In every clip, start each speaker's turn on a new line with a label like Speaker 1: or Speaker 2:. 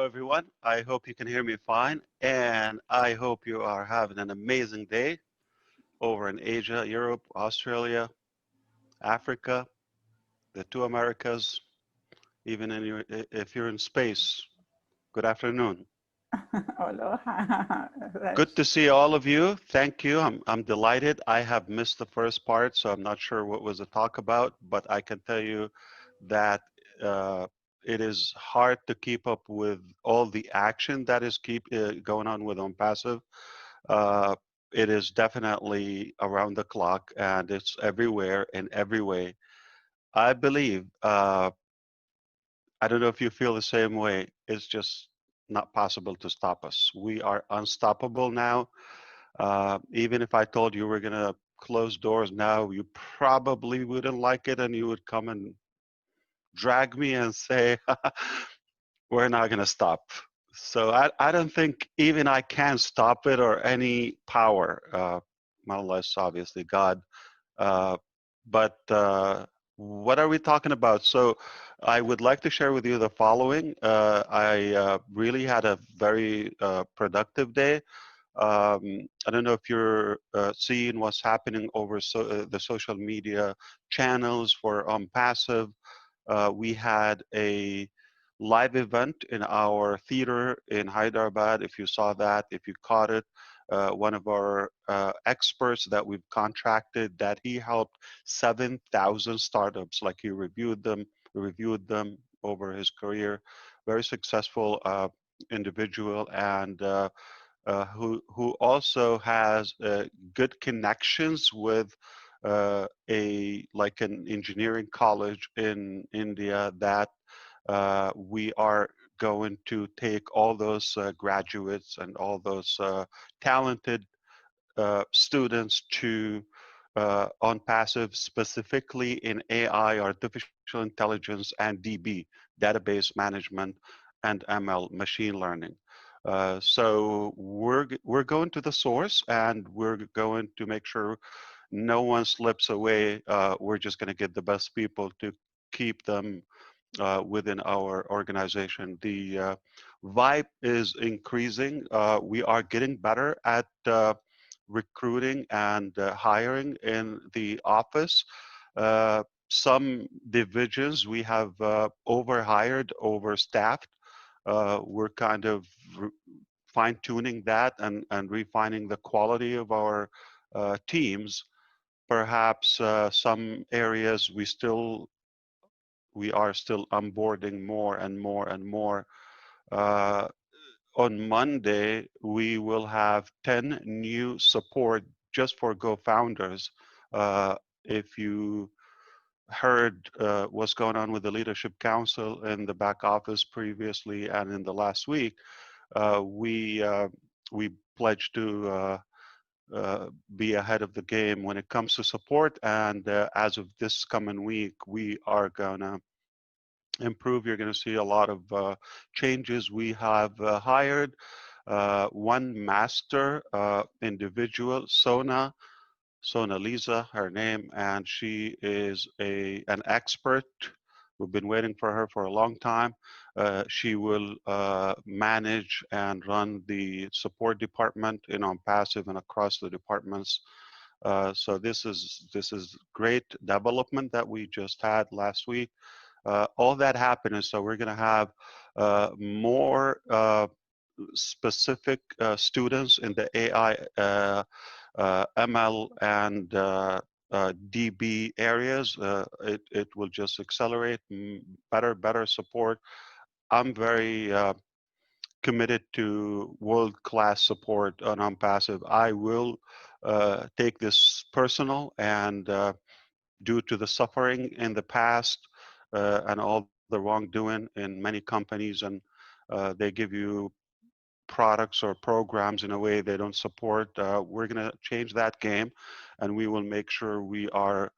Speaker 1: everyone. I hope you can hear me fine, and I hope you are having an amazing day over in Asia, Europe, Australia, Africa, the two Americas, even if you're in space. Good afternoon.
Speaker 2: Aloha.
Speaker 1: Good to see all of you. Thank you. I'm delighted. I have missed the first part, so I'm not sure what was the talk about, but I can tell you that uh, it is hard to keep up with all the action that is keep going on with OnPassive. Uh, it is definitely around the clock, and it's everywhere in every way. I believe. I don't know if you feel the same way. It's just not possible to stop us. We are unstoppable now. Even if I told you we're gonna close doors now, you probably wouldn't like it, and you would come and drag me and say, "We're not gonna stop." So I don't think even I can stop it or any power, unless obviously God. Uh, but what are we talking about? So I would like to share with you the following. I really had a very productive day. I don't know if you're seeing what's happening over the social media channels for Passive. We had a live event in our theater in Hyderabad. If you saw that, if you caught it, one of our experts that we've contracted, that he helped 7,000 startups. Like he reviewed them over his career. Very successful individual, and who also has good connections with a like an engineering college in India that we are going to take all those graduates and all those talented students to on passive, specifically in AI, artificial intelligence, and DB, database management, and ML, machine learning. So we're going to the source, and we're going to make sure no one slips away. We're just going to get the best people to keep them within our organization. The vibe is increasing. We are getting better at recruiting and hiring in the office. Some divisions we have overhired, overstaffed. We're kind of fine tuning that and refining the quality of our teams. Perhaps some areas we are still onboarding more and more and more. Uh, on Monday, we will have 10 new support just for Go founders. If you heard what's going on with the Leadership Council in the back office previously and in the last week, we pledged to be ahead of the game when it comes to support. And as of this coming week, we are gonna improve. You're going to see a lot of changes. We have hired one master individual, Sona Lisa, her name, and she is an expert. We've been waiting for her for a long time. She will manage and run the support department in OnPassive and across the departments. So this is great development that we just had last week. All that happened, and so we're going to have more specific students in the AI, ML, and DB areas. It will just accelerate better support. I'm very committed to world-class support on OnPassive. I will take this personal, and due to the suffering in the past and all the wrongdoing in many companies, and they give you products or programs in a way they don't support. We're going to change that game, and we will make sure we are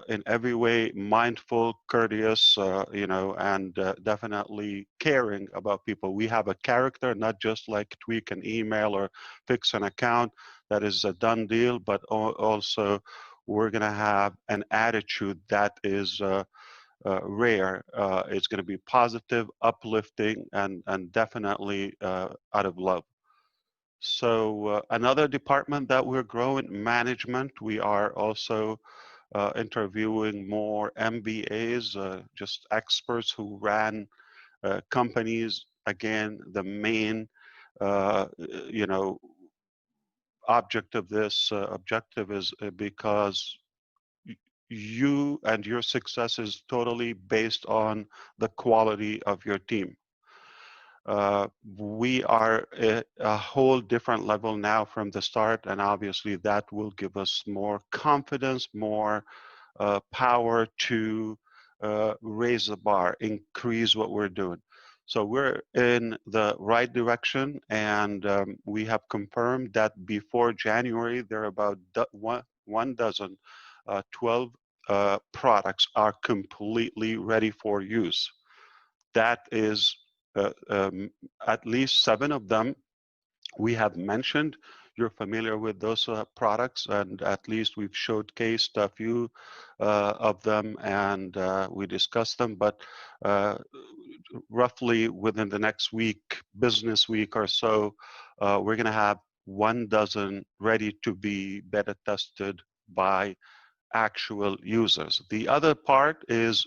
Speaker 1: in every way mindful, courteous, and definitely caring about people. We have a character, not just like tweak an email or fix an account. That is a done deal, but also we're going to have an attitude that is rare. It's going to be positive, uplifting, and definitely out of love. So another department that we're growing, management. We are also interviewing more MBAs, just experts who ran companies. Again, the main, you know, object of this objective is because you and your success is totally based on the quality of your team. We are at a whole different level now from the start, and obviously that will give us more confidence, more power to raise the bar, increase what we're doing. So we're in the right direction, and we have confirmed that before January, there are about one dozen, 12 products are completely ready for use. That is at least 7 of them we have mentioned. You're familiar with those products, and at least we've showcased a few of them, and we discussed them. But roughly within the next week, business week or so, we're going to have 1 dozen ready to be beta tested by actual users. The other part is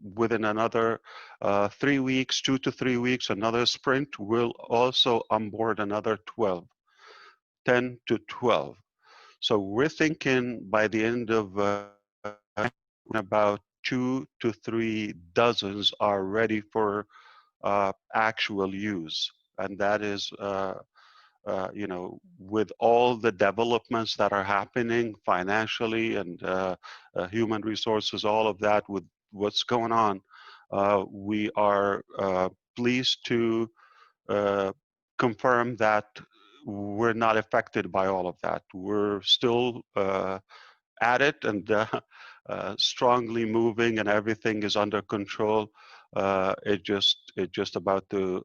Speaker 1: within another 3 weeks, 2 to 3 weeks, another sprint, we'll also onboard another 12, 10 to 12. So we're thinking by the end of about 2 to 3 dozens are ready for actual use. And that is you know, with all the developments that are happening financially and human resources, all of that with what's going on, we are pleased to confirm that we're not affected by all of that. We're still at it and strongly moving, and everything is under control. It just about to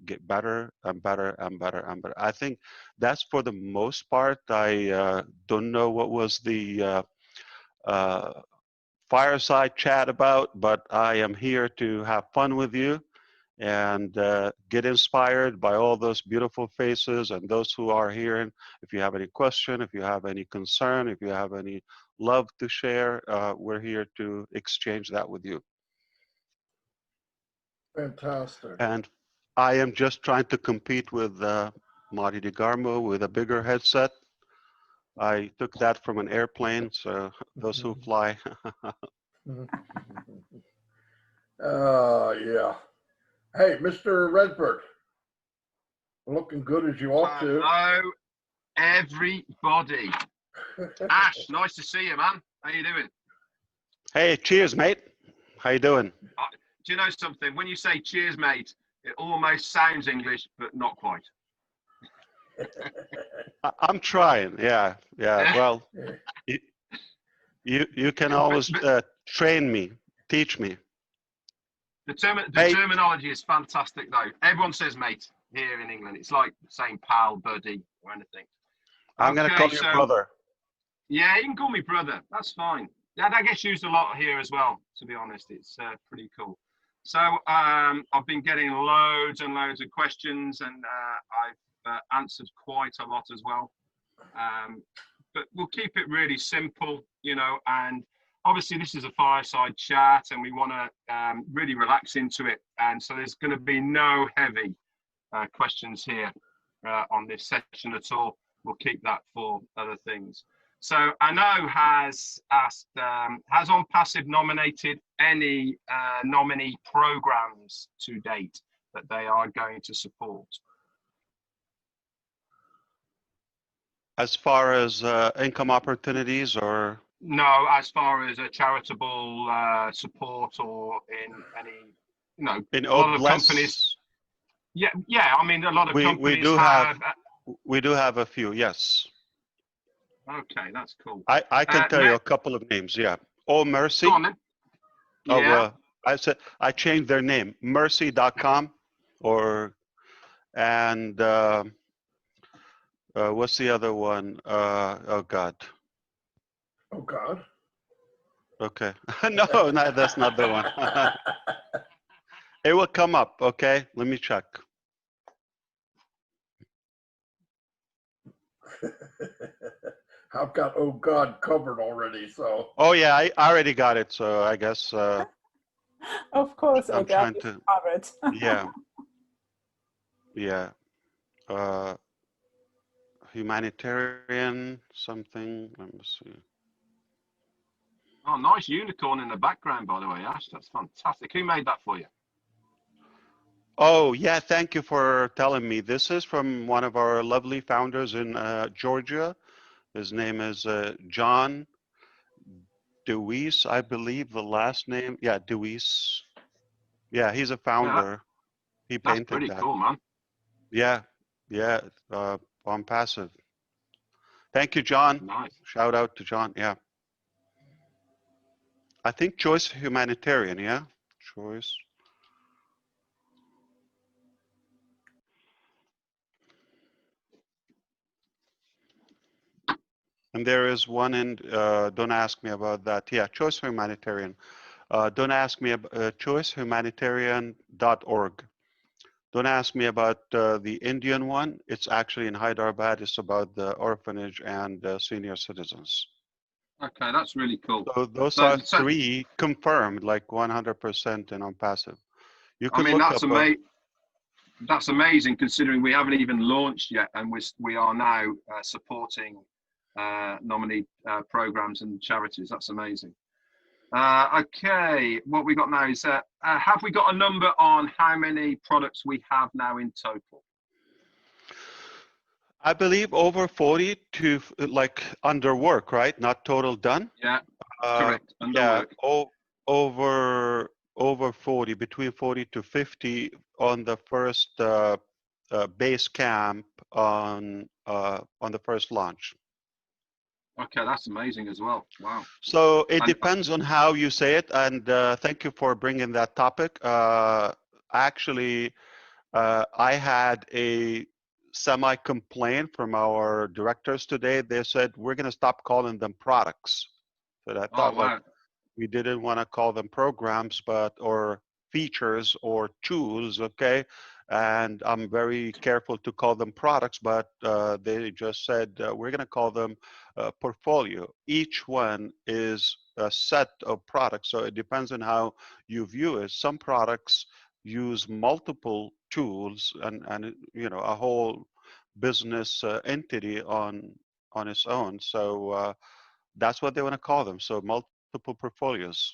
Speaker 1: get better and better and better and better. I think that's for the most part. I don't know what was the fireside chat about, but I am here to have fun with you and get inspired by all those beautiful faces and those who are here. And if you have any question, if you have any concern, if you have any love to share, we're here to exchange that with you.
Speaker 2: Fantastic.
Speaker 1: And I am just trying to compete with Marty DeGarmo with a bigger headset. I took that from an airplane, so those who fly.
Speaker 2: Yeah. Hey, Mr. Redbird, looking good as you ought to.
Speaker 3: Hello, everybody. Ash, nice to see you, man. How you doing?
Speaker 1: Hey, cheers, mate. How you doing?
Speaker 3: Do you know something? When you say cheers, mate, it almost sounds English, but not quite.
Speaker 1: I'm trying. Yeah. Well, you can always train me, teach me.
Speaker 3: The terminology is fantastic, though. Everyone says mate here in England. It's like saying pal, buddy, or anything.
Speaker 1: I'm going to call you brother.
Speaker 3: Yeah, you can call me brother. That's fine. That gets used a lot here as well, to be honest. It's pretty cool. So I've been getting loads and loads of questions, and I've answered quite a lot as well. But we'll keep it really simple, you know, and obviously this is a fireside chat and we want to really relax into it. And so there's going to be no heavy questions here on this session at all. We'll keep that for other things. So I know has asked, has ONPASSIVE nominated any nominee programs to date that they are going to support?
Speaker 1: As far as income opportunities, or?
Speaker 3: No, as far as a charitable support or in any, you know,
Speaker 1: in
Speaker 3: a lot of companies. Yeah, I mean, a lot of companies
Speaker 1: we do have a few, yes.
Speaker 3: Okay, that's cool.
Speaker 1: I can tell you a couple of names, yeah. Oh, Mercy.
Speaker 3: Go on then. Yeah.
Speaker 1: I changed their name, mercy.com, and what's the other one? Oh God.
Speaker 2: Oh God.
Speaker 1: Okay. No, no, that's not the one. It will come up. Okay. Let me check.
Speaker 2: I've got "Oh God" covered already, so.
Speaker 1: Oh yeah, I already got it. So I guess
Speaker 4: Of course,
Speaker 1: I'm
Speaker 4: okay,
Speaker 1: trying to.
Speaker 4: covered.
Speaker 1: Yeah. Yeah. Humanitarian something. Let me see.
Speaker 3: Oh, nice unicorn in the background, by the way, Ash. That's fantastic. Who made that for you?
Speaker 1: Oh yeah, thank you for telling me. This is from one of our lovely founders in Georgia. His name is John DeWeese, I believe the last name. Yeah, DeWeese. Yeah, he's a
Speaker 3: Yeah,
Speaker 1: founder. He
Speaker 3: that's
Speaker 1: painted
Speaker 3: pretty
Speaker 1: that.
Speaker 3: cool, man.
Speaker 1: Yeah, yeah, on passive. Thank you, John.
Speaker 3: Nice.
Speaker 1: Shout out to John. Yeah. I think choice humanitarian. Yeah, choice. And there is one in, don't ask me about that. Yeah, choice humanitarian. Don't ask me about choicehumanitarian.org. Don't ask me about the Indian one. It's actually in Hyderabad. It's about the orphanage and senior citizens.
Speaker 3: Okay, that's really cool.
Speaker 1: So those
Speaker 3: So,
Speaker 1: are three confirmed, like 100% and on passive. You
Speaker 3: I
Speaker 1: could
Speaker 3: mean,
Speaker 1: look
Speaker 3: that's
Speaker 1: up.
Speaker 3: that's amazing considering we haven't even launched yet, and we are now supporting nominee programs and charities. That's amazing. Okay, what we got now is have we got a number on how many products we have now in total?
Speaker 1: I believe over 40 to like under work, right? Not total done.
Speaker 3: Yeah, correct. Under
Speaker 1: Yeah,
Speaker 3: work.
Speaker 1: over 40, between 40 to 50 on the first base camp on the first launch.
Speaker 3: Okay, that's amazing as well. Wow.
Speaker 1: So it
Speaker 3: And
Speaker 1: depends on how you say it, and thank you for bringing that topic. Actually, I had a semi-complaint from our directors today. They said we're going to stop calling them products. But I
Speaker 3: oh
Speaker 1: thought like
Speaker 3: wow.
Speaker 1: we didn't want to call them programs, but or features or tools, okay? And I'm very careful to call them products, but they just said we're going to call them portfolio. Each one is a set of products, so it depends on how you view it. Some products use multiple tools and you know a whole business entity on its own. So that's what they want to call them. So multiple portfolios.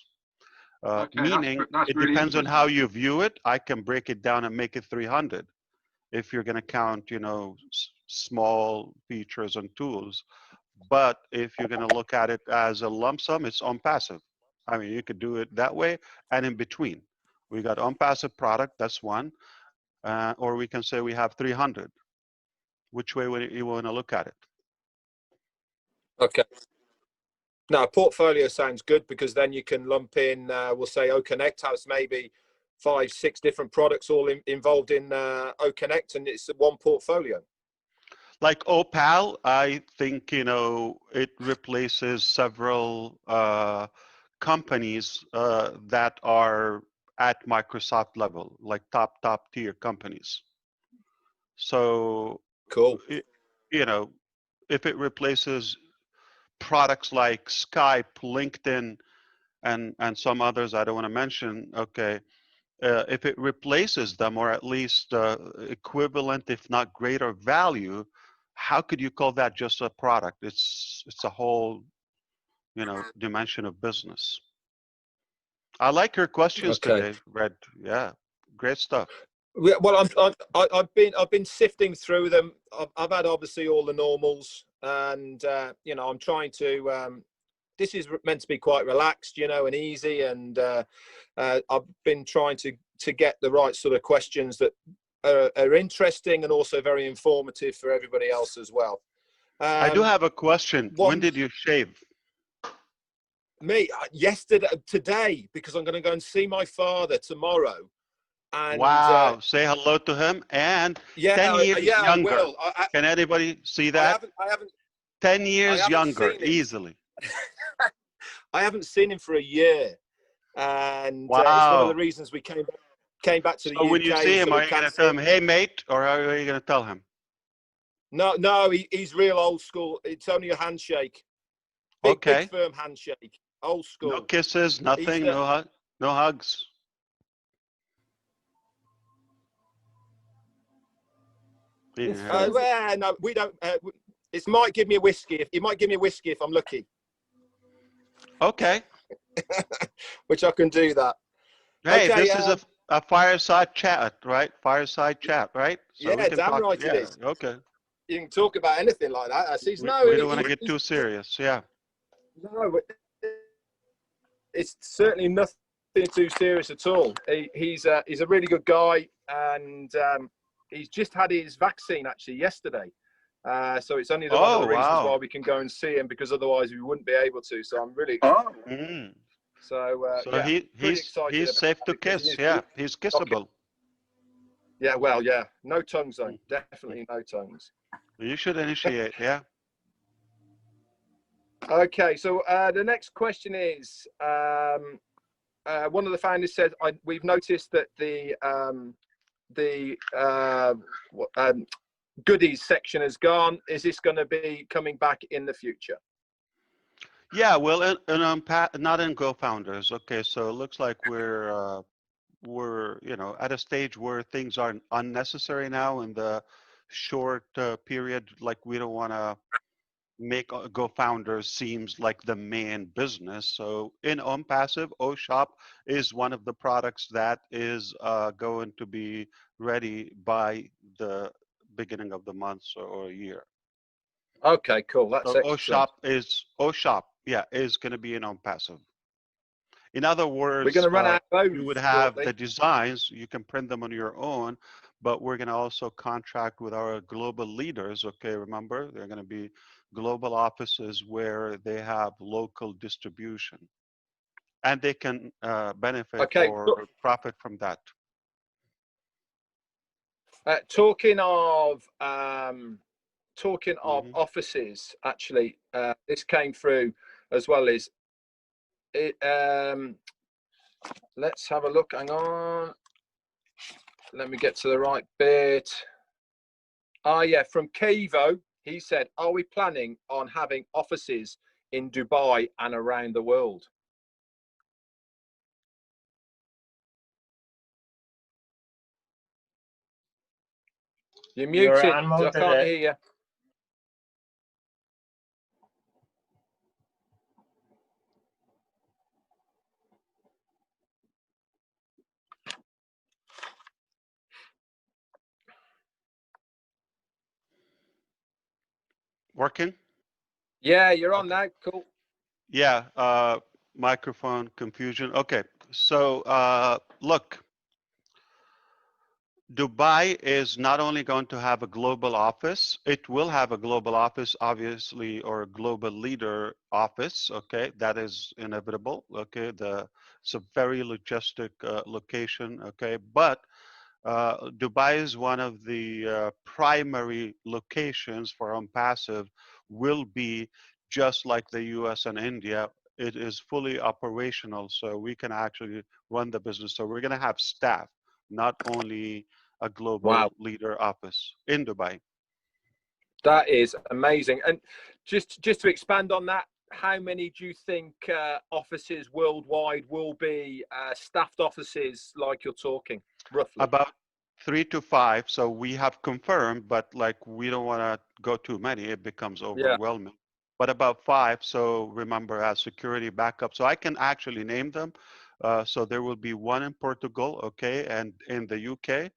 Speaker 3: Okay,
Speaker 1: Meaning
Speaker 3: that's
Speaker 1: it
Speaker 3: really
Speaker 1: depends on how
Speaker 3: interesting.
Speaker 1: you view it. I can break it down and make it 300 if you're going to count, you know, small features and tools. But if you're going to look at it as a lump sum, it's on passive. I mean, you could do it that way and in between. We got on passive product, that's one. Or we can say we have 300. Which way would you want to look at it?
Speaker 5: Okay. Now, portfolio sounds good because then you can lump in, we'll say OConnect has maybe 5, 6 different products all involved in OConnect, and it's one portfolio.
Speaker 1: Like Opal, I think, you know, it replaces several companies that are at Microsoft level, like top tier companies. So,
Speaker 5: Cool.
Speaker 1: you know, if it replaces products like Skype, LinkedIn, and some others I don't want to mention, okay, if it replaces them or at least equivalent, if not greater value, how could you call that just a product? It's a whole, you know, dimension of business. I like your questions
Speaker 5: Okay.
Speaker 1: today, Red. Yeah, great stuff.
Speaker 5: Well, I've been sifting through them. I've had obviously all the normals, and you know, I'm trying to. This is meant to be quite relaxed, you know, and easy, and I've been trying to get the right sort of questions that are interesting and also very informative for everybody else as well.
Speaker 1: I do have a question. When did you shave?
Speaker 5: Me, today, because I'm going to go and see my father tomorrow. And
Speaker 1: wow, say hello to him. And
Speaker 5: yeah,
Speaker 1: 10 years
Speaker 5: yeah,
Speaker 1: younger.
Speaker 5: I will.
Speaker 1: Can anybody see that?
Speaker 5: I haven't
Speaker 1: 10 years younger,
Speaker 5: seen him.
Speaker 1: easily.
Speaker 5: I haven't seen him for a year, and it's one of the
Speaker 1: Wow.
Speaker 5: reasons we came back to the
Speaker 1: So
Speaker 5: UK.
Speaker 1: when you see him,
Speaker 5: so
Speaker 1: are
Speaker 5: we
Speaker 1: you
Speaker 5: can
Speaker 1: going to
Speaker 5: see
Speaker 1: tell
Speaker 5: him.
Speaker 1: him, "Hey, mate," or are you going to tell him?
Speaker 5: No, he's real old school. It's only a handshake, big
Speaker 1: Okay.
Speaker 5: firm handshake, old
Speaker 1: No
Speaker 5: school.
Speaker 1: kisses, nothing, no hugs. He didn't hear that.
Speaker 5: Well, no, we don't. It might give me a whiskey. He might give me a whiskey if I'm lucky,
Speaker 1: Okay.
Speaker 5: which I can do that.
Speaker 1: Hey,
Speaker 5: Okay,
Speaker 1: this is a fireside chat, right? Fireside chat, right? So we
Speaker 5: yeah,
Speaker 1: can
Speaker 5: damn
Speaker 1: talk.
Speaker 5: right it
Speaker 1: Yeah.
Speaker 5: is.
Speaker 1: Okay.
Speaker 5: You can talk about anything like that. I says, no,
Speaker 1: We don't want to get too serious. Yeah.
Speaker 5: no, it's certainly nothing too serious at all. He's a really good guy, and he's just had his vaccine actually yesterday. So it's only one of the reasons why we can go and see him, because otherwise we wouldn't be able to. So I'm really excited.
Speaker 1: Mm.
Speaker 5: So
Speaker 1: So
Speaker 5: yeah, pretty excited.
Speaker 1: he's safe to kiss. Yeah, he's kissable.
Speaker 5: Yeah, well, yeah, no tongue zone, definitely no tongues.
Speaker 1: You should initiate. Yeah.
Speaker 5: Okay, so the next question is, one of the founders said, we've noticed that the goodies section has gone. Is this going to be coming back in the future?
Speaker 1: Yeah. Well, not in GoFounders. Okay. So it looks like we're at a stage where things are unnecessary now in the short period. Like we don't want to make GoFounders seems like the main business. So in ONPASSIVE, OShop is one of the products that is going to be ready by the beginning of the month or a year.
Speaker 5: Okay, cool. That's
Speaker 1: So
Speaker 5: excellent.
Speaker 1: OShop, yeah, is going to be in ONPASSIVE. In other
Speaker 5: We're
Speaker 1: words,
Speaker 5: going to run out of those
Speaker 1: you would have
Speaker 5: shortly.
Speaker 1: the designs, you can print them on your own, but we're going to also contract with our global leaders. Okay, remember, they're going to be global offices where they have local distribution, and they can benefit
Speaker 5: Okay,
Speaker 1: or profit from that.
Speaker 5: talking of offices, actually, this came through as well. Is it? Let's have a look. Hang on. Let me get to the right bit. Yeah, from Kevo, he said, are we planning on having offices in Dubai and around the world? You're muted. I can't hear you.
Speaker 1: Working?
Speaker 5: Yeah, you're on now. Cool.
Speaker 1: Yeah, microphone confusion. Okay, so look, Dubai is not only going to have a global office, it will have a global office, obviously, or a global leader office, okay? That is inevitable, okay? It's a very logistic location, okay? But Dubai is one of the primary locations for ONPASSIVE, will be just like the US and India. It is fully operational, so we can actually run the business. So we're going to have staff, not only a global leader office in Dubai.
Speaker 5: That is amazing. And just to expand on that, how many do you think offices worldwide will be staffed offices like you're talking, roughly?
Speaker 1: About 3 to 5. So we have confirmed, but like we don't want to go too many. It becomes overwhelming. Yeah. But about 5. So remember, as security backup. So I can actually name them. So there will be one in Portugal, okay, and in the UK,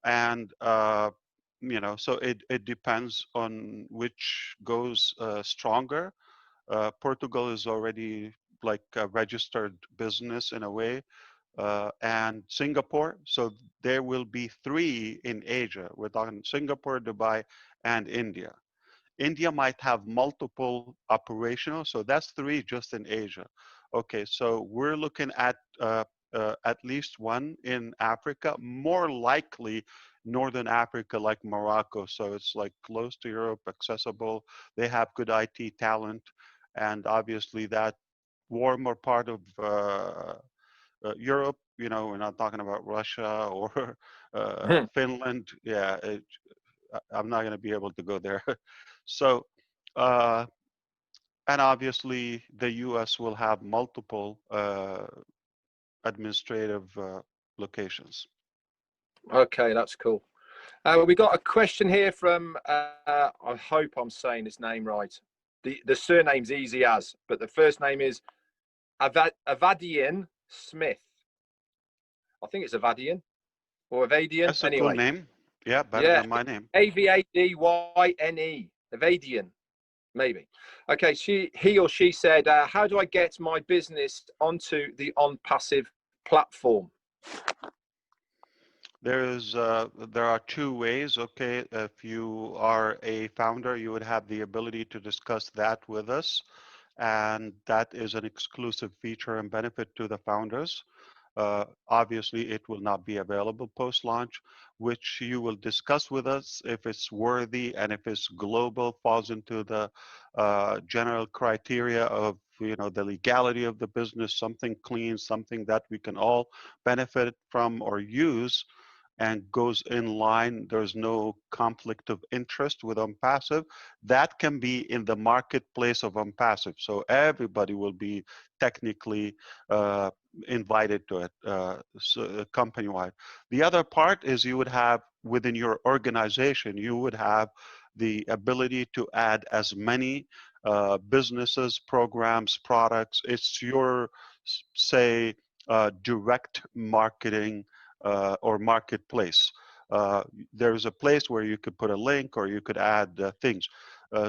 Speaker 1: and so it depends on which goes stronger. Portugal is already like a registered business in a way. And Singapore. So there will be 3 in Asia. We're talking Singapore, Dubai, and India. India might have multiple operational, so that's 3 just in Asia. Okay, so we're looking at least 1 in Africa, more likely Northern Africa, like Morocco. So it's like close to Europe, accessible. They have good IT talent, and obviously that warmer part of Europe, you know, we're not talking about Russia or Finland. Yeah, I'm not going to be able to go there. So, and obviously the US will have multiple administrative locations.
Speaker 5: Okay, that's cool. We got a question here from, I hope I'm saying his name right. The surname's easy as, but the first name is Avadian Smith. I think it's Avadian or Avadian.
Speaker 1: That's a
Speaker 5: anyway.
Speaker 1: cool name. Yeah, better than my name.
Speaker 5: Avadyne. Avadian, maybe. Okay, he or she said, how do I get my business onto the ONPASSIVE platform?
Speaker 1: There are two ways. Okay, if you are a founder, you would have the ability to discuss that with us, and that is an exclusive feature and benefit to the founders. Obviously, it will not be available post-launch, which you will discuss with us if it's worthy and if it's global, falls into the general criteria of, you know, the legality of the business, something clean, something that we can all benefit from or use, and goes in line. There's no conflict of interest with ONPASSIVE. That can be in the marketplace of ONPASSIVE. So everybody will be technically invited to it, company-wide. The other part is you would have within your organization, you would have the ability to add as many businesses, programs, products. It's your, say, direct marketing or marketplace. There's a place where you could put a link or you could add things.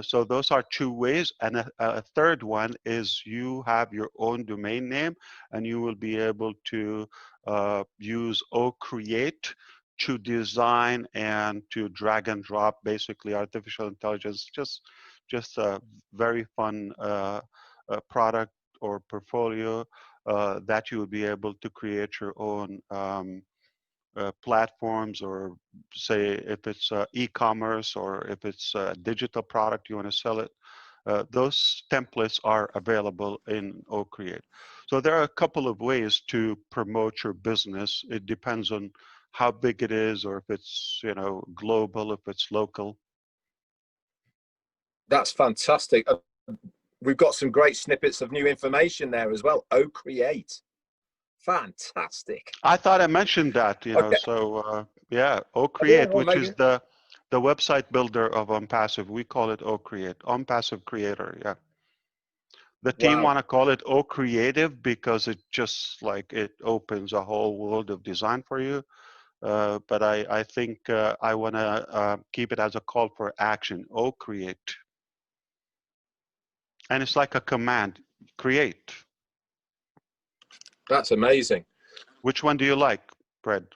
Speaker 1: So those are two ways. And a third one is you have your own domain name and you will be able to use OCreate to design and to drag and drop basically artificial intelligence, just a very fun product or portfolio that you will be able to create your own platforms, or say if it's e-commerce or if it's a digital product you want to sell it, those templates are available in OCreate. So there are a couple of ways to promote your business. It depends on how big it is, or if it's, you know, global, if it's local.
Speaker 5: That's fantastic. We've got some great snippets of new information there as well. OCreate. Fantastic.
Speaker 1: I thought I mentioned that, you know,
Speaker 5: Okay.
Speaker 1: so yeah, OCreate,
Speaker 5: well,
Speaker 1: which is the website builder of ONPASSIVE. We call it OCreate, ONPASSIVE Creator, yeah. The team
Speaker 5: Wow.
Speaker 1: want to call it OCreative because it just like it opens a whole world of design for you. But I think I want to keep it as a call for action, OCreate. And it's like a command, create.
Speaker 5: That's amazing.
Speaker 1: Which one do you like, Fred?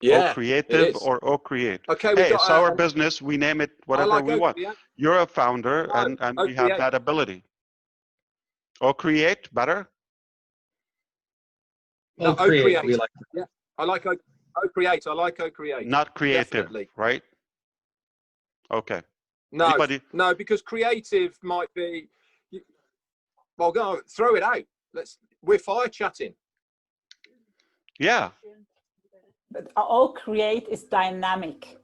Speaker 5: Yeah,
Speaker 1: OCreative or OCreate?
Speaker 5: Okay,
Speaker 1: hey, it's our business. We name it whatever
Speaker 5: like
Speaker 1: we want. You're a founder,
Speaker 5: No,
Speaker 1: and we have that ability. OCreate, better?
Speaker 5: No,
Speaker 6: OCreate. We like.
Speaker 5: Yeah, I like OCreate. I like OCreate.
Speaker 1: Not creative,
Speaker 5: Definitely.
Speaker 1: right? Okay.
Speaker 5: No,
Speaker 1: Anybody?
Speaker 5: no, because creative might be. Well, go throw it out. We're fire chatting.
Speaker 1: Yeah.
Speaker 4: But OCreate is dynamic,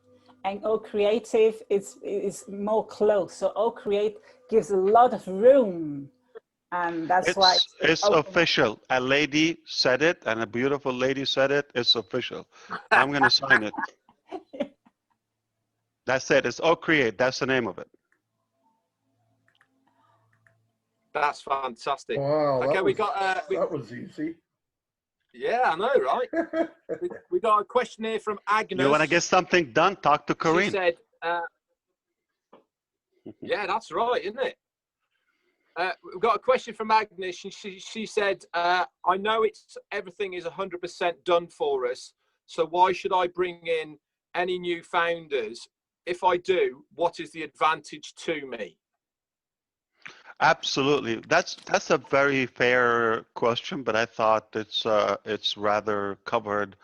Speaker 4: and OCreative is more close. So OCreate gives a lot of room, and that's why
Speaker 1: it's official. A lady said it, and a beautiful lady said it. It's official. I'm going to sign it. That's it. It's OCreate. That's the name of it.
Speaker 5: That's fantastic.
Speaker 2: Wow.
Speaker 5: Okay,
Speaker 2: that
Speaker 5: we
Speaker 2: was,
Speaker 5: got.
Speaker 2: that was easy.
Speaker 5: Yeah, I know, right? we got a question here from Agnes.
Speaker 1: You want to get something done? Talk to Corinne.
Speaker 5: She said, yeah, that's right, isn't it? We've got a question from Agnes. She said, I know everything is 100% done for us. So why should I bring in any new founders? If I do, what is the advantage to me?
Speaker 1: Absolutely. That's a very fair question, but I thought it's rather covered.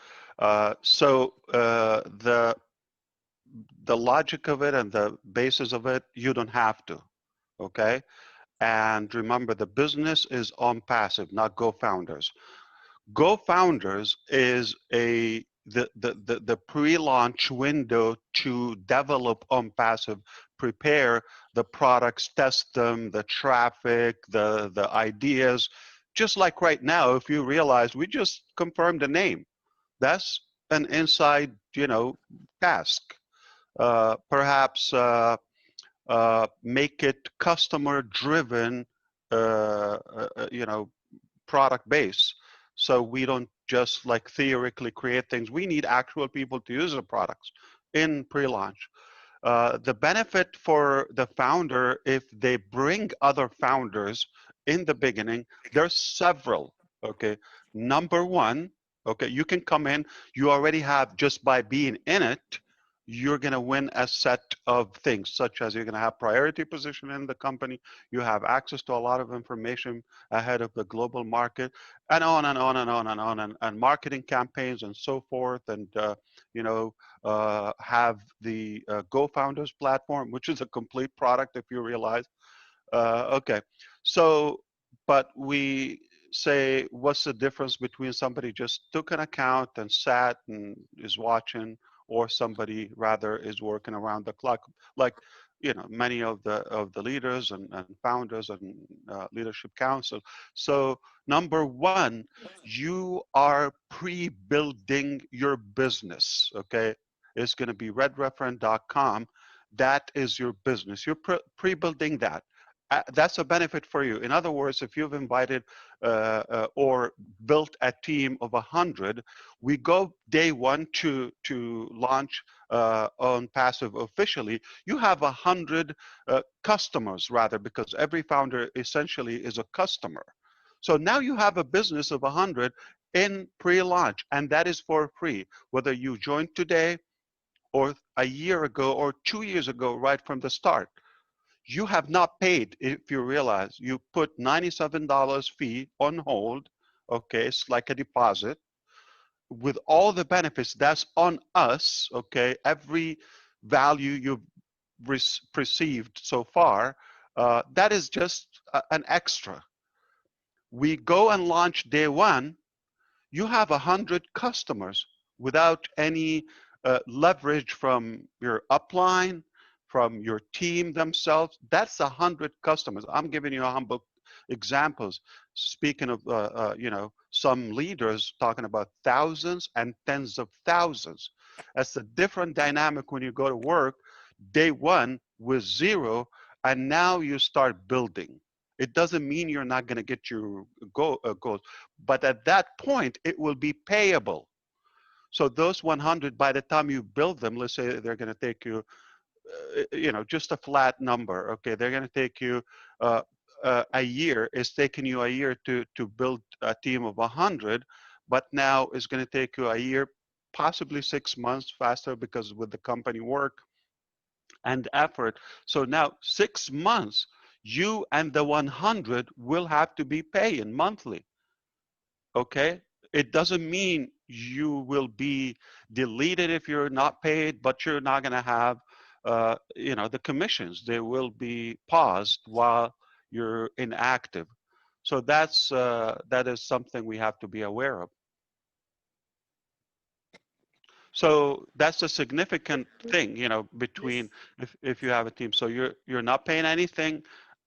Speaker 1: So the logic of it and the basis of it, you don't have to. Okay. And remember, the business is ONPASSIVE, not GoFounders. GoFounders is the pre-launch window to develop ONPASSIVE, prepare the products, test them, the traffic, the ideas. Just like right now, if you realize we just confirmed the name, that's an inside, task. Perhaps make it customer driven, product base. So we don't just like theoretically create things. We need actual people to use the products in pre-launch. The benefit for the founder, if they bring other founders in the beginning, there's several, okay? Number one, okay, you can come in, you already have, just by being in it, you're going to win a set of things, such as you're going to have priority position in the company, you have access to a lot of information ahead of the global market, and on and on and on and on, and marketing campaigns and so forth, and have the GoFounders platform, which is a complete product, if you realize. Okay, so, but we say, what's the difference between somebody just took an account and sat and is watching, or somebody rather is working around the clock, like many of the leaders and founders and leadership council. So number one, you are pre-building your business. Okay, it's going to be redreferent.com. That is your business. You're pre-building that. That's a benefit for you. In other words, if you've invited or built a team of 100, we go day one to launch ONPASSIVE officially. You have 100 customers, rather, because every founder essentially is a customer. So now you have a business of 100 in pre-launch, and that is for free, whether you joined today or a year ago or 2 years ago, right from the start. You have not paid. If you realize, you put $97 fee on hold. Okay, it's like a deposit with all the benefits. That's on us. Okay, every value you've received so far, that is just an extra. We go and launch day one. You have 100 customers without any leverage from your upline, from your team themselves. That's 100 customers. I'm giving you a humble examples. Speaking of, some leaders talking about thousands and tens of thousands. That's a different dynamic when you go to work day one with zero, and now you start building. It doesn't mean you're not going to get your goals, but at that point, it will be payable. So those 100, by the time you build them, let's say they're going to take you, just a flat number. Okay, they're going to take you a year. It's taking you a year to build a team of 100, but now it's going to take you a year, possibly 6 months faster, because with the company work and effort. So now 6 months, you and the 100 will have to be paying monthly. Okay, it doesn't mean you will be deleted if you're not paid, but you're not going to have the commissions. They will be paused while you're inactive. So that is something we have to be aware of. So that's a significant thing, between if you have a team. So you're not paying anything,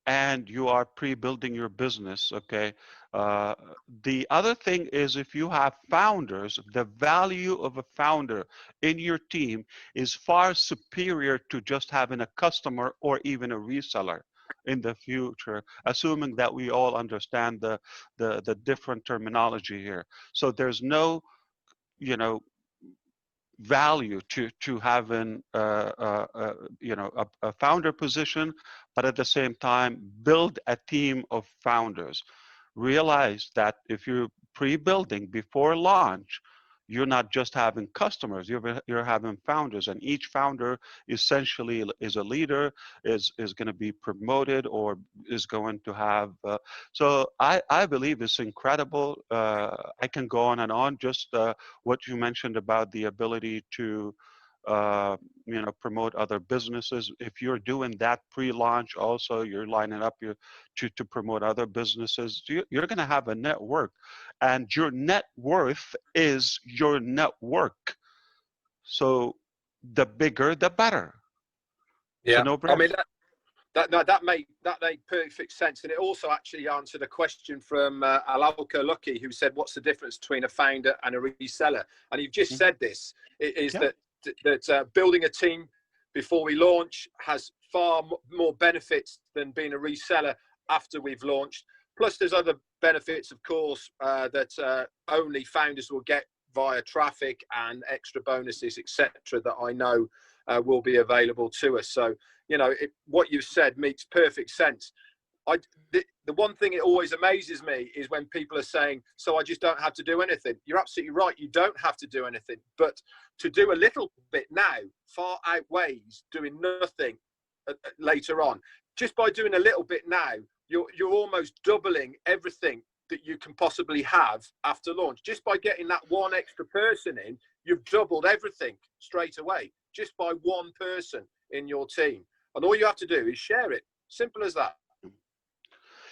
Speaker 1: and you are pre-building your business. Okay. The other thing is, if you have founders, the value of a founder in your team is far superior to just having a customer or even a reseller in the future, assuming that we all understand the different terminology here. So there's no, value to having a founder position, but at the same time build a team of founders. Realize that if you're pre-building before launch, you're not just having customers, you're having founders, and each founder essentially is a leader, is going to be promoted, or is going to have so I believe it's incredible. I can go on and on. Just what you mentioned about the ability to you know, promote other businesses. If you're doing that pre-launch, also you're lining up to promote other businesses. You're going to have a network, and your net worth is your network. So the bigger, the better. It's a
Speaker 5: Yeah, I
Speaker 1: no-brainer.
Speaker 5: mean that made perfect sense, and it also actually answered a question from Alauka Lucky, who said, "What's the difference between a founder and a reseller?" And you've just said this is
Speaker 1: Yeah.
Speaker 5: that building a team before we launch has far more benefits than being a reseller after we've launched. Plus, there's other benefits, of course, that only founders will get via traffic and extra bonuses, etc., that I know will be available to us. So, you know, what you've said makes perfect sense. The one thing it always amazes me is when people are saying, so I just don't have to do anything. You're absolutely right. You don't have to do anything. But to do a little bit now far outweighs doing nothing later on. Just by doing a little bit now, you're almost doubling everything that you can possibly have after launch. Just by getting that one extra person in, you've doubled everything straight away, just by one person in your team. And all you have to do is share it. Simple as that.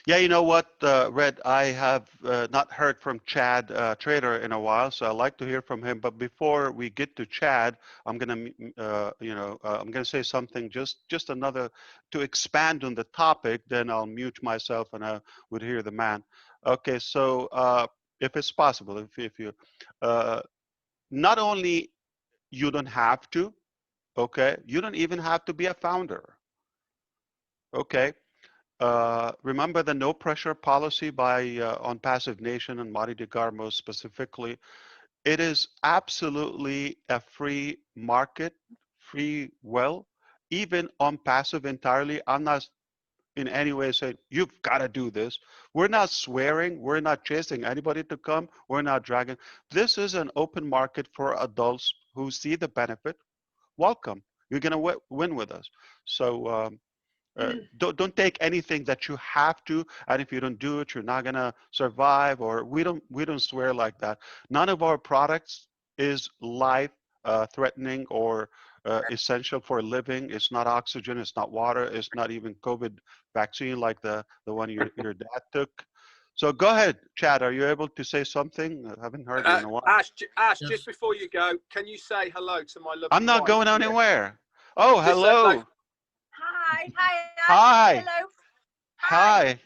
Speaker 1: Yeah, you know what, Red, I have not heard from Chad Trader in a while, so I'd like to hear from him. But before we get to Chad, I'm gonna, I'm gonna say something just another to expand on the topic. Then I'll mute myself and I would hear the man. Okay, so if it's possible, if you, not only you don't have to, okay, you don't even have to be a founder. Okay. Remember the no pressure policy by ONPASSIVE Nation and Marty DeGarmo specifically. It is absolutely a free market, free will, even ONPASSIVE entirely. I'm not in any way saying you've got to do this. We're not swearing. We're not chasing anybody to come. We're not dragging. This is an open market for adults who see the benefit. Welcome. You're going to win with us. So don't take anything that you have to, and if you don't do it, you're not gonna survive. Or we don't swear like that. None of our products is life threatening or essential for living. It's not oxygen. It's not water. It's not even COVID vaccine like the one your dad took. So go ahead, Chad. Are you able to say something? I haven't heard you in a while.
Speaker 5: Ash,
Speaker 2: Yes.
Speaker 5: just before you go, can you say hello to my lovely
Speaker 1: I'm not
Speaker 5: wife
Speaker 1: going
Speaker 5: here?
Speaker 1: anywhere. Oh,
Speaker 5: Just say hello.
Speaker 1: hello.
Speaker 6: Hi, hi, Ash.
Speaker 1: Hi.
Speaker 6: Hello.
Speaker 1: Hi.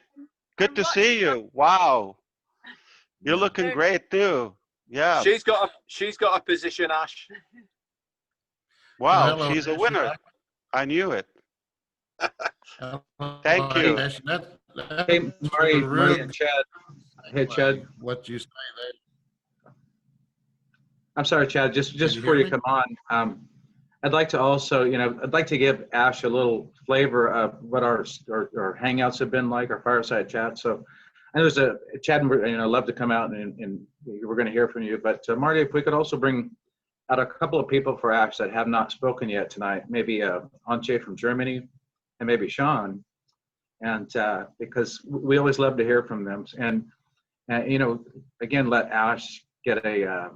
Speaker 1: Good
Speaker 6: I'm
Speaker 1: to see
Speaker 6: watching
Speaker 1: you. Wow. You're
Speaker 2: Yeah.
Speaker 1: looking great too. Yeah.
Speaker 5: She's got a position, Ash.
Speaker 1: Wow.
Speaker 2: Hello,
Speaker 1: She's a
Speaker 2: Ash.
Speaker 1: winner. I knew it.
Speaker 2: Hello,
Speaker 1: Thank you.
Speaker 2: Ash.
Speaker 7: Hey,
Speaker 2: Let
Speaker 7: Murray and Chad. Hey, Chad.
Speaker 2: What you say there?
Speaker 7: I'm sorry, Chad. Just
Speaker 2: you
Speaker 7: before
Speaker 2: hear
Speaker 7: you
Speaker 2: me?
Speaker 7: come on, I'd like to also, I'd like to give Ash a little flavor of what our hangouts have been like, our fireside chat. So I know there's Chad, love to come out and we're going to hear from you. But Marty, if we could also bring out a couple of people for Ash that have not spoken yet tonight, maybe Antje from Germany and maybe Sean. And because we always love to hear from them. And again, let Ash get a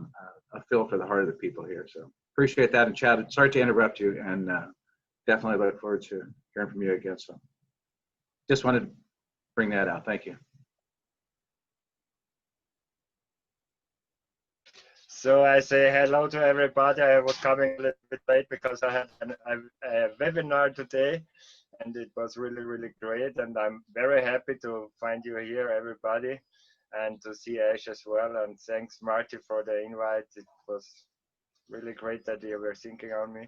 Speaker 7: feel for the heart of the people here. So appreciate that. And Chad, sorry to interrupt you, and definitely look forward to hearing from you again. So just wanted to bring that out. Thank you.
Speaker 8: So I say hello to everybody. I was coming a little bit late because I had a webinar today, and it was really, really great. And I'm very happy to find you here, everybody, and to see Ash as well. And thanks, Marty, for the invite. It was really great that you were thinking on me.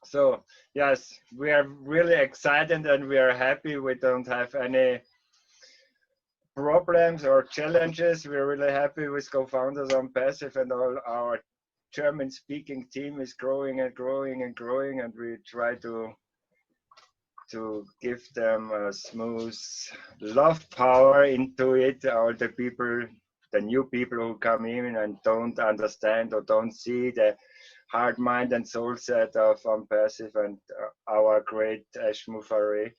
Speaker 8: So yes, we are really excited and we are happy. We don't have any problems or challenges. We're really happy with co-founders ONPASSIVE, and all our German-speaking team is growing and growing and growing, and we try to give them a smooth love power into it. All the people, the new people who come in and don't understand or don't see the heart, mind, and soul set of ONPASSIVE and our great Ash Mufareh.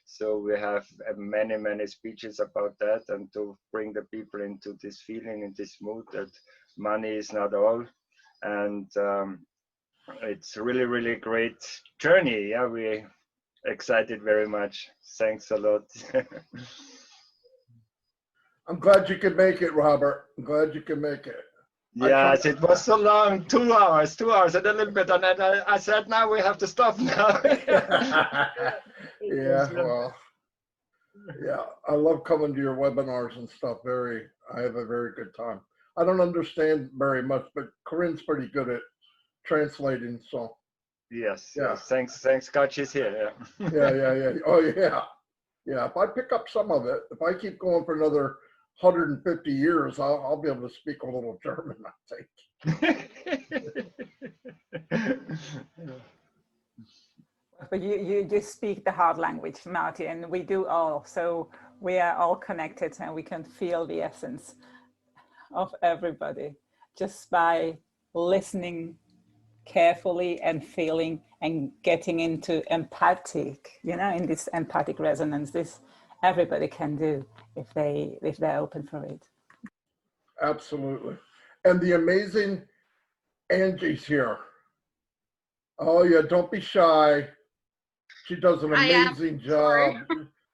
Speaker 8: So we have many, many speeches about that, and to bring the people into this feeling, in this mood that money is not all. And it's really, really great journey. Yeah, we excited very much. Thanks a lot.
Speaker 2: I'm glad you could make it, Robert. I'm glad you could make it.
Speaker 8: Yes, it was so long, 2 hours and a little bit, and then I said, now we have to stop now.
Speaker 2: Yeah, well, yeah, I love coming to your webinars and stuff. I have a very good time. I don't understand very much, but Corinne's pretty good at translating, so.
Speaker 8: Yes,
Speaker 2: Yeah.
Speaker 8: yes, thanks God she's here.
Speaker 2: Yeah. Oh, yeah. Yeah, if I pick up some of it, if I keep going for another 150 years, I'll be able to speak a little German, I think.
Speaker 4: But you speak the hard language, Marty, and we do all. So we are all connected and we can feel the essence of everybody just by listening carefully and feeling and getting into empathic, in this empathic resonance. This everybody can do if they're open for it.
Speaker 2: Absolutely. And the amazing Angie's here. Oh yeah, don't be shy. She does an amazing job.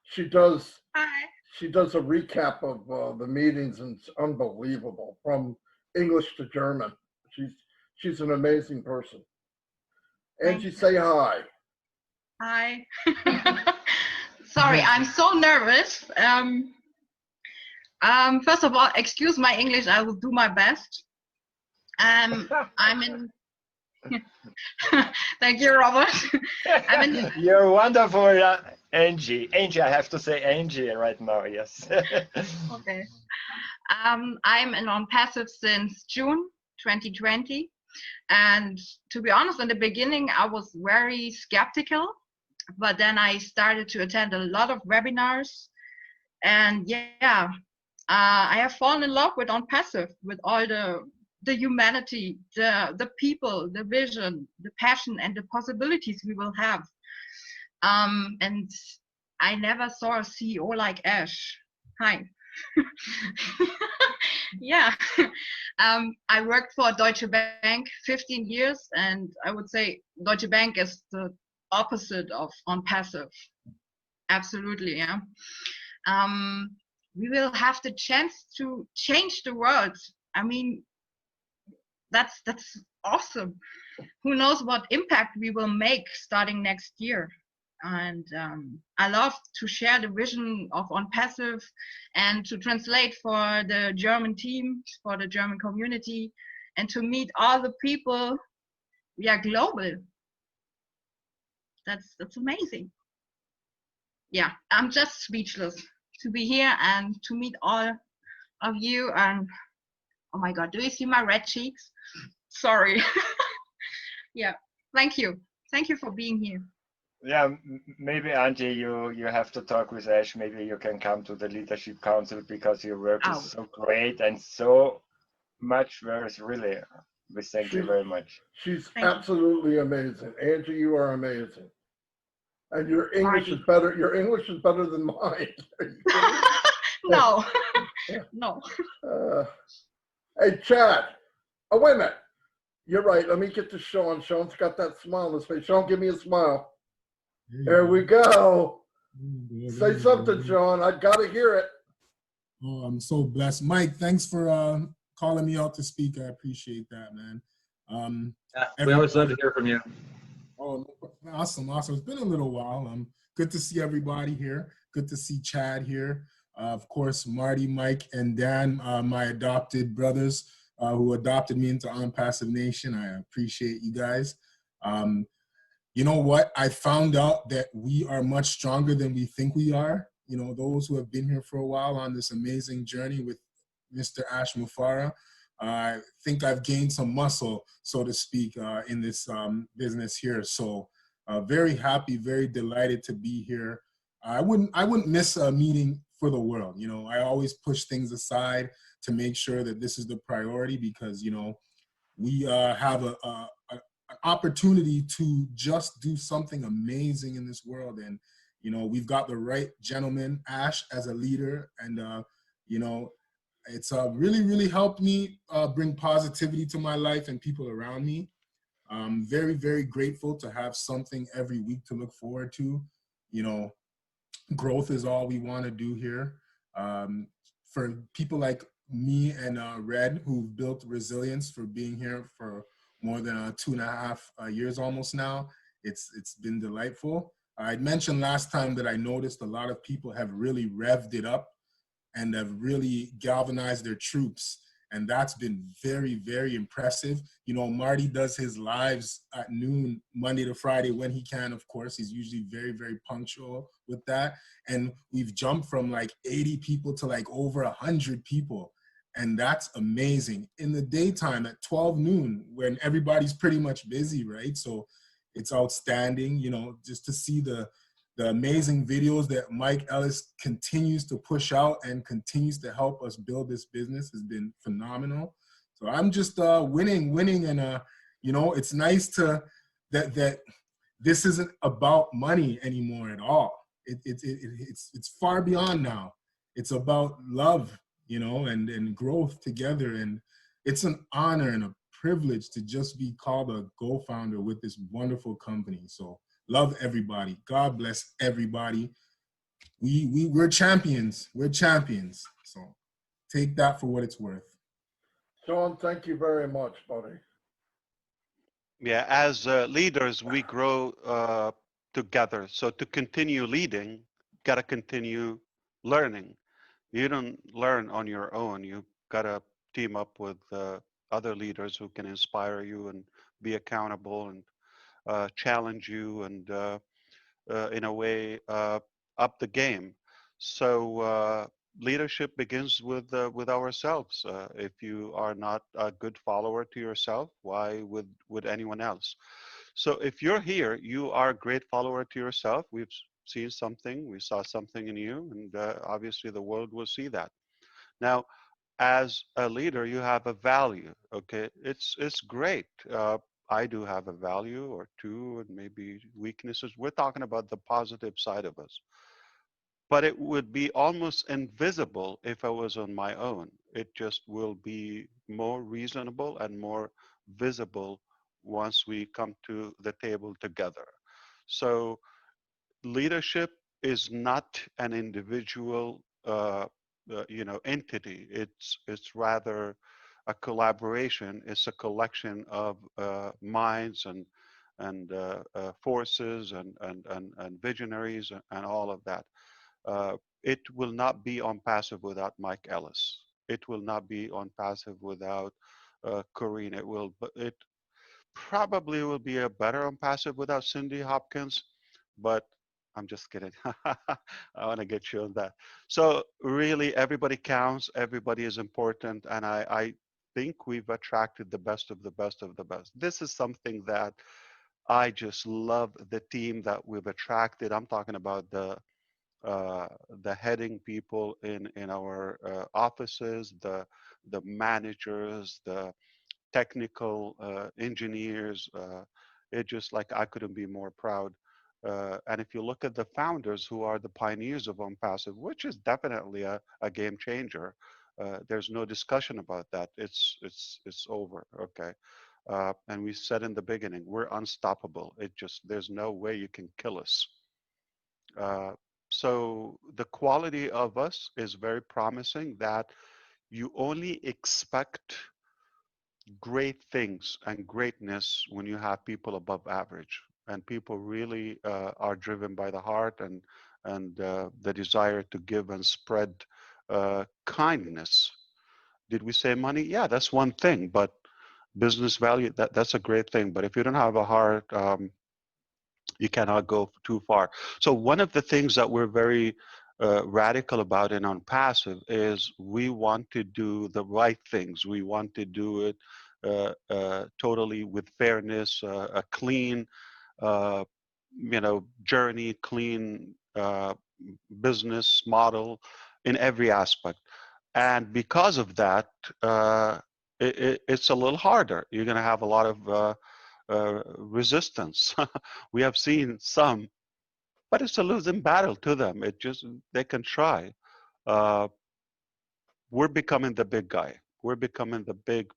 Speaker 2: She does a recap of the meetings, and it's unbelievable from English to German. She's an amazing person. Angie, say hi.
Speaker 6: Hi. Sorry, I'm so nervous. First of all, excuse my English. I will do my best. I'm in. Thank you, Robert.
Speaker 8: You're wonderful, Angie. Angie, I have to say Angie right now. Yes.
Speaker 6: Okay. I'm in ONPASSIVE since June 2020, and to be honest, in the beginning I was very skeptical, but then I started to attend a lot of webinars, and yeah, I have fallen in love with ONPASSIVE, with all the humanity, the people, the vision, the passion, and the possibilities we will have. And I never saw a CEO like Ash. Hi. Yeah. I worked for Deutsche Bank 15 years, and I would say Deutsche Bank is the opposite of ONPASSIVE. Absolutely, yeah. We will have the chance to change the world. I mean, that's awesome. Who knows what impact we will make starting next year. And I love to share the vision of ONPASSIVE and to translate for the German team, for the German community, and to meet all the people. We are global. That's amazing. Yeah, I'm just speechless to be here and to meet all of you. And oh my God, do you see my red cheeks? Sorry. Yeah, thank you. Thank you for being here.
Speaker 8: Yeah, maybe Angie, you have to talk with Ash. Maybe you can come to the Leadership Council, because your work is so great and so much worth. Really, we thank you very much.
Speaker 2: She's absolutely amazing. Angie, you are amazing. And your English is better. Your English is better than mine.
Speaker 6: No, no.
Speaker 2: Hey, Chad. Oh, wait a minute. You're right. Let me get to Sean. Sean's got that smile on his face. Sean, give me a smile. There we go. Say something, Sean. I got to hear it.
Speaker 9: Oh, I'm so blessed. Mike, thanks for calling me out to speak. I appreciate that, man.
Speaker 7: We always love to hear from you.
Speaker 9: Oh, awesome. It's been a little while. Good to see everybody here. Good to see Chad here. Of course, Marty, Mike, and Dan, my adopted brothers who adopted me into ONPASSIVE Nation. I appreciate you guys. You know what? I found out that we are much stronger than we think we are. You know, those who have been here for a while on this amazing journey with Mr. Ash Mufareh. I think I've gained some muscle, so to speak, in this business here. So very happy, very delighted to be here. I wouldn't miss a meeting for the world. You know, I always push things aside to make sure that this is the priority, because, you know, we have an opportunity to just do something amazing in this world. And, you know, we've got the right gentleman, Ash, as a leader. And, you know, it's really, really helped me bring positivity to my life and people around me. Very, very grateful to have something every week to look forward to. You know, growth is all we want to do here. For people like me and Red, who've built resilience for being here for more than 2.5 years almost now, it's been delightful. I mentioned last time that I noticed a lot of people have really revved it up and have really galvanized their troops. And that's been very, very impressive. You know, Marty does his lives at noon, Monday to Friday when he can, of course. He's usually very, very punctual with that. And we've jumped from like 80 people to like over 100 people. And that's amazing. In the daytime at 12 noon, when everybody's pretty much busy, right? So it's outstanding, you know, just to see the amazing videos that Mike Ellis continues to push out and continues to help us build this business has been phenomenal. So I'm just winning, and you know, it's nice to that this isn't about money anymore at all. It's far beyond now. It's about love, you know, and growth together, and it's an honor and a privilege to just be called a co-founder with this wonderful company. So love everybody. God bless everybody. We're champions. We're champions. So take that for what it's worth.
Speaker 2: Sean, thank you very much, buddy.
Speaker 1: Yeah, as leaders, we grow together. So to continue leading, gotta continue learning. You don't learn on your own. You gotta team up with other leaders who can inspire you and be accountable and challenge you and in a way up the game. So leadership begins with ourselves. If you are not a good follower to yourself, why would anyone else? So if you're here, you are a great follower to yourself. We've seen something, we saw something in you, and obviously the world will see that. Now, as a leader, you have a value. Okay, it's great. I do have a value or two, and maybe weaknesses. We're talking about the positive side of us. But it would be almost invisible if I was on my own. It just will be more reasonable and more visible once we come to the table together. So leadership is not an individual entity. It's rather a collaboration. It's a collection of minds and forces and visionaries and all of that. It will not be on passive without Mike Ellis. It will not be on passive without Corrine. It probably will be a better on passive without Cindy Hopkins, but I'm just kidding. I want to get you on that. So really, everybody counts. Everybody is important, and I think we've attracted the best of the best of the best. This is something that I just love, the team that we've attracted. I'm talking about the heading people in our offices, the managers, the technical engineers. It just like I couldn't be more proud. And if you look at the founders who are the pioneers of ONPASSIVE, which is definitely a game changer, there's no discussion about that. It's over. Okay. And we said in the beginning, we're unstoppable. There's no way you can kill us. So the quality of us is very promising, that you only expect great things and greatness when you have people above average, and people really are driven by the heart and the desire to give and spread kindness. Did we say money? Yeah, that's one thing, but business value, that's a great thing. But if you don't have a heart, you cannot go too far. So one of the things that we're very radical about in ONPASSIVE is we want to do the right things. We want to do it totally with fairness, a clean, journey, clean business model in every aspect. And because of that, it's a little harder. You're going to have a lot of resistance. We have seen some, but it's a losing battle to them. They can try. We're becoming the big guy. We're becoming the big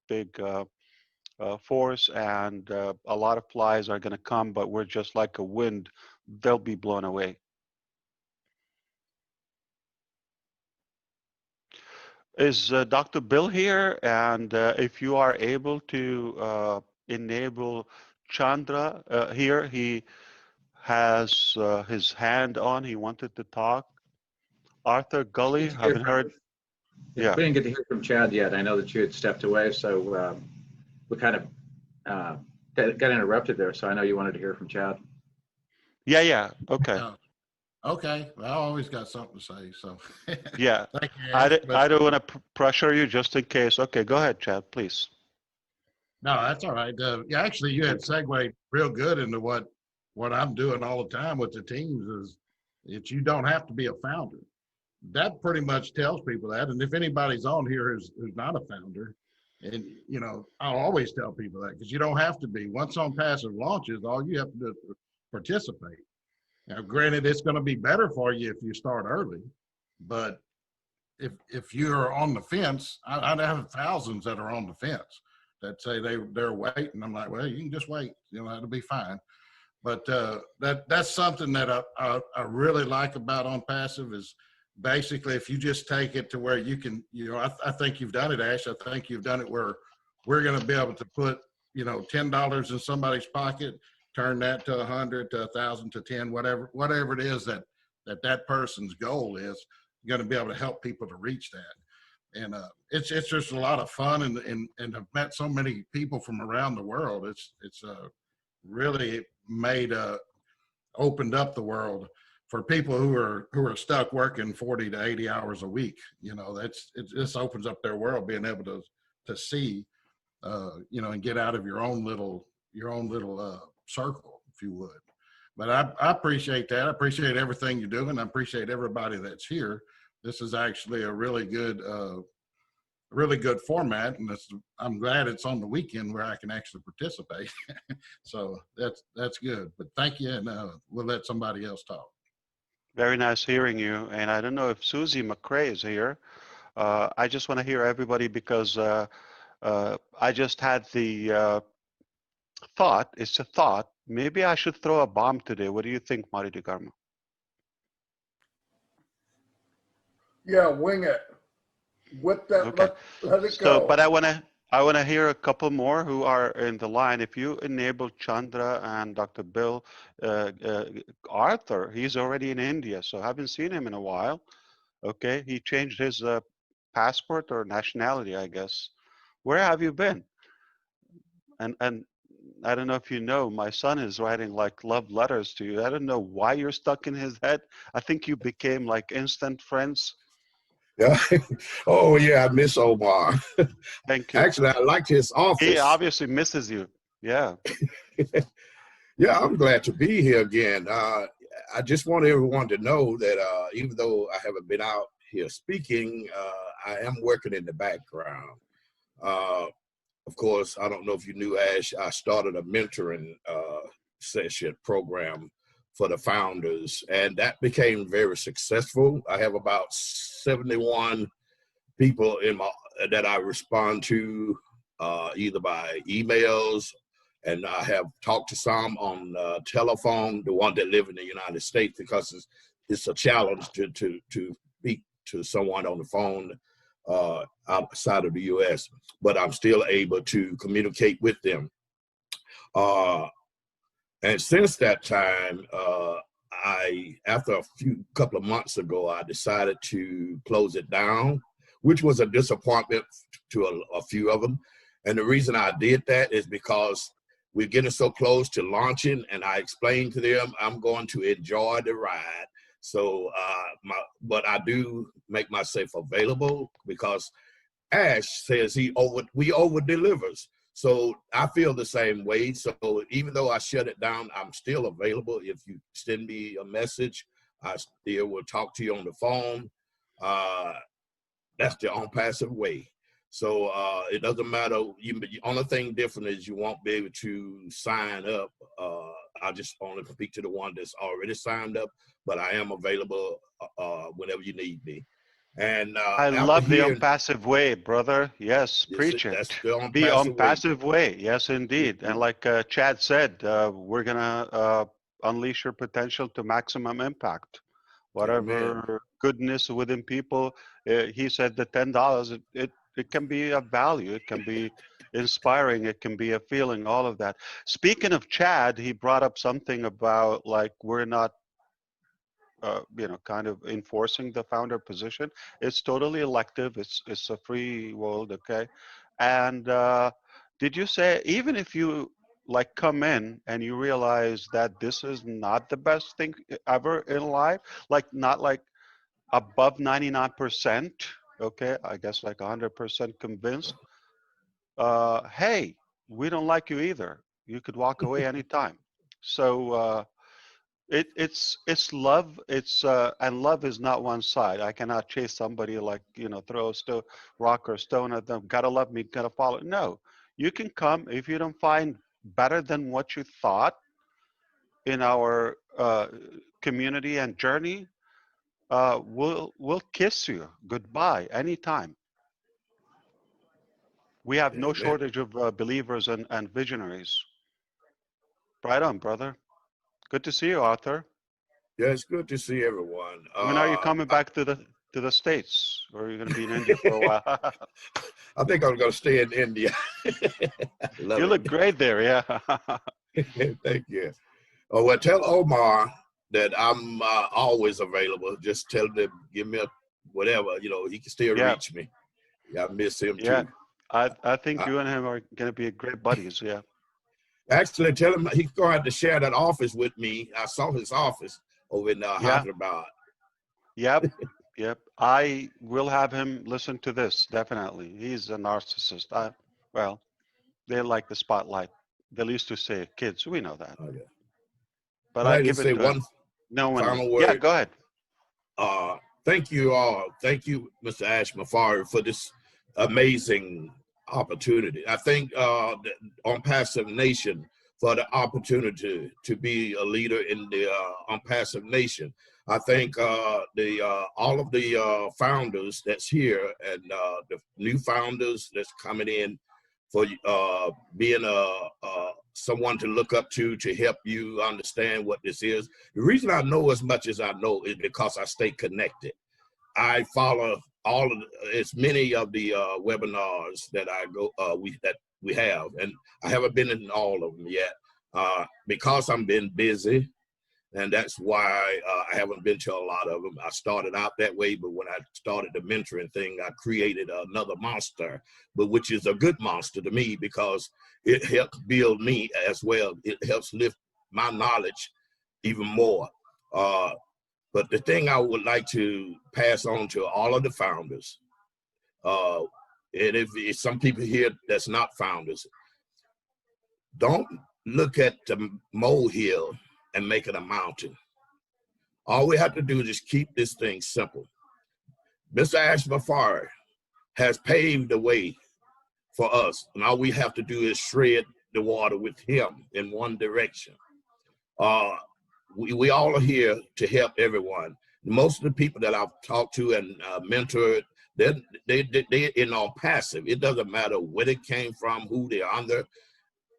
Speaker 1: force, and a lot of flies are going to come, but we're just like a wind. They'll be blown away. Is Dr. Bill here? And if you are able to enable Chandra here, he has his hand on. He wanted to talk. Arthur Gully, haven't heard.
Speaker 7: Yeah, we didn't get to hear from Chad yet. I know that you had stepped away, so we kind of got interrupted there. So I know you wanted to hear from Chad.
Speaker 1: Yeah. Okay.
Speaker 10: Okay, well, I always got something to say, so.
Speaker 1: Yeah,
Speaker 10: Thank you,
Speaker 1: I
Speaker 10: Ash,
Speaker 1: don't want to pressure you just in case. Okay, go ahead, Chad, please.
Speaker 10: No, that's all right. Yeah, actually, you had segued real good into what I'm doing all the time with the teams is that you don't have to be a founder. That pretty much tells people that. And if anybody's on here who's not a founder, and you know, I'll always tell people that because you don't have to be. Once ONPASSIVE launches, all you have to do is participate. Now, granted, it's going to be better for you if you start early, but if you're on the fence, I have thousands that are on the fence that say they're waiting. I'm like, well, you can just wait. You know, it'll be fine. But that's something that I really like about ONPASSIVE is basically if you just take it to where you can, you know, I think you've done it, Ash. I think you've done it where we're going to be able to put, you know, $10 in somebody's pocket, turn that to 100 to 1,000 to 10, whatever it is that person's goal is, you're going to be able to help people to reach that. And it's just a lot of fun, and I've met so many people from around the world. It's really made opened up the world for people who are stuck working 40 to 80 hours a week. You know, it just opens up their world, being able to see, you know, and get out of your own little circle, if you would. But I appreciate that. I appreciate everything you're doing. I appreciate everybody that's here. This is actually a really good format, and I'm glad it's on the weekend where I can actually participate. So that's good. But thank you, and we'll let somebody else talk.
Speaker 1: Very nice hearing you. And I don't know if Susie McCrae is here. I just want to hear everybody because I just had the thought. It's a thought. Maybe I should throw a bomb today. What do you think, Marty DeGarmo?
Speaker 2: Yeah, wing it. With that,
Speaker 1: Okay.
Speaker 2: let it go.
Speaker 1: But I want to hear a couple more who are in the line. If you enable Chandra and Dr. Bill, Arthur, he's already in India, so I haven't seen him in a while. Okay, he changed his passport or nationality, I guess. Where have you been? And I don't know if you know, my son is writing like love letters to you. I don't know why you're stuck in his head. I think you became like instant friends.
Speaker 11: Yeah. Oh yeah, I miss Omar.
Speaker 1: Thank you.
Speaker 11: Actually, I liked his office.
Speaker 1: He obviously misses you. Yeah.
Speaker 11: Yeah, I'm glad to be here again. I just want everyone to know that even though I haven't been out here speaking, I am working in the background. Of course, I don't know if you knew, Ash, I started a mentoring session program for the founders, and that became very successful. I have about 71 people that I respond to either by emails, and I have talked to some on telephone, the one that live in the United States, because it's a challenge to speak to someone on the phone outside of the US, but I'm still able to communicate with them. And since that time, after a couple of months ago, I decided to close it down, which was a disappointment to a few of them. And the reason I did that is because we're getting so close to launching, and I explained to them I'm going to enjoy the ride. So, but I do make myself available because Ash says we over delivers. So I feel the same way. So even though I shut it down, I'm still available. If you send me a message, I still will talk to you on the phone. That's the ONPASSIVE way. So it doesn't matter. The only thing different is you won't be able to sign up. I just only speak to the one that's already signed up, but I am available whenever you need me. And
Speaker 1: I
Speaker 11: after
Speaker 1: love the
Speaker 11: hearing,
Speaker 1: unpassive way, brother. Yes, preach it.
Speaker 11: that's the
Speaker 1: The
Speaker 11: unpassive way.
Speaker 1: unpassive way. Yes, indeed. And like Chad said, we're gonna unleash your potential to maximum impact. Whatever
Speaker 11: Amen.
Speaker 1: goodness within people, he said the $10, it can be a value. It can be inspiring. It can be a feeling. All of that. Speaking of Chad, he brought up something about like we're not kind of enforcing the founder position. It's totally elective. It's a free world, okay? And did you say even if you like come in and you realize that this is not the best thing ever in life, like not like above 99%, okay? I guess like 100% convinced. Hey, we don't like you either. You could walk away anytime. So. It's love. It's and love is not one side. I cannot chase somebody like throw a rock or stone at them. Gotta love me. Gotta follow. No, you can come if you don't find better than what you thought in our community and journey. We'll kiss you goodbye anytime. We have no
Speaker 11: Amen.
Speaker 1: shortage of believers and visionaries. Right on, brother. Good to see you, Arthur.
Speaker 11: Yeah, it's good to see everyone.
Speaker 1: When are you coming back to the States, or are you going to be in India for a while?
Speaker 11: I think I'm going to stay in India.
Speaker 1: You look great there, yeah.
Speaker 11: Thank you. Oh, well, tell Omar that I'm always available. Just tell him to give me whatever, he can still reach me. Yeah, I miss him too.
Speaker 1: I think you and him are going to be great buddies, yeah.
Speaker 11: Actually, tell him he's going to have to share that office with me. I saw his office over in Hyderabad.
Speaker 1: Yep. I will have him listen to this, definitely. He's a narcissist. Well, they like the spotlight. They used to say, kids, we know that.
Speaker 11: Oh, yeah.
Speaker 1: But
Speaker 11: I
Speaker 1: I give
Speaker 11: just say
Speaker 1: it to
Speaker 11: one
Speaker 1: him. No
Speaker 11: final
Speaker 1: one.
Speaker 11: word.
Speaker 1: Yeah, go ahead.
Speaker 11: Thank you all. Thank you, Mr. Ash Mufareh, for this amazing opportunity. I think ONPASSIVE Nation for the opportunity to be a leader in the ONPASSIVE Nation. I thank all of the founders that's here and the new founders that's coming in for being someone to look up to help you understand what this is. The reason I know as much as I know is because I stay connected. I follow as many of the webinars that we have, and I haven't been in all of them yet because I'm been busy, and that's why I haven't been to a lot of them. I started out that way, but when I started the mentoring thing, I created another monster, but which is a good monster to me because it helps build me as well. It helps lift my knowledge even more. But the thing I would like to pass on to all of the founders, and if some people here that's not founders, don't look at the molehill and make it a mountain. All we have to do is just keep this thing simple. Mr. Ash Mufareh has paved the way for us, and all we have to do is shred the water with him in one direction. We all are here to help everyone. Most of the people that I've talked to and mentored, they're in ONPASSIVE. It doesn't matter where they came from, who they're under.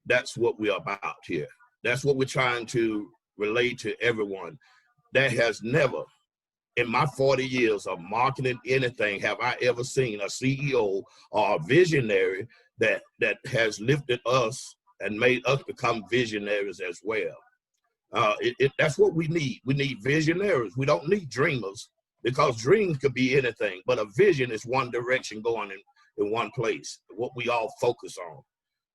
Speaker 11: That's what we're about here. That's what we're trying to relate to everyone. That has never, in my 40 years of marketing anything, have I ever seen a CEO or a visionary that has lifted us and made us become visionaries as well. That's what we need. We need visionaries. We don't need dreamers, because dreams could be anything, but a vision is one direction going in one place, what we all focus on.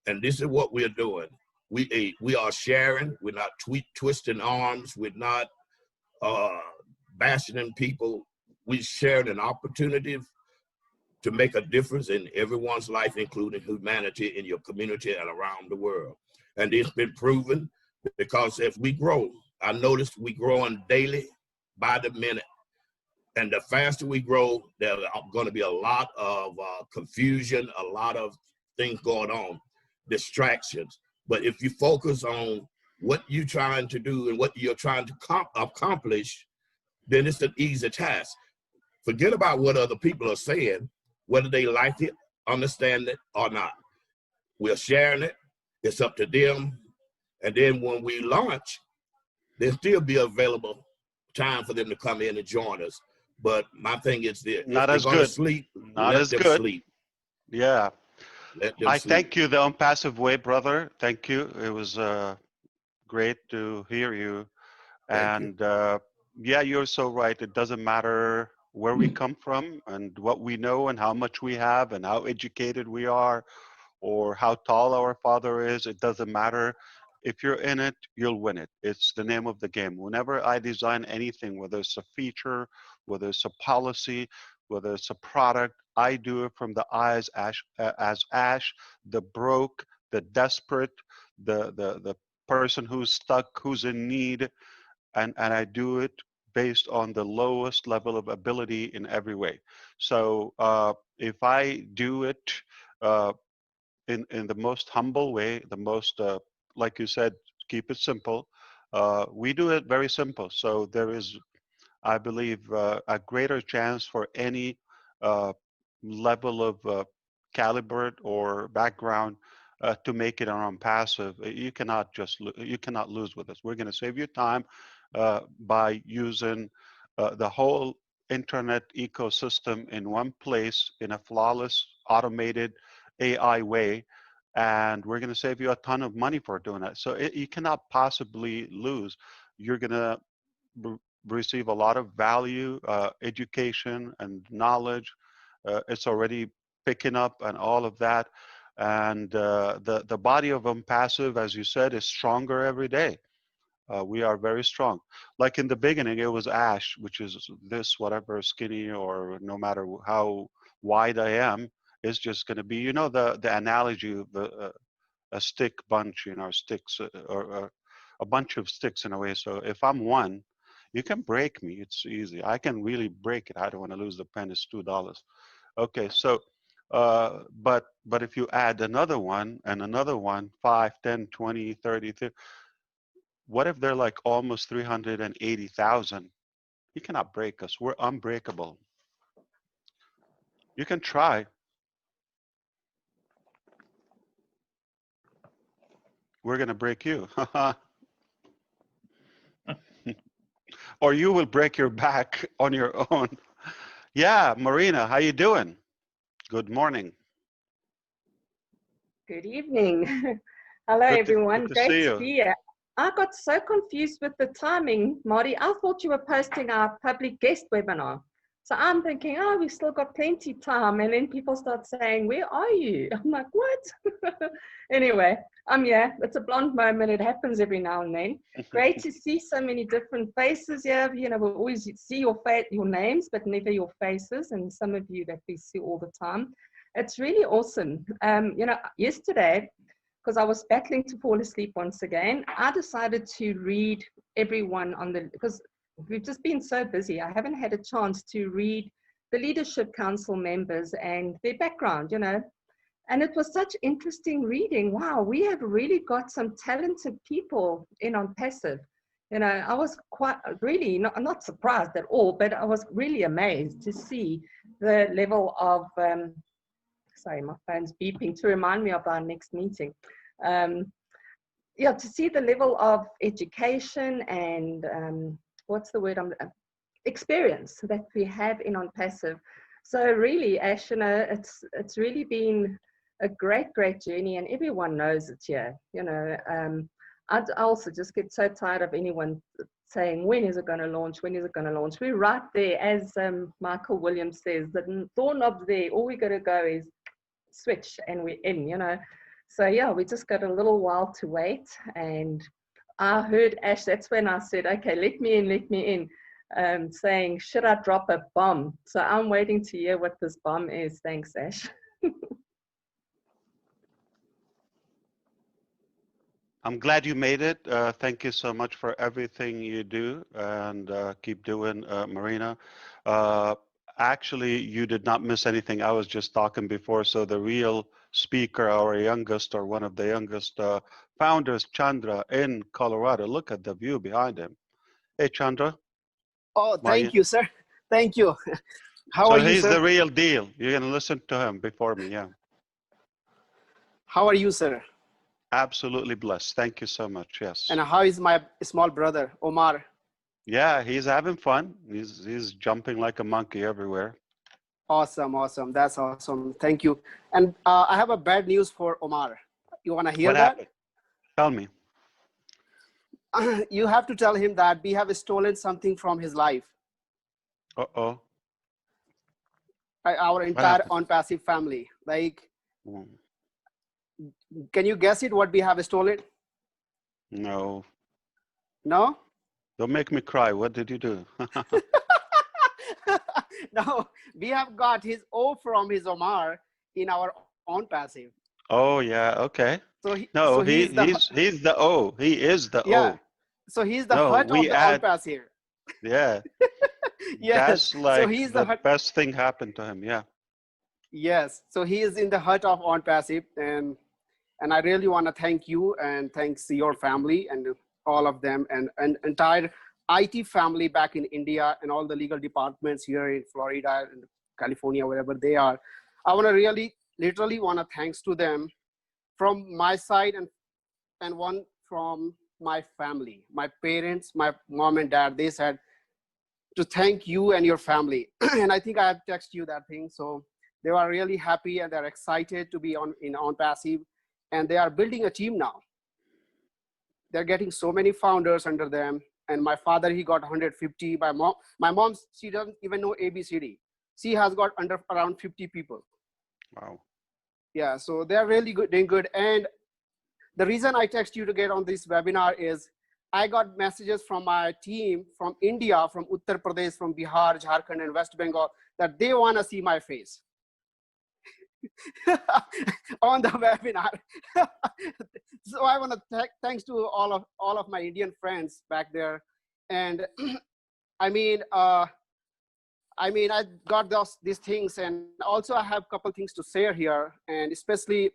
Speaker 11: And this is what we're doing. We are sharing. We're not twisting arms. We're not bashing people. We're sharing an opportunity to make a difference in everyone's life, including humanity in your community and around the world. And it's been proven, because if we grow, I noticed we growing daily by the minute. And the faster we grow, there's going to be a lot of confusion, a lot of things going on, distractions. But if you focus on what you're trying to do and what you're trying to accomplish, then it's an easy task. Forget about what other people are saying, whether they like it, understand it, or not. We're sharing it. It's up to them. And then when we launch, there'll still be available time for them to come in and join us. But my thing is this:
Speaker 1: Not
Speaker 11: if
Speaker 1: as
Speaker 11: they're going to
Speaker 1: good.
Speaker 11: sleep,
Speaker 1: Not
Speaker 11: let
Speaker 1: as
Speaker 11: them
Speaker 1: good.
Speaker 11: sleep.
Speaker 1: Yeah.
Speaker 11: Let them
Speaker 1: I
Speaker 11: sleep.
Speaker 1: thank you the unpassive way, brother. Thank you. It was great to hear you.
Speaker 11: Thank you.
Speaker 1: And yeah, you're so right. It doesn't matter where we come from and what we know and how much we have and how educated we are or how tall our father is. It doesn't matter. If you're in it, you'll win it. It's the name of the game. Whenever I design anything, whether it's a feature, whether it's a policy, whether it's a product, I do it from the eyes as Ash, the broke, the desperate, the person who's stuck, who's in need, and I do it based on the lowest level of ability in every way. So if I do it uh, in the most humble way, the most, like you said, keep it simple. We do it very simple. So there is, I believe, a greater chance for any uh, level of caliber or background to make it on passive. You cannot you cannot lose with us. We're going to save you time by using the whole internet ecosystem in one place in a flawless, automated AI way. And we're going to save you a ton of money for doing that. So you cannot possibly lose. You're going to receive a lot of value, education, and knowledge. It's already picking up and all of that. And the body of unpassive, as you said, is stronger every day. We are very strong. Like in the beginning, it was Ash, which is this, whatever, skinny, or no matter how wide I am, is just going to be, you know, the analogy of a stick bunch, you know, sticks, or a bunch of sticks in a way. So if I'm one, you can break me. It's easy. I can really break it. I don't want to lose the pen. It's $2. Okay, so but if you add another one and another one, 5, 10, 20, 30, 30, what if they're like almost 380,000? You cannot break us. We're unbreakable. You can try. We're gonna break you. Or you will break your back on your own. Yeah, Marina, how you doing? Good morning.
Speaker 12: Good evening. Hello, everyone.
Speaker 1: Good to
Speaker 12: Great
Speaker 1: see
Speaker 12: to
Speaker 1: you.
Speaker 12: be here. I got so confused with the timing, Marty. I thought you were posting our public guest webinar. So I'm thinking, oh, we've still got plenty of time. And then people start saying, where are you? I'm like, what? Anyway, I'm here. It's a blonde moment. It happens every now and then. Great to see so many different faces here. You know, we always see your names, but never your faces. And some of you that we see all the time. It's really awesome. You know, yesterday, because I was battling to fall asleep once again, I decided to read everyone on the, because we've just been so busy. I haven't had a chance to read the Leadership Council members and their background, you know. And it was such interesting reading. Wow, we have really got some talented people in ONPASSIVE. You know, I was quite really not surprised at all, but I was really amazed to see the level of, sorry, my phone's beeping to remind me of our next meeting. Yeah, to see the level of education and what's the word, experience that we have in ONPASSIVE. So really, Ash, you know, it's really been a great journey, and everyone knows it here. You know, I also just get so tired of anyone saying, when is it going to launch? When is it going to launch? We're right there, as Michael Williams says, the doorknob's there. All we got to go is switch and we're in, you know. So yeah, we just got a little while to wait. And I heard Ash, that's when I said, okay, let me in, saying, should I drop a bomb? So I'm waiting to hear what this bomb is. Thanks, Ash.
Speaker 1: I'm glad you made it. Thank you so much for everything you do, and keep doing, Marina. Actually, you did not miss anything. I was just talking before, so the real speaker, our youngest, or one of the youngest founders, Chandra, in Colorado. Look at the view behind him. Hey, Chandra.
Speaker 13: Oh, thank you, sir. Thank you. How
Speaker 1: So
Speaker 13: are you,
Speaker 1: he's
Speaker 13: sir?
Speaker 1: the real deal. You're gonna listen to him before me, yeah.
Speaker 13: How are you, sir?
Speaker 1: Absolutely blessed. Thank you so much. Yes.
Speaker 13: And how is my small brother, Omar?
Speaker 1: Yeah, he's having fun. He's jumping like a monkey everywhere.
Speaker 13: Awesome, awesome. That's awesome. Thank you. And I have a bad news for Omar. You want to hear
Speaker 1: What
Speaker 13: that?
Speaker 1: happened? Tell me.
Speaker 13: You have to tell him that we have stolen something from his life.
Speaker 1: Uh-oh.
Speaker 13: Our
Speaker 1: What
Speaker 13: entire
Speaker 1: happened?
Speaker 13: ONPASSIVE family. Like,
Speaker 1: Mm,
Speaker 13: can you guess it? What we have stolen?
Speaker 1: No.
Speaker 13: No.
Speaker 1: Don't make me cry. What did you do?
Speaker 13: No. We have got his O from his Omar in our ONPASSIVE.
Speaker 1: Oh yeah. Okay.
Speaker 13: So
Speaker 1: No,
Speaker 13: he's the
Speaker 1: he's the O. He is the
Speaker 13: yeah.
Speaker 1: O.
Speaker 13: So he's the
Speaker 1: No,
Speaker 13: hut of
Speaker 1: we
Speaker 13: the
Speaker 1: add.
Speaker 13: ONPASSIVE.
Speaker 1: Yeah.
Speaker 13: Yes.
Speaker 1: That's
Speaker 13: So
Speaker 1: like
Speaker 13: he's the
Speaker 1: the
Speaker 13: hut.
Speaker 1: best thing happened to him. Yeah.
Speaker 13: Yes. So he is in the hut of ONPASSIVE, and I really want to thank you and thanks your family and all of them and entire IT family back in India and all the legal departments here in Florida and California, wherever they are. I want to really, literally want to thanks to them from my side and one from my family, my parents, my mom and dad. They said to thank you and your family. And I think I have texted you that thing. So they were really happy and they're excited to be on ONPASSIVE, and they are building a team now. They're getting so many founders under them. And my father, he got 150. My mom, she doesn't even know ABCD. She has got under around 50 people.
Speaker 1: Wow.
Speaker 13: Yeah, so they're really good, doing good. And the reason I text you to get on this webinar is I got messages from my team from India, from Uttar Pradesh, from Bihar, Jharkhand, and West Bengal that they want to see my face on the webinar. So I want to thanks to all of my Indian friends back there. And I mean, I got these things, and also I have a couple things to share here, and especially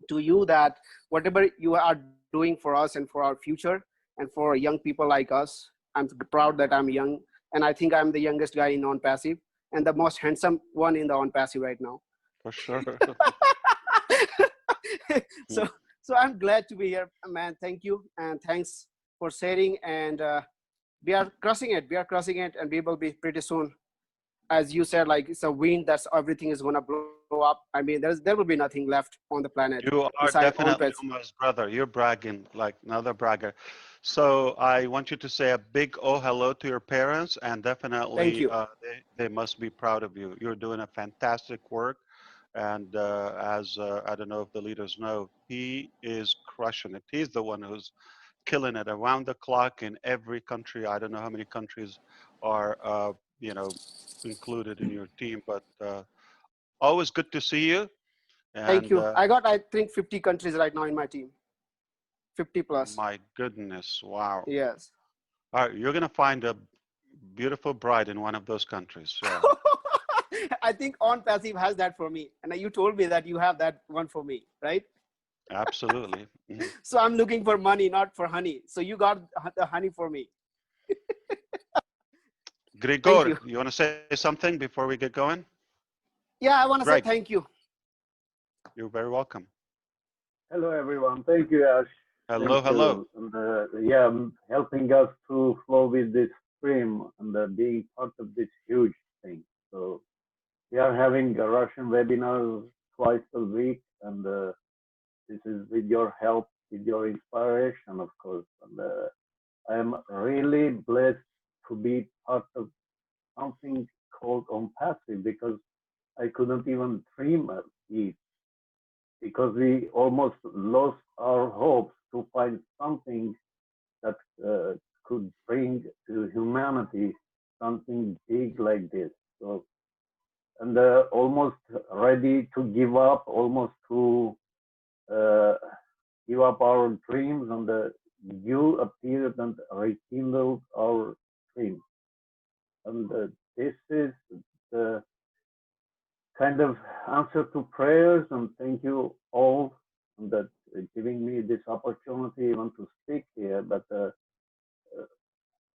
Speaker 13: to you that whatever you are doing for us and for our future and for young people like us, I'm proud that I'm young, and I think I'm the youngest guy in ONPASSIVE and the most handsome one in the ONPASSIVE right now.
Speaker 1: For sure.
Speaker 13: So I'm glad to be here, man. Thank you, and thanks for sharing. And we are crushing it. We are crushing it, and we will be pretty soon. As you said, like it's a wind that's everything is gonna blow up. I mean, there will be nothing left on the planet.
Speaker 1: You are definitely Umar's brother. You're bragging like another bragger. So I want you to say a big oh hello to your parents, and definitely
Speaker 13: Thank you.
Speaker 1: they must be proud of you. You're doing a fantastic work. And as I don't know if the leaders know, he is crushing it. He's the one who's killing it around the clock in every country. I don't know how many countries are, you know, included in your team, but always good to see you.
Speaker 13: Thank
Speaker 1: And
Speaker 13: you. I got, I think, 50 countries right now in my team. 50 plus.
Speaker 1: my goodness, wow.
Speaker 13: Yes.
Speaker 1: All right, you're gonna find a beautiful bride in one of those countries. Yeah.
Speaker 13: I think ONPASSIVE has that for me. And you told me that you have that one for me, right?
Speaker 1: Absolutely. Mhm.
Speaker 13: So I'm looking for money, not for honey. So you got the honey for me.
Speaker 1: Grigor,
Speaker 13: you.
Speaker 1: you want to say something before we get going?
Speaker 13: Yeah, I want to say
Speaker 1: Greg.
Speaker 13: thank you.
Speaker 1: You're very welcome.
Speaker 14: Hello, everyone. Thank you, Ash.
Speaker 1: Hello,
Speaker 14: Thank
Speaker 1: hello.
Speaker 14: you. And, yeah, helping us to flow with this stream and being part of this huge thing. So we are having a Russian webinar twice a week, and this is with your help, with your inspiration, of course. And I am really blessed to be part of something called ONPASSIVE because I couldn't even dream of it, because we almost lost our hopes to find something that could bring to humanity something big like this. So, and almost ready to give up, almost to give up our dreams, and you appeared and rekindled our dreams. And this is the kind of answer to prayers, and thank you all that giving me this opportunity even to speak here. But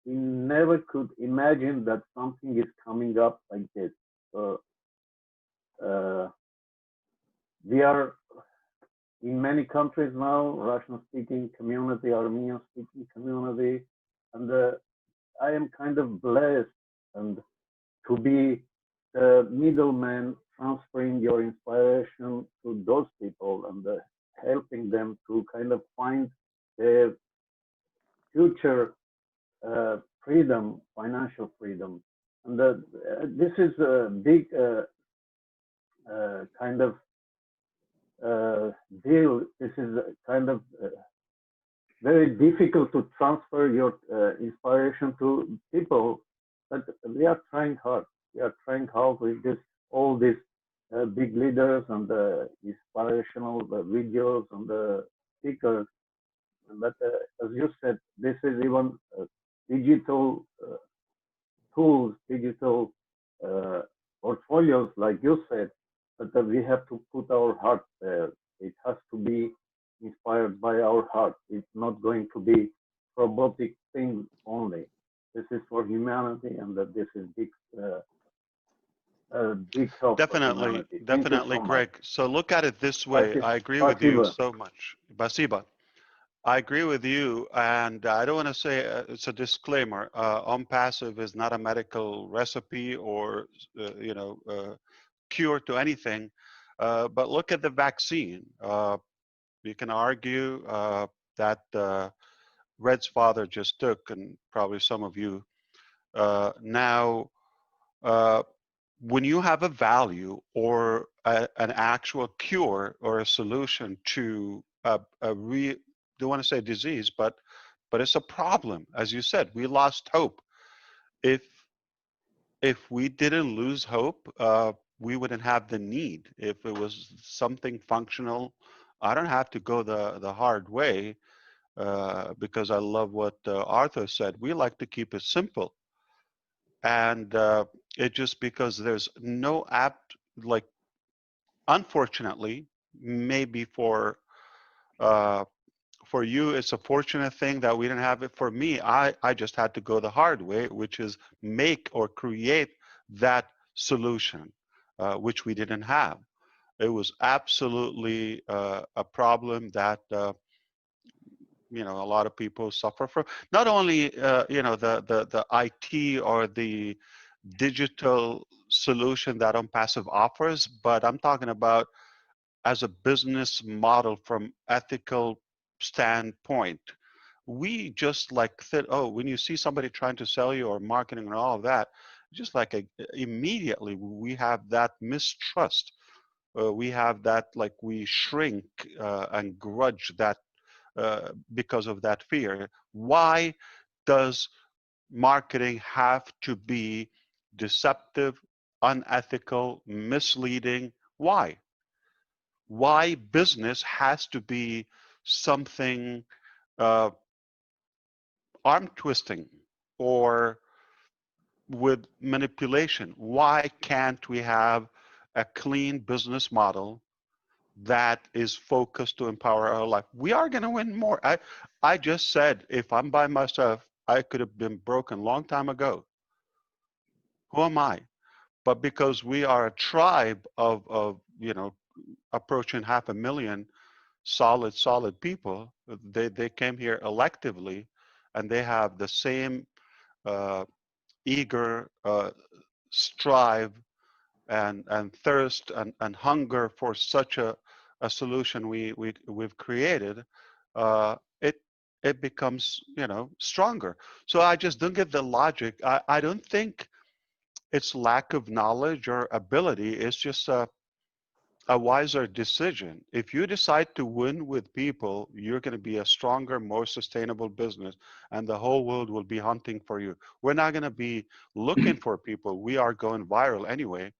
Speaker 14: we never could imagine that something is coming up like this. we are in many countries now, Russian-speaking community, Armenian-speaking community, and I am kind of blessed and to be the middleman transferring your inspiration to those people and helping them to kind of find their future freedom, financial freedom. And this is a big kind of deal. This is kind of very difficult to transfer your inspiration to people, but we are trying hard. We are trying hard with this, all these big leaders and the inspirational videos and the speakers. But as you said, this is even digital tools, digital portfolios, like you said, but we have to put our heart there. It has to be inspired by our heart. It's not going to be robotic thing only. This is for humanity, and that this is big, big help.
Speaker 1: Definitely, definitely,
Speaker 14: so
Speaker 1: Greg. So look at it this way. I agree with you so much. Basiba, I agree with you, and I don't want to say it's a disclaimer. ONPASSIVE is not a medical recipe or cure to anything. But look at the vaccine. You can argue that Red's father just took, and probably some of you now. When you have a value or an actual cure or a solution to don't want to say disease, but it's a problem. As you said, we lost hope. If we didn't lose hope, we wouldn't have the need. If it was something functional, I don't have to go the hard way because I love what Arthur said. We like to keep it simple. And it just because there's no apt, like, unfortunately, maybe for you, it's a fortunate thing that we didn't have it. For me, I just had to go the hard way, which is make or create that solution, which we didn't have. It was absolutely a problem that a lot of people suffer from. Not only the IT or the digital solution that ONPASSIVE offers, but I'm talking about as a business model from ethical standpoint. We just like said, oh, when you see somebody trying to sell you or marketing and all of that, just like immediately we have that mistrust. We have that, like, we shrink and grudge that because of that fear. Why does marketing have to be deceptive, unethical, misleading? Why? Why business has to be something arm twisting or with manipulation? Why can't we have a clean business model that is focused to empower our life? We are going to win more. I just said, if I'm by myself, I could have been broken long time ago. Who am I? But because we are a tribe of approaching 500,000 solid people, they came here electively, and they have the same eager strive and thirst and hunger for such a solution we've created. It becomes stronger. So I just don't get the logic. I don't think it's lack of knowledge or ability. It's just a wiser decision. If you decide to win with people, you're going to be a stronger, more sustainable business, and the whole world will be hunting for you. We're not going to be looking for people. We are going viral anyway,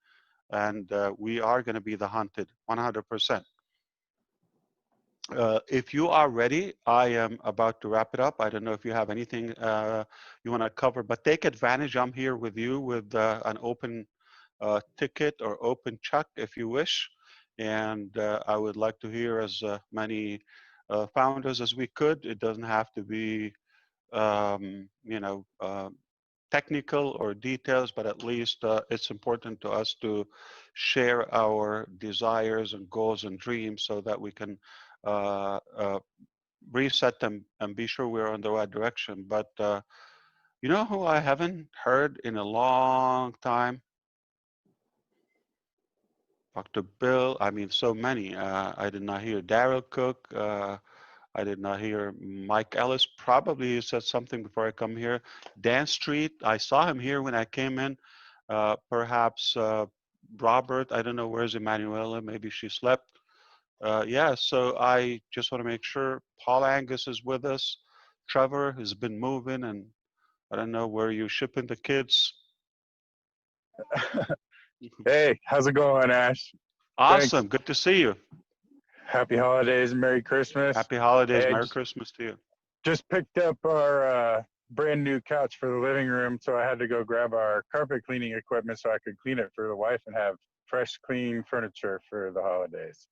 Speaker 1: and we are going to be the hunted 100%. If you are ready, I am about to wrap it up. I don't know if you have anything you want to cover, but take advantage. I'm here with you with an open ticket or open check if you wish. And I would like to hear as many founders as we could. It doesn't have to be, technical or details, but at least it's important to us to share our desires and goals and dreams so that we can reset them and be sure we're on the right direction. But you know who I haven't heard in a long time? Dr. Bill, I mean, so many. I did not hear Daryl Cook. I did not hear Mike Ellis. Probably he said something before I come here. Dan Street, I saw him here when I came in. Perhaps Robert, I don't know, where's Emanuela? Maybe she slept. Yeah, so I just want to make sure Paul Angus is with us. Trevor has been moving, and I don't know where you shipping the kids.
Speaker 15: Hey, how's it going, Ash?
Speaker 1: Awesome.
Speaker 15: Thanks.
Speaker 1: Good to see you.
Speaker 15: Happy holidays and Merry Christmas.
Speaker 1: Happy holidays.
Speaker 15: Hey, I
Speaker 1: Merry Christmas to you.
Speaker 15: just picked up our brand new couch for the living room, so I had to go grab our carpet cleaning equipment so I could clean it for the wife and have fresh, clean furniture for the holidays.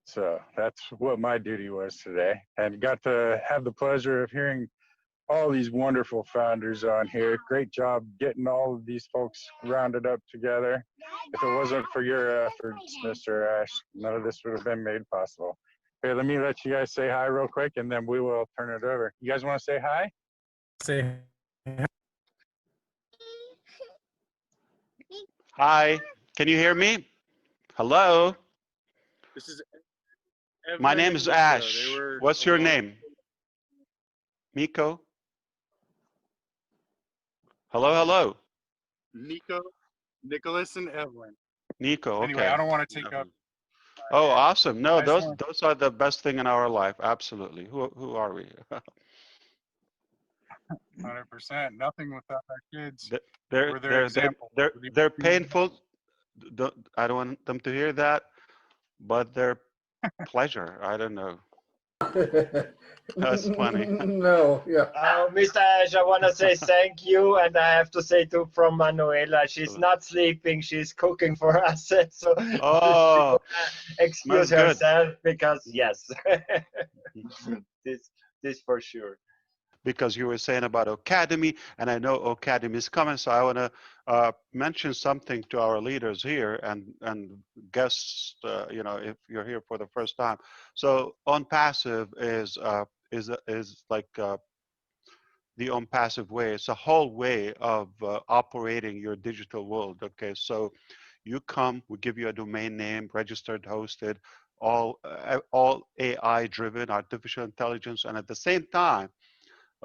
Speaker 15: So that's what my duty was today, and got to have the pleasure of hearing all these wonderful founders on here. Great job getting all of these folks rounded up together. If it wasn't for your efforts, Mr. Ash, none of this would have been made possible. Here, let me let you guys say hi real quick, and then we will turn it over. You guys want to say hi? Say
Speaker 1: Hi. Can you hear me? Hello.
Speaker 15: This is
Speaker 1: My name is Ash. What's your name? Miko? Hello, hello.
Speaker 15: Nico, Nicholas, and Evelyn.
Speaker 1: Nico, okay.
Speaker 15: Anyway, I don't want to take up.
Speaker 1: Oh, awesome. No,
Speaker 15: I just
Speaker 1: those are the best thing in our life. Absolutely. Who are we?
Speaker 15: 100%. Nothing without our kids.
Speaker 1: They're
Speaker 15: We're their
Speaker 1: they're
Speaker 15: example.
Speaker 1: they're painful. I don't want them to hear that, but they're pleasure. I don't know. That's funny.
Speaker 2: No, yeah.
Speaker 8: Mr. Ash, I want to say thank you, and I have to say too from Manuela, she's not sleeping, she's cooking for us, so
Speaker 1: Oh,
Speaker 8: excuse
Speaker 1: smells good.
Speaker 8: herself because yes, this for sure.
Speaker 1: Because you were saying about Academy, and I know Academy is coming, so I want to mention something to our leaders here and guests, you know, if you're here for the first time. So ONPASSIVE is like the ONPASSIVE way. It's a whole way of operating your digital world. Okay, so you come, we give you a domain name, registered, hosted, all AI driven, artificial intelligence, and at the same time,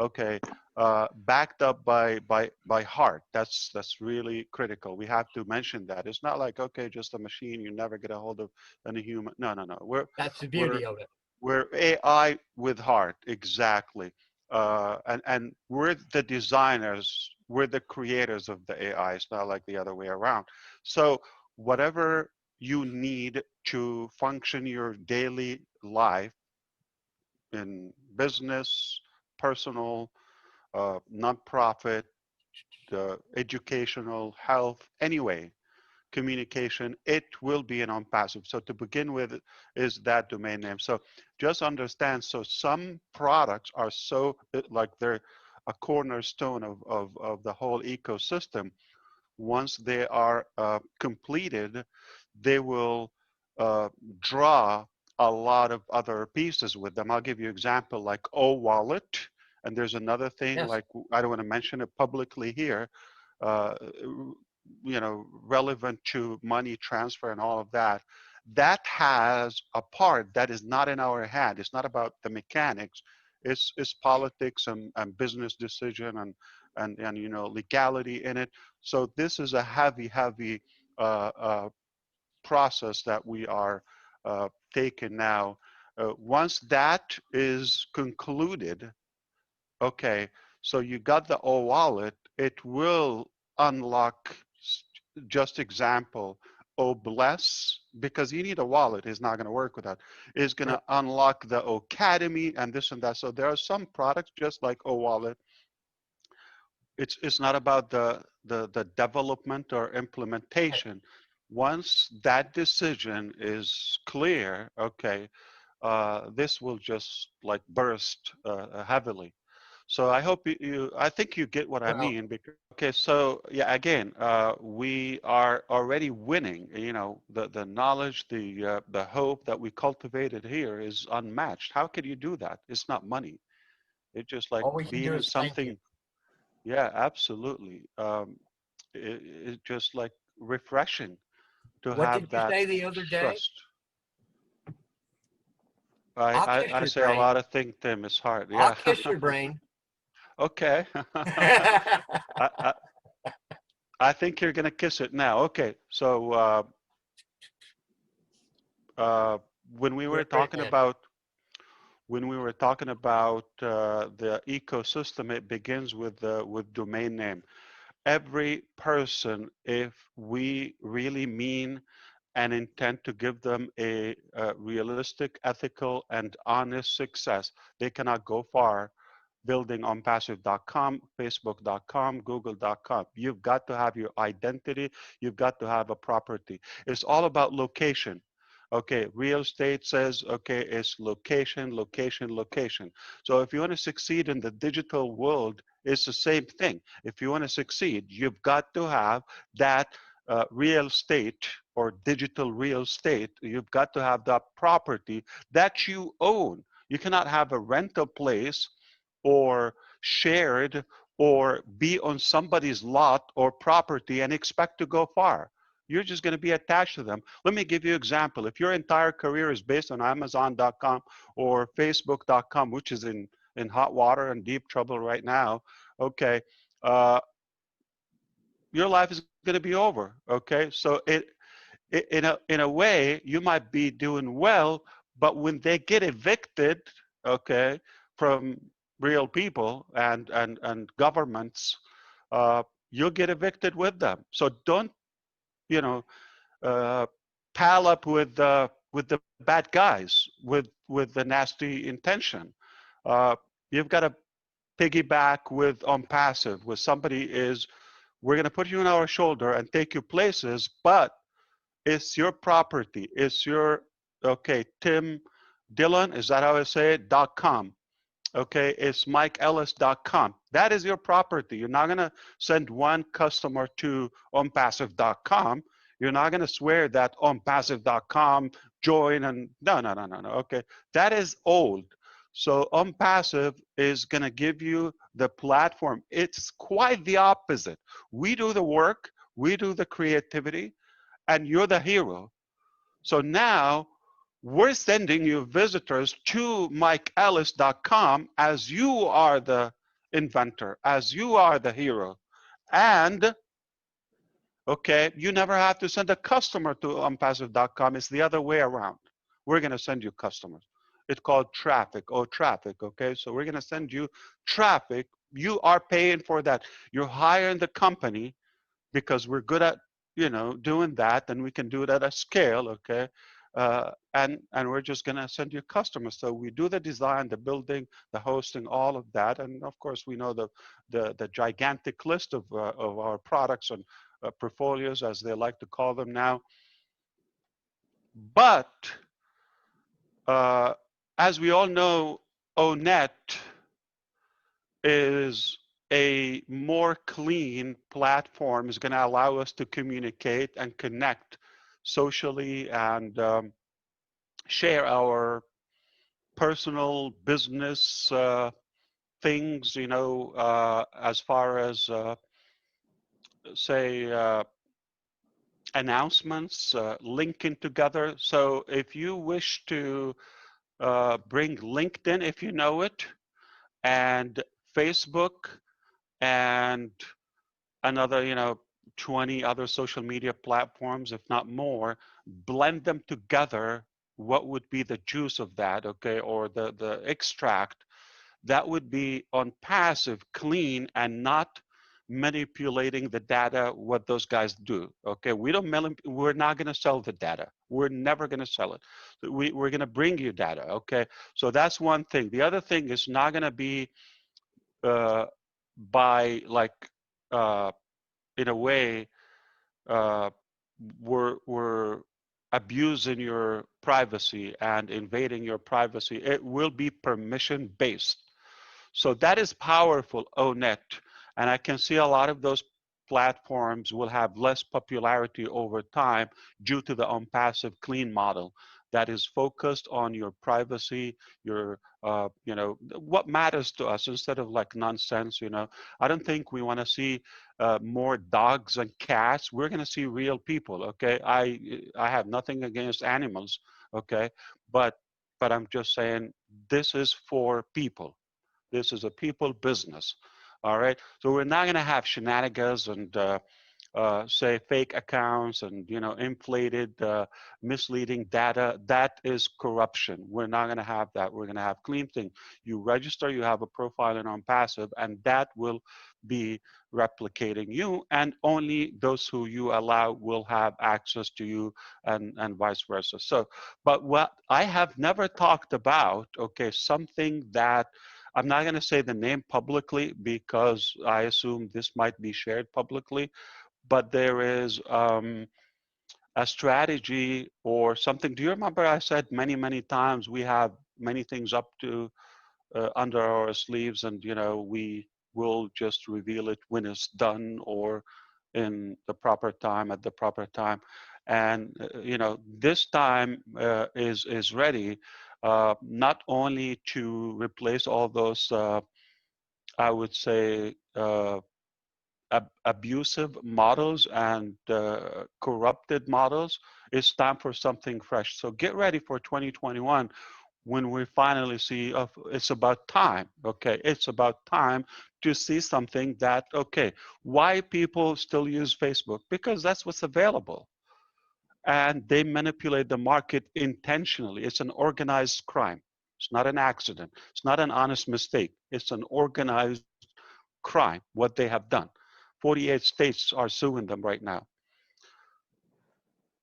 Speaker 1: okay, backed up by heart. That's really critical. We have to mention that. It's not like, okay, just a machine, you never get a hold of any human. No.
Speaker 16: That's the beauty of it.
Speaker 1: We're AI with heart, exactly. And we're the designers, we're the creators of the AI. It's not like the other way around. So whatever you need to function your daily life in business, personal, nonprofit, educational, health, anyway, communication, it will be an ONPASSIVE. So to begin with is that domain name. So just understand, so some products are so, like they're a cornerstone of the whole ecosystem. Once they are completed, they will draw a lot of other pieces with them. I'll give you an example like O-Wallet, and there's another thing,
Speaker 16: Yes.
Speaker 1: like I don't want to mention it publicly here, you know, relevant to money transfer and all of that. That has a part that is not in our hand. It's not about the mechanics. It's politics and business decision and you know, legality in it. So this is a heavy process that we are taking now. Once that is concluded, okay, so you got the O-Wallet, it will unlock, just example, O-Bless, because you need a wallet, it's not gonna work with that. It's gonna unlock the Academy and this and that. So there are some products just like O-Wallet. It's not about the development or implementation. Once that decision is clear, okay, this will just like burst heavily. So I hope I think you get what I
Speaker 16: Well,
Speaker 1: mean. Because, okay, so yeah, again, we are already winning. You know, the knowledge, the hope that we cultivated here is unmatched. How could you do that? It's not money. It's just like
Speaker 16: all we can
Speaker 1: being
Speaker 16: do
Speaker 1: in
Speaker 16: is thank you.
Speaker 1: something. Yeah, absolutely. It's just like refreshing to
Speaker 16: What did
Speaker 1: have
Speaker 16: you
Speaker 1: that
Speaker 16: say the other day?
Speaker 1: trust.
Speaker 16: I'll kiss
Speaker 1: I
Speaker 16: your
Speaker 1: say a
Speaker 16: brain.
Speaker 1: lot of things, Tim. It's hard.
Speaker 16: I'll
Speaker 1: Yeah.
Speaker 16: kiss your brain.
Speaker 1: Okay. I, I think you're gonna kiss it now. Okay. So when we
Speaker 16: You're
Speaker 1: were
Speaker 16: a great
Speaker 1: talking
Speaker 16: man.
Speaker 1: about the ecosystem, it begins with domain name. Every person, if we really mean and intend to give them a realistic, ethical, and honest success, they cannot go far building onpassive.com, facebook.com, google.com. You've got to have your identity. You've got to have a property. It's all about location. Okay, real estate says, okay, it's location, location, location. So if you want to succeed in the digital world, it's the same thing. If you want to succeed, you've got to have that real estate or digital real estate. You've got to have that property that you own. You cannot have a rental place or shared or be on somebody's lot or property and expect to go far. You're just going to be attached to them. Let me give you an example. If your entire career is based on Amazon.com or Facebook.com, which is in hot water and deep trouble right now, okay, your life is going to be over. Okay, so in a way, you might be doing well, but when they get evicted, okay, from real people and governments, you'll get evicted with them. So don't, you know, pal up with the bad guys with the nasty intention. You've got to piggyback with ONPASSIVE, where somebody is, we're going to put you on our shoulder and take you places, but it's your property. It's your, okay, Tim Dillon, is that how I say it? .com. Okay, it's MikeEllis.com. That is your property. You're not going to send one customer to onpassive.com. You're not going to swear that onpassive.com join and no. Okay, that is old. So OnPassive is going to give you the platform. It's quite the opposite. We do the work, we do the creativity, and you're the hero. So now we're sending you visitors to MikeEllis.com as you are the inventor, as you are the hero. And, okay, you never have to send a customer to OnPassive.com. It's the other way around. We're going to send you customers. It's called traffic, okay? So we're going to send you traffic. You are paying for that. You're hiring the company because we're good at, you know, doing that, and we can do it at a scale, okay? And we're just gonna send you customers. So we do the design, the building, the hosting, all of that, and of course we know the gigantic list of our products and portfolios, as they like to call them now. But as we all know, ONET is a more clean platform, is going to allow us to communicate and connect socially and share our personal business things, you know, as far as say announcements, linking together. So if you wish to bring LinkedIn, if you know it, and Facebook and another, you know, 20 other social media platforms, if not more, blend them together, what would be the juice of that, okay, or the extract, that would be on passive, clean, and not manipulating the data, what those guys do, okay? We're not gonna sell the data. We're never gonna sell it. We're gonna bring you data, okay? So that's one thing. The other thing is not gonna be by like, in a way, we're abusing your privacy and invading your privacy. It will be permission based. So that is powerful, ONET. And I can see a lot of those platforms will have less popularity over time due to the ONPASSIVE clean model that is focused on your privacy, your, you know, what matters to us instead of like nonsense, you know. I don't think we want to see more dogs and cats. We're going to see real people, okay? I have nothing against animals, okay? But I'm just saying this is for people. This is a people business, all right? So we're not going to have shenanigans and say fake accounts and, you know, inflated, misleading data. That is corruption. We're not going to have that. We're going to have clean thing. You register, you have a profile in ONPASSIVE, and that will be replicating you, and only those who you allow will have access to you, and vice versa. So, but what I have never talked about, okay, something that I'm not going to say the name publicly because I assume this might be shared publicly, but there is a strategy or something. Do you remember I said many times we have many things up to under our sleeves, and you know, we will just reveal it when it's done or in the proper time at the proper time. And you know, this time is ready, not only to replace all those I would say abusive models and corrupted models. It's time for something fresh. So get ready for 2021 when we finally see it's about time, okay? It's about time to see something that, okay, why people still use Facebook? Because that's what's available. And they manipulate the market intentionally. It's an organized crime. It's not an accident. It's not an honest mistake. It's an organized crime, what they have done. 48 states are suing them right now.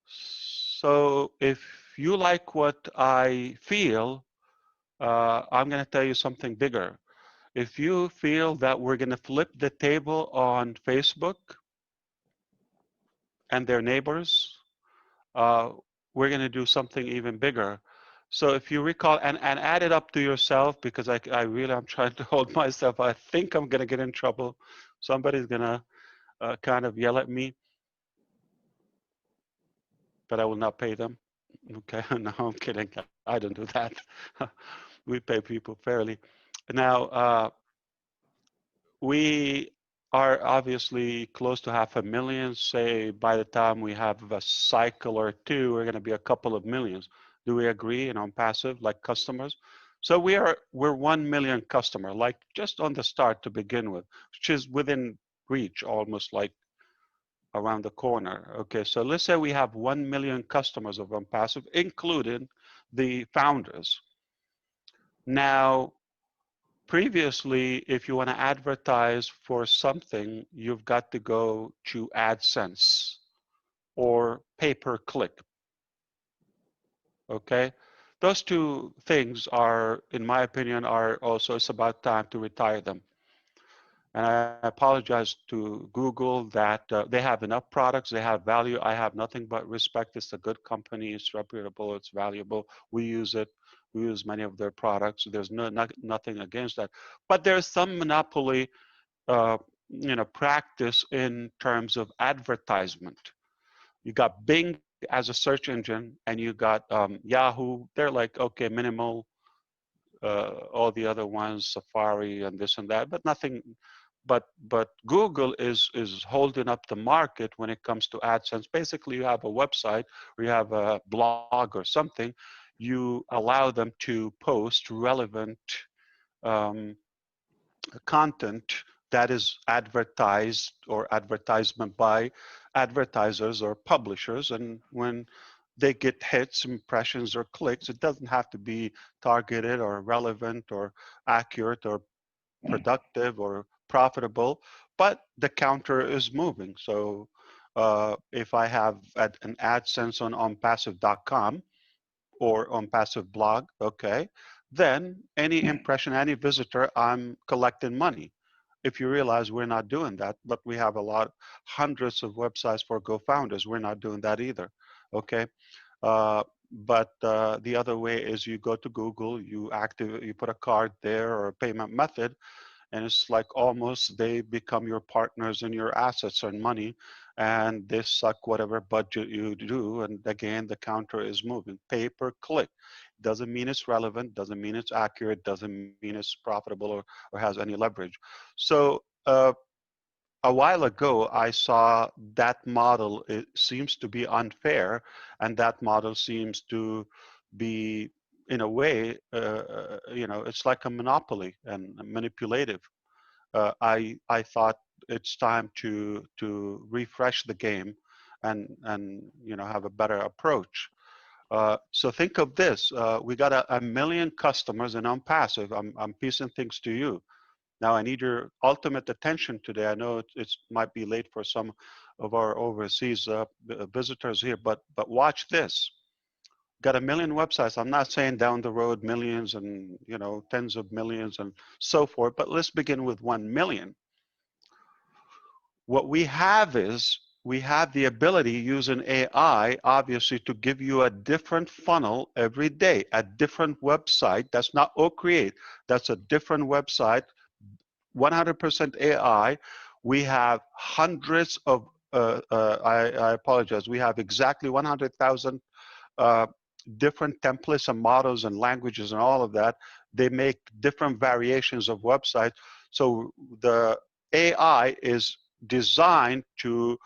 Speaker 1: So if you like what I feel, I'm going to tell you something bigger. If you feel that we're going to flip the table on Facebook and their neighbors, we're going to do something even bigger. So if you recall, and add it up to yourself, because I really am trying to hold myself. I think I'm going to get in trouble. Somebody's going to kind of yell at me, but I will not pay them. Okay, no, I'm kidding. I don't do that. We pay people fairly. Now, we are obviously close to 500,000. Say by the time we have a cycle or two, we're going to be a couple of millions. Do we agree? And on passive, like customers. So we're 1 million customer, like just on the start to begin with, which is within reach, almost like around the corner. Okay, so let's say we have 1 million customers of ONPASSIVE, including the founders. Now, previously, if you want to advertise for something, you've got to go to AdSense or pay-per-click. Okay, those two things are, in my opinion, are also, it's about time to retire them. And I apologize to Google that they have enough products, they have value. I have nothing but respect. It's a good company, it's reputable, it's valuable. We use it. We use many of their products. There's nothing against that. But there's some monopoly, you know, practice in terms of advertisement. You got Bing as a search engine, and you got Yahoo. They're like, okay, minimal. All the other ones, Safari and this and that, but nothing. But Google is holding up the market when it comes to AdSense. Basically, you have a website or you have a blog or something. You allow them to post relevant content that is advertised or advertisement by advertisers or publishers. And when they get hits, impressions, or clicks, it doesn't have to be targeted or relevant or accurate or productive or profitable, but the counter is moving. So if I have an AdSense on OnPassive.com or OnPassive blog, okay, then any impression, any visitor, I'm collecting money. If you realize we're not doing that, but we have a lot, hundreds of websites for GoFounders, we're not doing that either, okay? but the other way is you go to Google, you put a card there or a payment method, and it's like almost they become your partners in your assets and money, and they suck whatever budget you do. And again, the counter is moving. Pay per click. Doesn't mean it's relevant, doesn't mean it's accurate, doesn't mean it's profitable or has any leverage. So a while ago, I saw that model, it seems to be unfair, and that model seems to be, in a way, it's like a monopoly and manipulative. I thought it's time to refresh the game and have a better approach. So think of this: we got a million customers in ONPASSIVE. I'm piecing things to you. Now I need your ultimate attention today. I know it might be late for some of our overseas visitors here, but watch this. Got a million websites. I'm not saying down the road millions and tens of millions and so forth, but let's begin with 1 million. What we have is we have the ability using AI, obviously, to give you a different funnel every day, a different website. That's not OCreate. That's a different website. 100% AI. We have hundreds of, I apologize, we have exactly 100,000 different templates and models and languages and all of that. They make different variations of websites. So the AI is designed to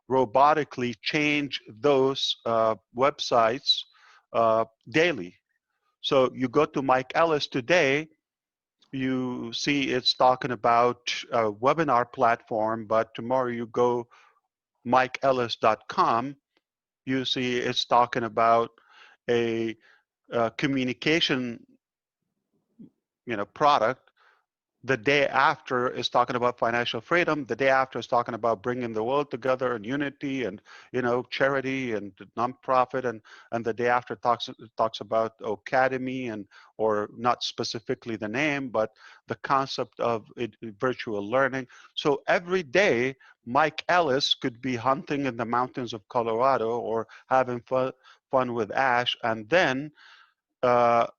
Speaker 1: robotically change those websites daily. So you go to Mike Ellis today, you see it's talking about a webinar platform, but tomorrow you go mikeellis.com, you see it's talking about a communication product. The day after is talking about financial freedom. The day after is talking about bringing the world together and unity and charity and nonprofit. And the day after talks about academy or not specifically the name, but the concept of virtual learning. So every day, Mike Ellis could be hunting in the mountains of Colorado or having fun with Ash, and then that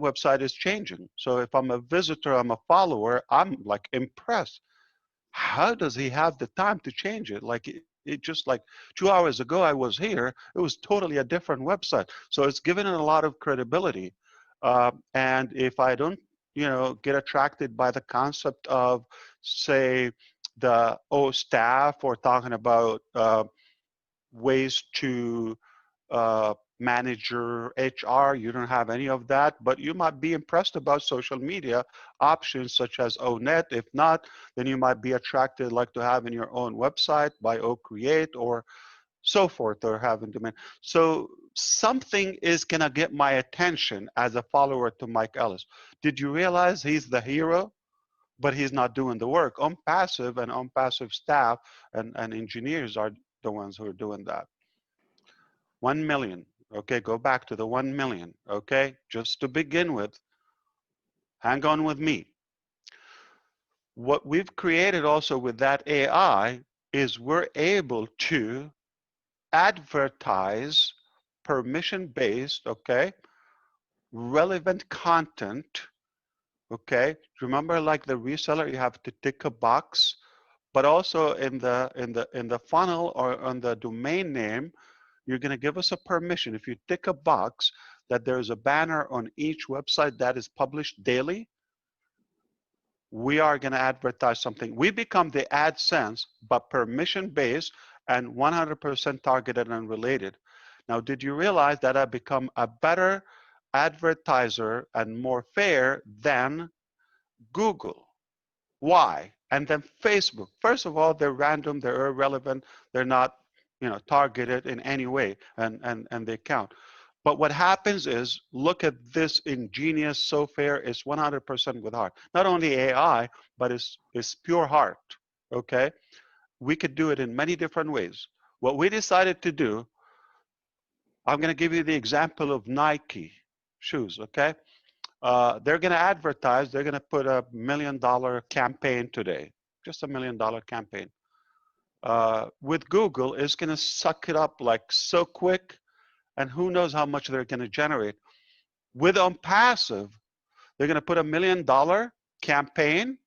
Speaker 1: website is changing. So if I'm a visitor, I'm a follower, I'm like impressed. How does he have the time to change it? Like it just like 2 hours ago I was here, it was totally a different website. So it's given it a lot of credibility. And if I don't, get attracted by the concept of, say, the staff or talking about ways to manage your HR, you don't have any of that, but you might be impressed about social media options such as ONET. If not, then you might be attracted like to having your own website by OCreate or so forth, or having domain. So something is gonna get my attention as a follower to Mike Ellis. Did you realize he's the hero? But he's not doing the work. ONPASSIVE and ONPASSIVE staff and engineers are the ones who are doing that. 1 million. Okay, go back to the 1 million. Okay, just to begin with, hang on with me. What we've created also with that AI is we're able to advertise permission-based, okay, relevant content. Okay, remember, like the reseller, you have to tick a box, but also in the funnel or on the domain name, you're going to give us a permission. If you tick a box that there's a banner on each website that is published daily, we are going to advertise something. We become the AdSense, but permission-based and 100% targeted and related. Now, did you realize that I become a better advertiser and more fair than Google? Why? And then Facebook. First of all, they're random, they're irrelevant, they're not targeted in any way, and they count. But what happens is, look at this ingenious, so fair, it's 100% with heart. Not only AI, but it's pure heart, okay? We could do it in many different ways. What we decided to do, I'm gonna give you the example of Nike shoes, okay? They're gonna advertise, they're gonna put $1 million campaign today, just $1 million campaign. With Google, it's gonna suck it up like so quick, and who knows how much they're going to generate. With ONPASSIVE, they're going to put $1 million campaign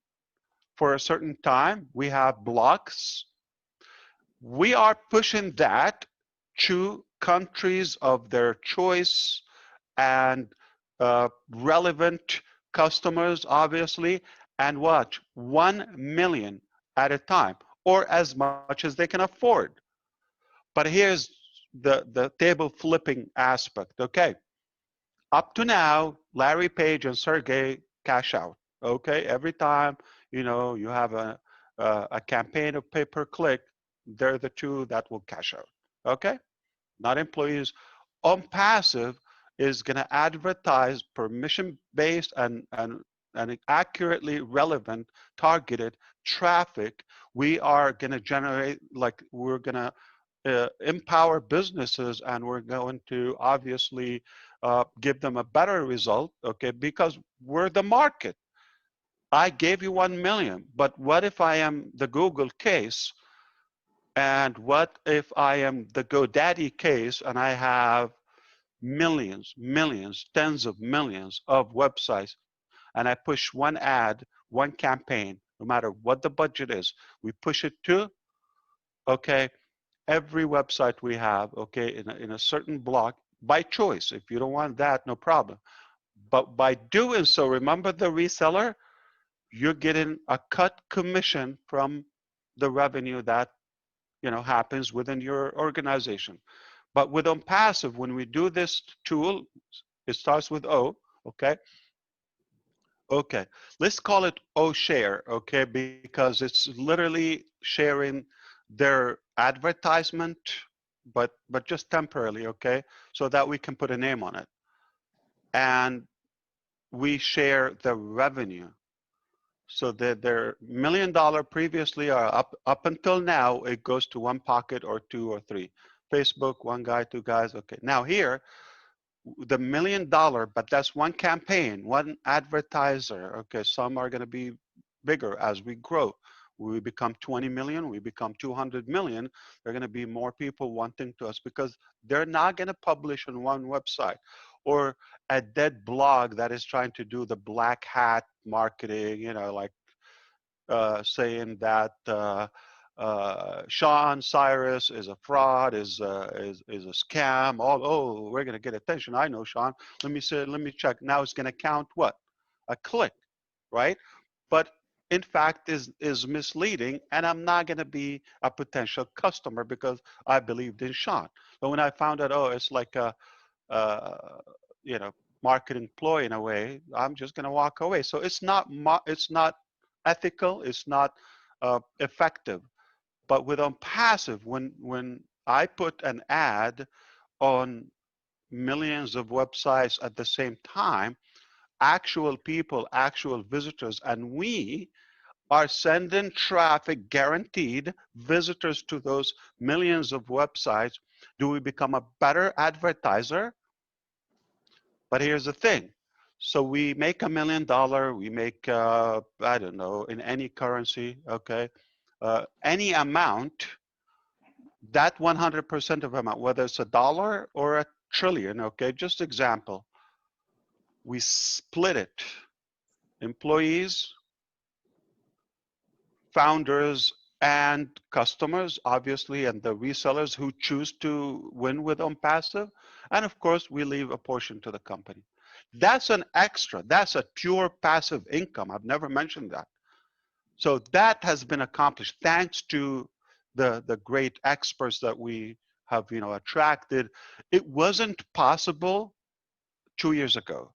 Speaker 1: for a certain time. We have blocks. We are pushing that to countries of their choice and relevant customers, obviously, and what? 1 million at a time, or as much as they can afford. But here's the table flipping aspect, okay? Up to now, Larry Page and Sergey cash out, okay? Every time, you know, you have a campaign of pay-per-click, they're the two that will cash out, okay? Not employees. ONPASSIVE is going to advertise permission-based and accurately relevant, targeted traffic. We are going to generate, like, we're going to empower businesses, and we're going to obviously give them a better result, okay, because we're the market. I gave you 1 million, but what if I am the Google case? And what if I am the GoDaddy case and I have millions, tens of millions of websites, and I push one ad, one campaign, no matter what the budget is, we push it to, okay, every website we have, okay, in a certain block by choice. If you don't want that, no problem. But by doing so, remember the reseller, you're getting a cut commission from the revenue that, you know, happens within your organization. But with ONPASSIVE, when we do this tool, it starts with O, okay? Okay, let's call it O share, okay? Because it's literally sharing their advertisement, but just temporarily, okay? So that we can put a name on it. And we share the revenue. So their $1 million previously are up until now, it goes to one pocket or two or three. Facebook, one guy, two guys, okay. Now here, the $1 million, but that's one campaign, one advertiser, okay. Some are gonna be bigger as we grow. We become 20 million, we become 200 million, there are gonna be more people wanting to us because they're not gonna publish on one website or a dead blog that is trying to do the black hat marketing, you know, like saying that Sean Cyrus is a fraud, is a scam. Oh, we're gonna get attention. I know Sean. Let me check. Now it's gonna count what? A click, right? But in fact is misleading, and I'm not gonna be a potential customer because I believed in Sean. But when I found out, oh, it's like a you know, marketing ploy in a way, I'm just gonna walk away. So it's not ethical, it's not effective. But with ONPASSIVE, when I put an ad on millions of websites at the same time, actual people, actual visitors, and we are sending traffic, guaranteed visitors to those millions of websites, do we become a better advertiser? But here's the thing. So we make $1 million, we make, I don't know, in any currency, okay? Any amount, that 100% of amount, whether it's $1 or $1 trillion, okay? Just example, we split it. Employees, founders, and customers, obviously, and the resellers who choose to win with ONPASSIVE. And of course, we leave a portion to the company. That's an extra. That's a pure passive income. I've never mentioned that. So that has been accomplished thanks to the great experts that we have, you know, attracted. It wasn't possible 2 years ago,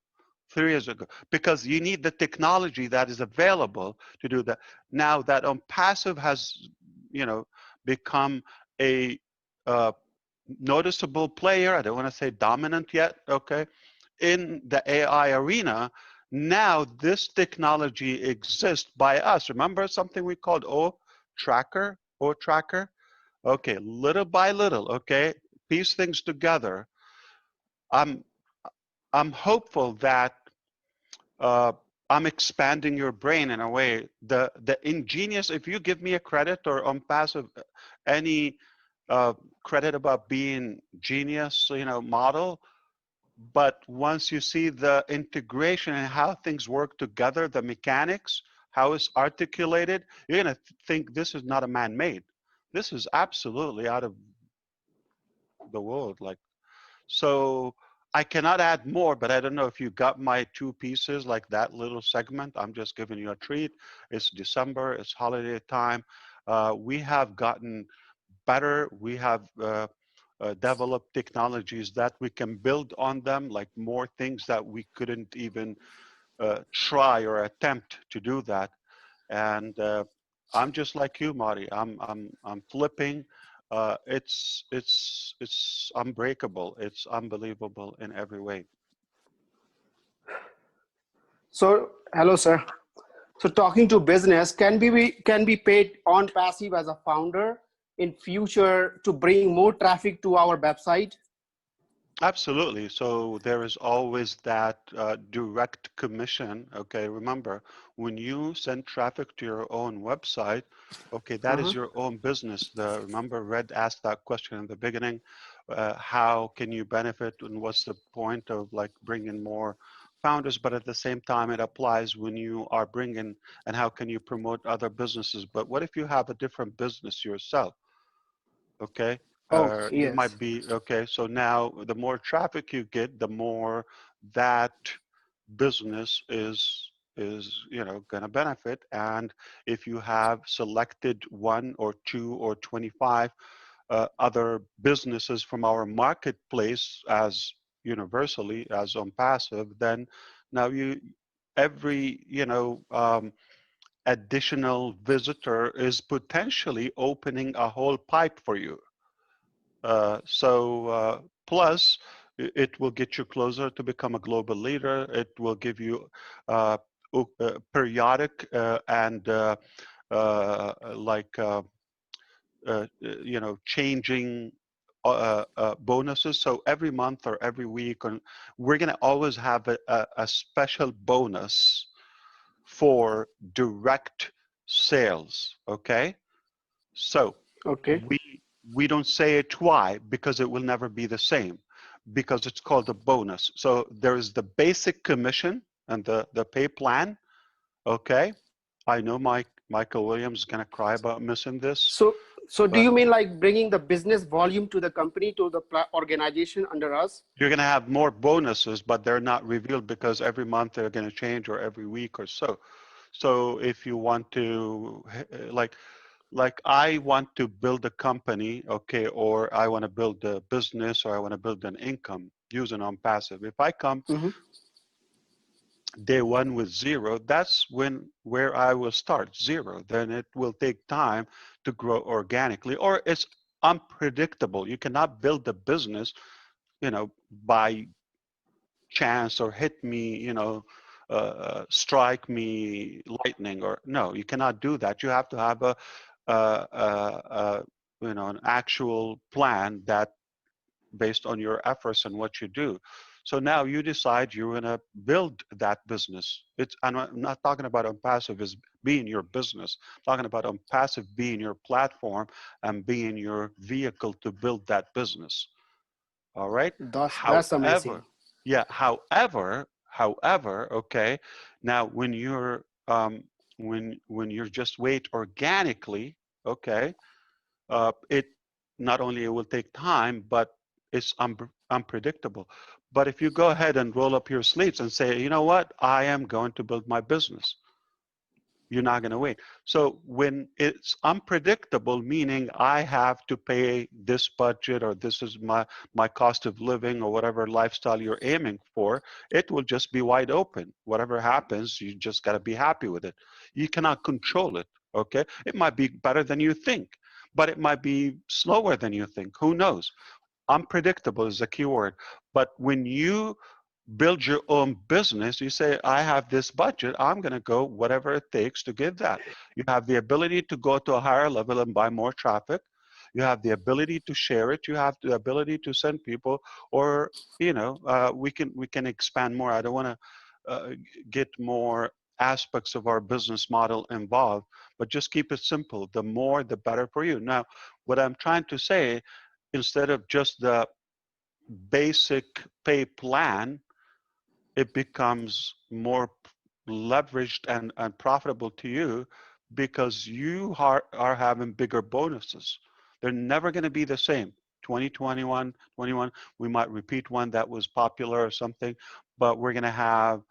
Speaker 1: 3 years ago, because you need the technology that is available to do that. Now that ONPASSIVE has, you know, become a noticeable player, I don't want to say dominant yet, okay, in the AI arena, now this technology exists by us. Remember something we called O-Tracker? Okay, little by little, okay, piece things together. I'm hopeful that I'm expanding your brain in a way. The ingenious, if you give me a credit or ONPASSIVE, any credit about being genius, you know, model. But once you see the integration and how things work together, the mechanics, how it's articulated, you're going to think this is not a man-made. This is absolutely out of the world. Like, so I cannot add more, but I don't know if you got my 2 pieces, like that little segment. I'm just giving you a treat. It's December, it's holiday time. We have gotten better. We have developed technologies that we can build on them, like more things that we couldn't even try or attempt to do that. And I'm just like you, Marty. I'm flipping. It's unbreakable. It's unbelievable in every way.
Speaker 13: So, hello, sir. So, talking to business, can be paid on passive as a founder in future to bring more traffic to our website?
Speaker 1: Absolutely. So there is always that direct commission. Okay, remember, when you send traffic to your own website, okay, that is your own business. Remember, Red asked that question in the beginning. How can you benefit, and what's the point of like bringing more founders? But at the same time, it applies when you are bringing, and how can you promote other businesses? But what if you have a different business yourself? Okay. You might be, okay, so now the more traffic you get, the more that business is you know, going to benefit. And if you have selected 1 or 2 or 25 other businesses from our marketplace as universally as ONPASSIVE, then now every, you know, additional visitor is potentially opening a whole pipe for you. Plus, it will get you closer to become a global leader. It will give you periodic and you know, changing bonuses. So every month or every week, we're going to always have a special bonus for direct sales. Okay, so we don't say it why, because it will never be the same, because it's called a bonus. So there is the basic commission and the pay plan. Okay, I know Michael Williams is going to cry about missing this.
Speaker 13: So do you mean like bringing the business volume to the company, to the organization under us?
Speaker 1: You're going to have more bonuses, but they're not revealed because every month they're going to change, or every week or so. So if you want to, like I want to build a company, okay, or I want to build a business, or I want to build an income using ONPASSIVE. If I come day 1 with 0, that's where I will start 0. Then it will take time to grow organically, or it's unpredictable. You cannot build a business, you know, by chance, or hit me, you know, strike me lightning, or no, you cannot do that. You have to have you know, an actual plan that based on your efforts and what you do. So now you decide you're going to build that business. I'm not talking about ONPASSIVE as being your business. I'm talking about ONPASSIVE being your platform and being your vehicle to build that business. All right.
Speaker 13: That's amazing.
Speaker 1: Yeah. However, okay. Now, when you're when you're just wait organically, okay, it not only it will take time, but it's unpredictable. But if you go ahead and roll up your sleeves and say, you know what, I am going to build my business, you're not going to wait. So when it's unpredictable, meaning I have to pay this budget, or this is my cost of living, or whatever lifestyle you're aiming for, it will just be wide open. Whatever happens, you just got to be happy with it. You cannot control it, okay? It might be better than you think, but it might be slower than you think. Who knows? Unpredictable is a key word. But when you build your own business, you say, I have this budget, I'm going to go whatever it takes to get that. You have the ability to go to a higher level and buy more traffic. You have the ability to share it. You have the ability to send people, or, you know, we can expand more. I don't want to get more aspects of our business model involved, but just keep it simple. The more, the better for you. Now, What I'm trying to say, instead of just the basic pay plan, it becomes more leveraged and profitable to you because you are having bigger bonuses. They're never going to be the same. 2021, 21, we might repeat one that was popular or something, but we're going to have,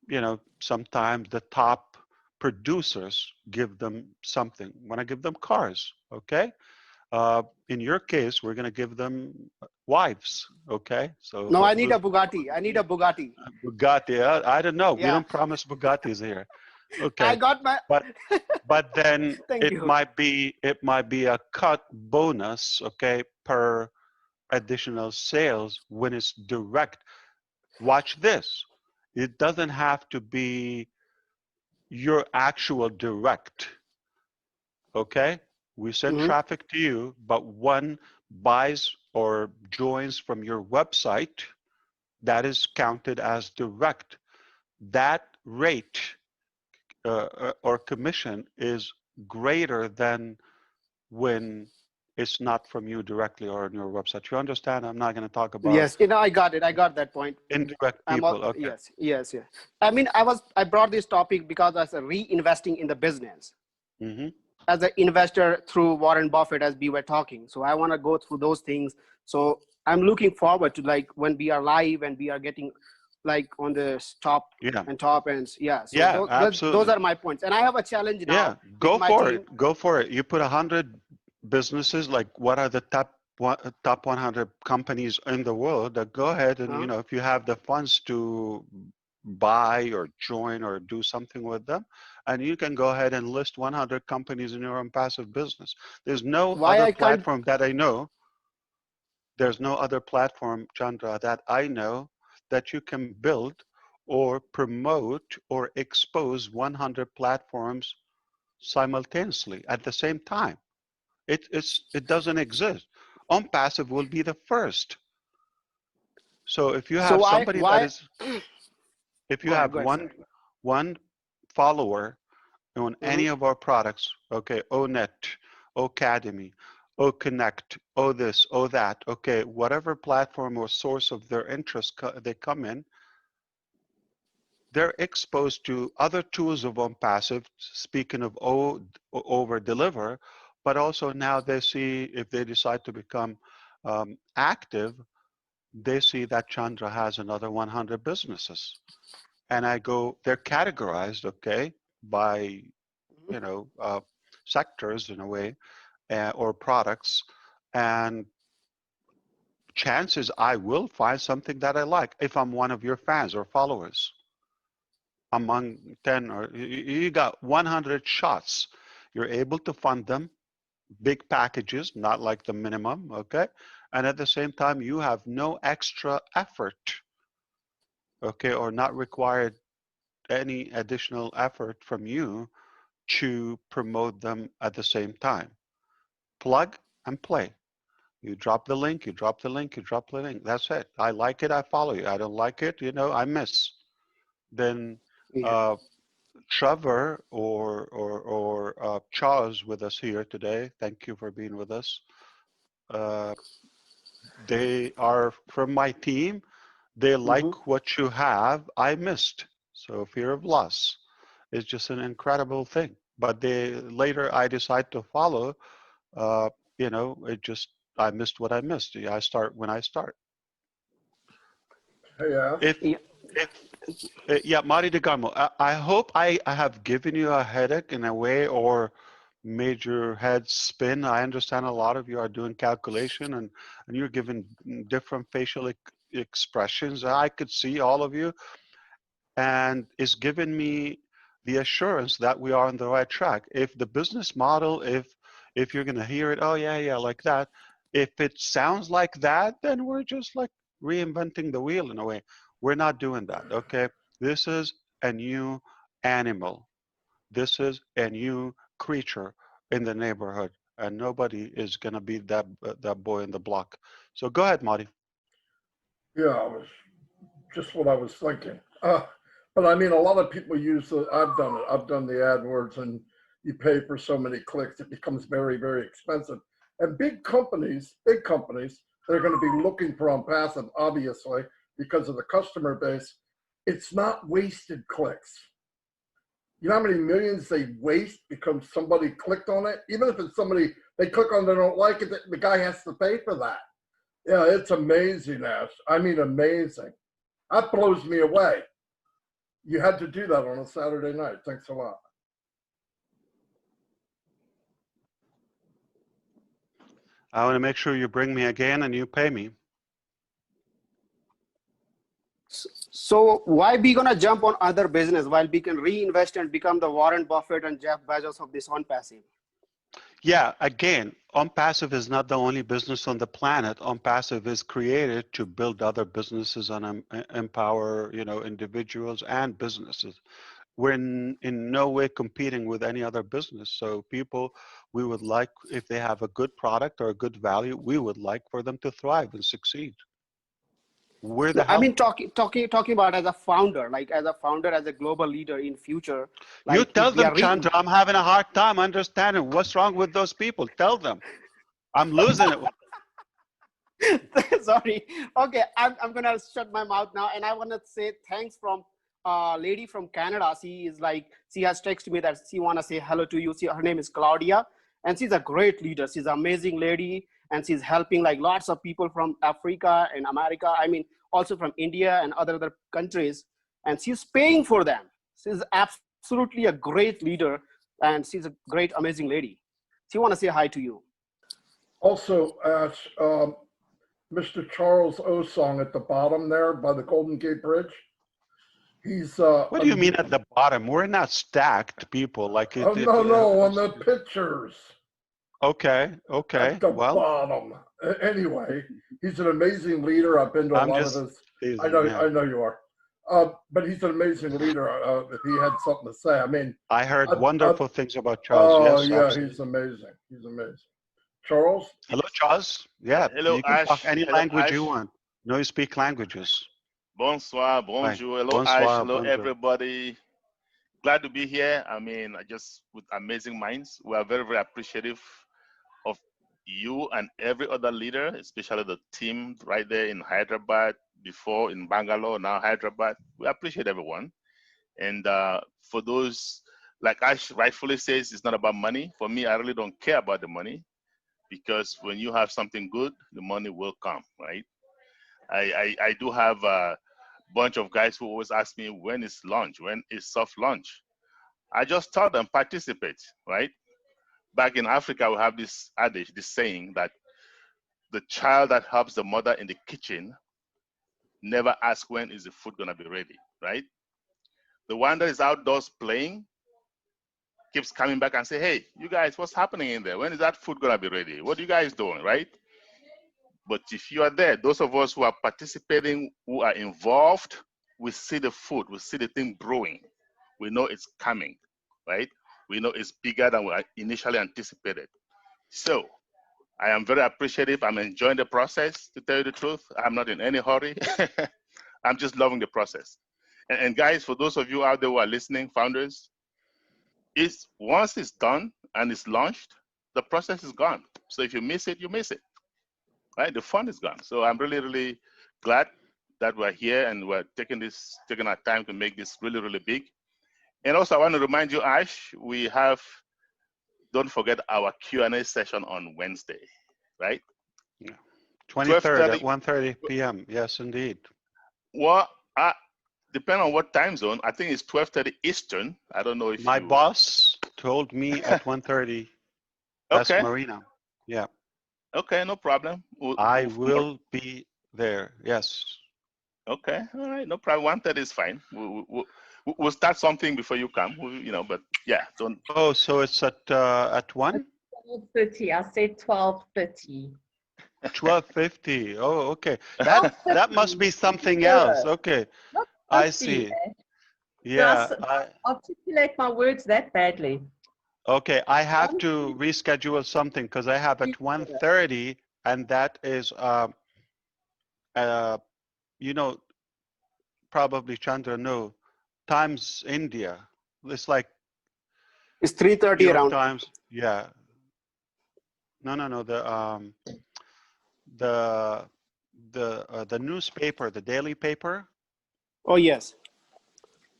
Speaker 1: you know, sometimes the top producers give them something. When I give them cars, okay? In your case, we're going to give them wives, okay? So
Speaker 13: No, I need a Bugatti. I need a Bugatti.
Speaker 1: Bugatti, I don't know. We
Speaker 13: Yeah.
Speaker 1: don't promise Bugattis here. Okay.
Speaker 13: I got my.
Speaker 1: But then
Speaker 13: Thank
Speaker 1: it
Speaker 13: you.
Speaker 1: might be a cut bonus, okay, per additional sales when it's direct. Watch this. It doesn't have to be your actual direct, okay? We send traffic to you, but one buys or joins from your website, that is counted as direct. That rate or commission is greater than when it's not from you directly or on your website. You understand? I'm not going to talk about
Speaker 13: Yes, you know, I got it. I got that point.
Speaker 1: indirect people. Okay.
Speaker 13: Yes, yes, yes. I mean, I brought this topic because as a reinvesting in the business. As an investor through Warren Buffett, as we were talking. So I want to go through those things. So I'm looking forward to like when we are live and we are getting like on the top and top ends. Yeah. So
Speaker 1: yeah, absolutely.
Speaker 13: those are my points. And I have a challenge now.
Speaker 1: Yeah, go for it. Go for it. You put 100 businesses, like what are the top 100 companies in the world, that go ahead and, you know, if you have the funds to buy or join or do something with them, and you can go ahead and list 100 companies in your own passive business. There's no other platform that I know. There's no other platform, Chandra, that I know that you can build or promote or expose 100 platforms simultaneously at the same time. It doesn't exist. ONPASSIVE will be the first. So if you have somebody that is, if you have one follower on any of our products, okay, ONET, Academy, Connect, this, that, okay, whatever platform or source of their interest they come in, they're exposed to other tools of ONPASSIVE, speaking of over deliver, but also now they see, if they decide to become active, they see that Chandra has another 100 businesses. And they're categorized, okay, by, you know, sectors in a way, or products. And chances I will find something that I like if I'm one of your fans or followers. Among 10, or you got 100 shots. You're able to fund them, big packages, not like the minimum, okay? And at the same time, you have no extra effort, okay, or not required any additional effort from you to promote them at the same time. Plug and play. You drop the link, you drop the link, you drop the link. That's it. I like it, I follow you. I don't like it, you know, I miss. Then Trevor or Charles with us here today. Thank you for being with us. They are from my team. They like what you have. I missed. So fear of loss is just an incredible thing. But later I decide to follow. You know, I missed what I missed. I start when I start.
Speaker 2: Yeah.
Speaker 1: Yeah, Mari de Gamo, I hope I have given you a headache in a way, or made your head spin. I understand a lot of you are doing calculation and you're giving different facial expressions. I could see all of you, and it's given me the assurance that we are on the right track. If the business model, if you're going to hear it, oh yeah, like that, if it sounds like that, then we're just like reinventing the wheel in a way. We're not doing that, okay? This is a new animal. This is a new creature in the neighborhood, and nobody is going to be that boy in the block. So go ahead, Marty.
Speaker 2: Yeah, it was just what I was thinking. But I mean, a lot of people use I've done it. I've done the AdWords, and you pay for so many clicks, it becomes very, very expensive. And big companies, they're going to be looking for ONPASSIVE, obviously, because of the customer base. It's not wasted clicks. You know how many millions they waste because somebody clicked on it? Even if it's somebody, they click on, they don't like it, the guy has to pay for that. Yeah, it's amazing, Ash. I mean, amazing. That blows me away. You had to do that on a Saturday night. Thanks a lot.
Speaker 1: I want to make sure you bring me again and you pay me.
Speaker 13: So why we gonna jump on other business while we can reinvest and become the Warren Buffett and Jeff Bezos of this ONPASSIVE?
Speaker 1: Yeah, again, ONPASSIVE is not the only business on the planet. ONPASSIVE is created to build other businesses and empower, individuals and businesses. We're in no way competing with any other business. So people, we would like, if they have a good product or a good value, we would like for them to thrive and succeed. We're the
Speaker 13: I mean, talking about as a founder, as a global leader in future. Like
Speaker 1: you tell them, Chandra, I'm having a hard time understanding what's wrong with those people. Tell them. I'm losing it.
Speaker 13: Sorry. Okay, I'm gonna shut my mouth now, and I want to say thanks from a lady from Canada. She has texted me that she wanna say hello to you. Her name is Claudia, and she's a great leader. She's an amazing lady, and she's helping like lots of people from Africa and America. I mean, also from India and other countries, and she's paying for them. She's absolutely a great leader, and she's a great, amazing lady. She want to say hi to you.
Speaker 2: Also, Ash, Mr. Charles Osong at the bottom there by the Golden Gate Bridge. He's
Speaker 1: what do you mean at the bottom? We're not stacked people like it.
Speaker 2: No, on the pictures.
Speaker 1: Okay.
Speaker 2: At the bottom. Anyway, he's an amazing leader. I've been to a lot of his.
Speaker 1: Teasing,
Speaker 2: I know you are. But he's an amazing leader. If he had something to say, I mean.
Speaker 1: I heard wonderful things about Charles.
Speaker 2: Oh,
Speaker 1: yes,
Speaker 2: yeah,
Speaker 1: absolutely.
Speaker 2: he's amazing. He's amazing. Charles?
Speaker 1: Hello, Charles. Yeah,
Speaker 17: hello,
Speaker 1: you can
Speaker 17: Ash.
Speaker 1: talk any
Speaker 17: Hello,
Speaker 1: language
Speaker 17: Ash.
Speaker 1: you want. No, you speak languages.
Speaker 17: Bonsoir, bonjour. Hello,
Speaker 1: Bonsoir,
Speaker 17: Ash. Hello,
Speaker 1: bonjour.
Speaker 17: everybody. Glad to be here. I mean, just with amazing minds. We are very, very appreciative of you and every other leader, especially the team right there in Hyderabad, before in Bangalore, now Hyderabad. We appreciate everyone. And for those, like Ash rightfully says, it's not about money. For me, I really don't care about the money, because when you have something good, the money will come, right? I do have a bunch of guys who always ask me, when is launch? When is soft launch? I just tell them, participate, right? Back in Africa, we have this adage, this saying that the child that helps the mother in the kitchen never asks when is the food gonna be ready, right? The one that is outdoors playing keeps coming back and say, hey, you guys, what's happening in there? When is that food gonna be ready? What are you guys doing, right? But if you are there, those of us who are participating, who are involved, we see the food, we see the thing brewing. We know it's coming, right? We know it's bigger than we initially anticipated. So I am very appreciative. I'm enjoying the process, to tell you the truth. I'm not in any hurry. I'm just loving the process. And guys, for those of you out there who are listening, founders, once it's done and it's launched, the process is gone. So if you miss it, you miss it, right? The fun is gone. So I'm really, really glad that we're here and we're taking our time to make this really, really big. And also I want to remind you, Ash, don't forget our Q&A session on Wednesday, right?
Speaker 1: Yeah. 23rd at 1:30 p.m. Yes, indeed.
Speaker 17: Well, depending on what time zone, I think it's 12:30 Eastern. I don't know if
Speaker 1: my boss told me at 1:30. That's
Speaker 17: okay.
Speaker 1: Marina. Yeah.
Speaker 17: Okay, no problem.
Speaker 1: I will be there. Yes.
Speaker 17: Okay. All right. No problem. 1:30 is fine. We'll start something before you come. But yeah, don't.
Speaker 1: Oh, so it's at 1?
Speaker 12: 12:30. I said 12:30.
Speaker 1: 12:50. Oh, okay. That must be something else. Okay. I see. Yeah.
Speaker 12: I articulate my words that badly.
Speaker 1: Okay, I have to reschedule something because I have at 1:30, and that is, probably Chandra times India. It's like
Speaker 13: it's 3:30 around
Speaker 1: times. Yeah. No. The newspaper, the daily paper.
Speaker 13: Oh, yes.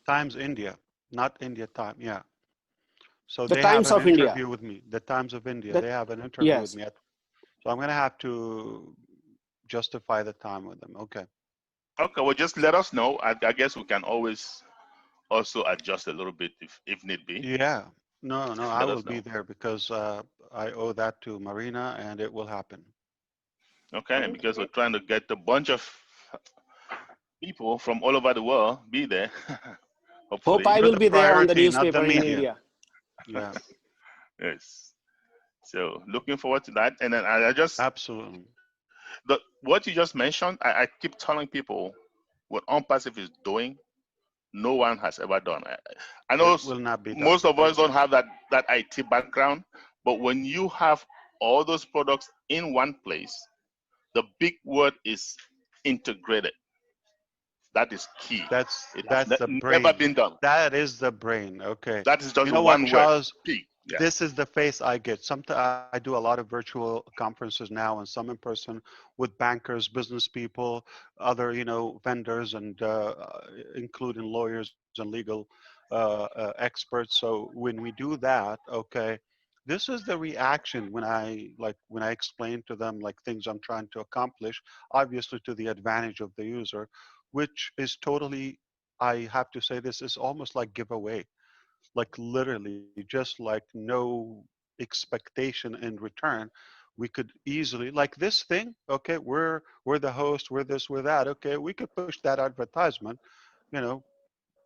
Speaker 1: Times India, not India Time. Yeah. So
Speaker 13: The
Speaker 1: they have
Speaker 13: Times
Speaker 1: an
Speaker 13: of India.
Speaker 1: interview with me. The Times of India.
Speaker 13: That,
Speaker 1: They have an interview with
Speaker 13: yes.
Speaker 1: me. So I'm going to have to justify the time with them. Okay.
Speaker 17: Okay, well, just let us know. I guess we can always also adjust a little bit if need be.
Speaker 1: Yeah. No, I
Speaker 17: Let
Speaker 1: will
Speaker 17: us
Speaker 1: be
Speaker 17: know.
Speaker 1: there because I owe that to Marina, and it will happen.
Speaker 17: Okay, because we're trying to get a bunch of people from all over the world be there. Hopefully.
Speaker 13: Hope I will be there on the newspaper in
Speaker 1: media.
Speaker 13: India.
Speaker 1: Yeah.
Speaker 17: Yes. So looking forward to that. And then I just
Speaker 1: absolutely
Speaker 17: what you just mentioned, I keep telling people what ONPASSIVE is doing, no one has ever done. I know
Speaker 1: It will not be done.
Speaker 17: most of us don't have that IT background, but when you have all those products in one place, the big word is integrated. That is key.
Speaker 1: That's
Speaker 17: It's
Speaker 1: the brain.
Speaker 17: never been done.
Speaker 1: That is the brain. Okay.
Speaker 17: That is just
Speaker 1: You know what,
Speaker 17: one word.
Speaker 1: Charles?
Speaker 17: Key. Yeah.
Speaker 1: This is the face I get. Sometimes I do a lot of virtual conferences now, and some in person with bankers, business people, other vendors, and including lawyers and legal experts. So when we do that, okay, this is the reaction when I explain to them like things I'm trying to accomplish, obviously to the advantage of the user, which is totally, I have to say, this is almost like giveaway. Like literally, just like no expectation in return. We could easily, like this thing, okay, we're the host, we're this, we're that, okay, we could push that advertisement,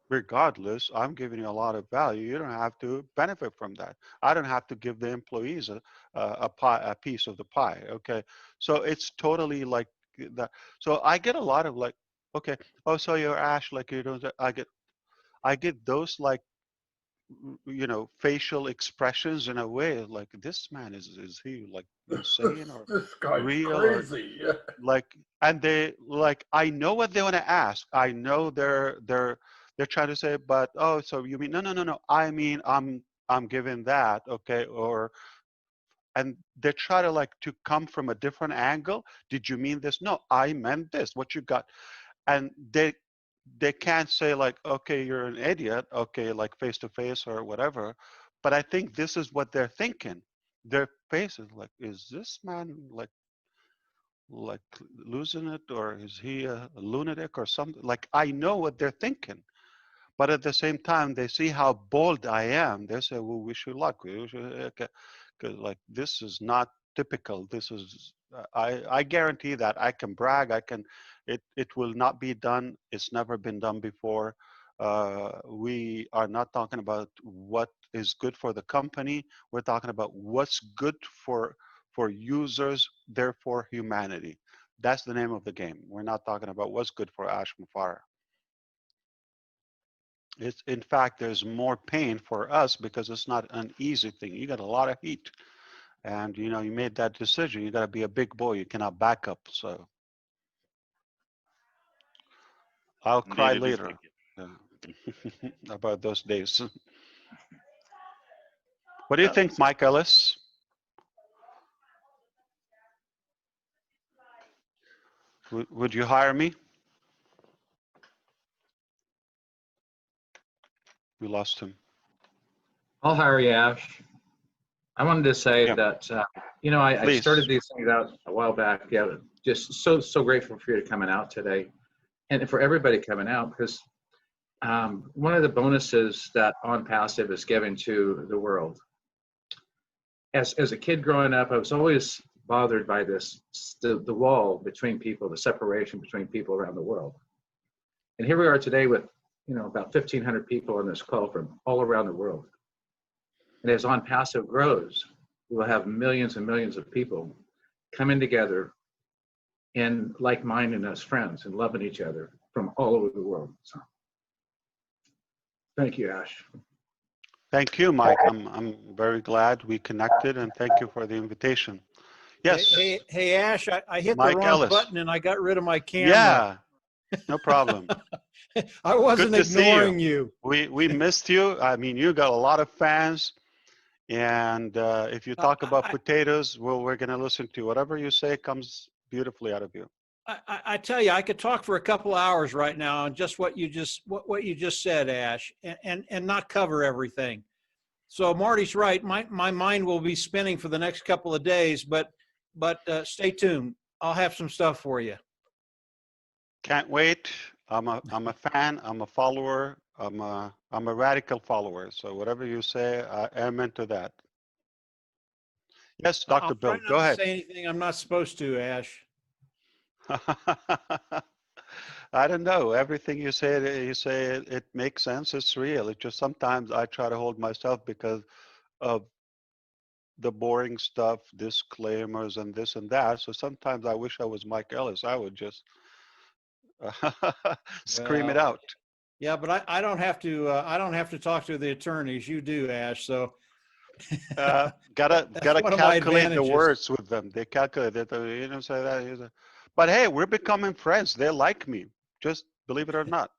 Speaker 1: regardless. I'm giving you a lot of value. You don't have to benefit from that. I don't have to give the employees a piece of the pie, okay? So it's totally like that. So I get a lot of like, okay, oh, so you're Ash, like you don't, I get those like, facial expressions in a way like, this man is he like insane or
Speaker 2: This guy's
Speaker 1: real
Speaker 2: crazy.
Speaker 1: or like, and they like, I know what they want to ask. I know they're trying to say, but oh, so you mean no. I mean, I'm giving that, okay, or and they try to like to come from a different angle. Did you mean this? No, I meant this. What you got? And they can't say like, okay, you're an idiot, okay, like face to face or whatever. But I think this is what they're thinking. Their face is like, is this man like losing it, or is he a lunatic or something? Like, I know what they're thinking. But at the same time, they see how bold I am. They say, well, wish you luck. We wish you, okay. 'Cause like, this is not typical. This is, I guarantee that I can brag. It will not be done. It's never been done before. We are not talking about what is good for the company. We're talking about what's good for users, therefore humanity. That's the name of the game. We're not talking about what's good for Ash Mufareh. It's, in fact, there's more pain for us because it's not an easy thing. You got a lot of heat, and you made that decision. You got to be a big boy. You cannot back up. So I'll cry later about those days. What do you think, Mike Ellis? Would you hire me? We lost him.
Speaker 7: I'll hire you, Ash. I wanted to say that, I started these things out a while back. Yeah, just so grateful for you coming out today, and for everybody coming out, because one of the bonuses that ONPASSIVE is giving to the world. As a kid growing up, I was always bothered by the wall between people, the separation between people around the world. And here we are today with, about 1,500 people on this call from all around the world. And as ONPASSIVE grows, we will have millions and millions of people coming together in like-mindedness, friends, and loving each other from all over the world. So, thank you, Ash.
Speaker 1: Thank you, Mike. I'm very glad we connected, and thank you for the invitation. Yes.
Speaker 18: Hey Ash, I hit
Speaker 1: Mike
Speaker 18: the wrong
Speaker 1: Ellis.
Speaker 18: button and I got rid of my camera.
Speaker 1: Yeah, no problem.
Speaker 18: I wasn't
Speaker 1: Good to see
Speaker 18: ignoring you.
Speaker 1: We missed you. I mean, you got a lot of fans And if you talk about potatoes, well, we're going to listen to whatever you say comes beautifully out of you.
Speaker 19: I tell you, I could talk for a couple of hours right now on just what you just said, Ash, and not cover everything. So Marty's right. My mind will be spinning for the next couple of days, but stay tuned. I'll have some stuff for you.
Speaker 1: Can't wait. I'm a fan. I'm a follower. I'm a radical follower. So whatever you say, I am into that. Yes, Dr. Bill,
Speaker 19: I'll try
Speaker 1: go
Speaker 19: not
Speaker 1: ahead.
Speaker 19: to say anything I'm not supposed to, Ash.
Speaker 1: I don't know. Everything you say, it makes sense. It's real. It's just sometimes I try to hold myself because of the boring stuff, disclaimers, and this and that. So sometimes I wish I was Mike Ellis. I would just scream it
Speaker 19: Well,
Speaker 1: out.
Speaker 19: yeah, but I don't have to. I don't have to talk to the attorneys. You do, Ash. So
Speaker 1: Gotta
Speaker 19: one of my
Speaker 1: calculate the
Speaker 19: advantages.
Speaker 1: words with them. They calculate it. You know, say that. But hey, we're becoming friends. They like me. Just believe it or not.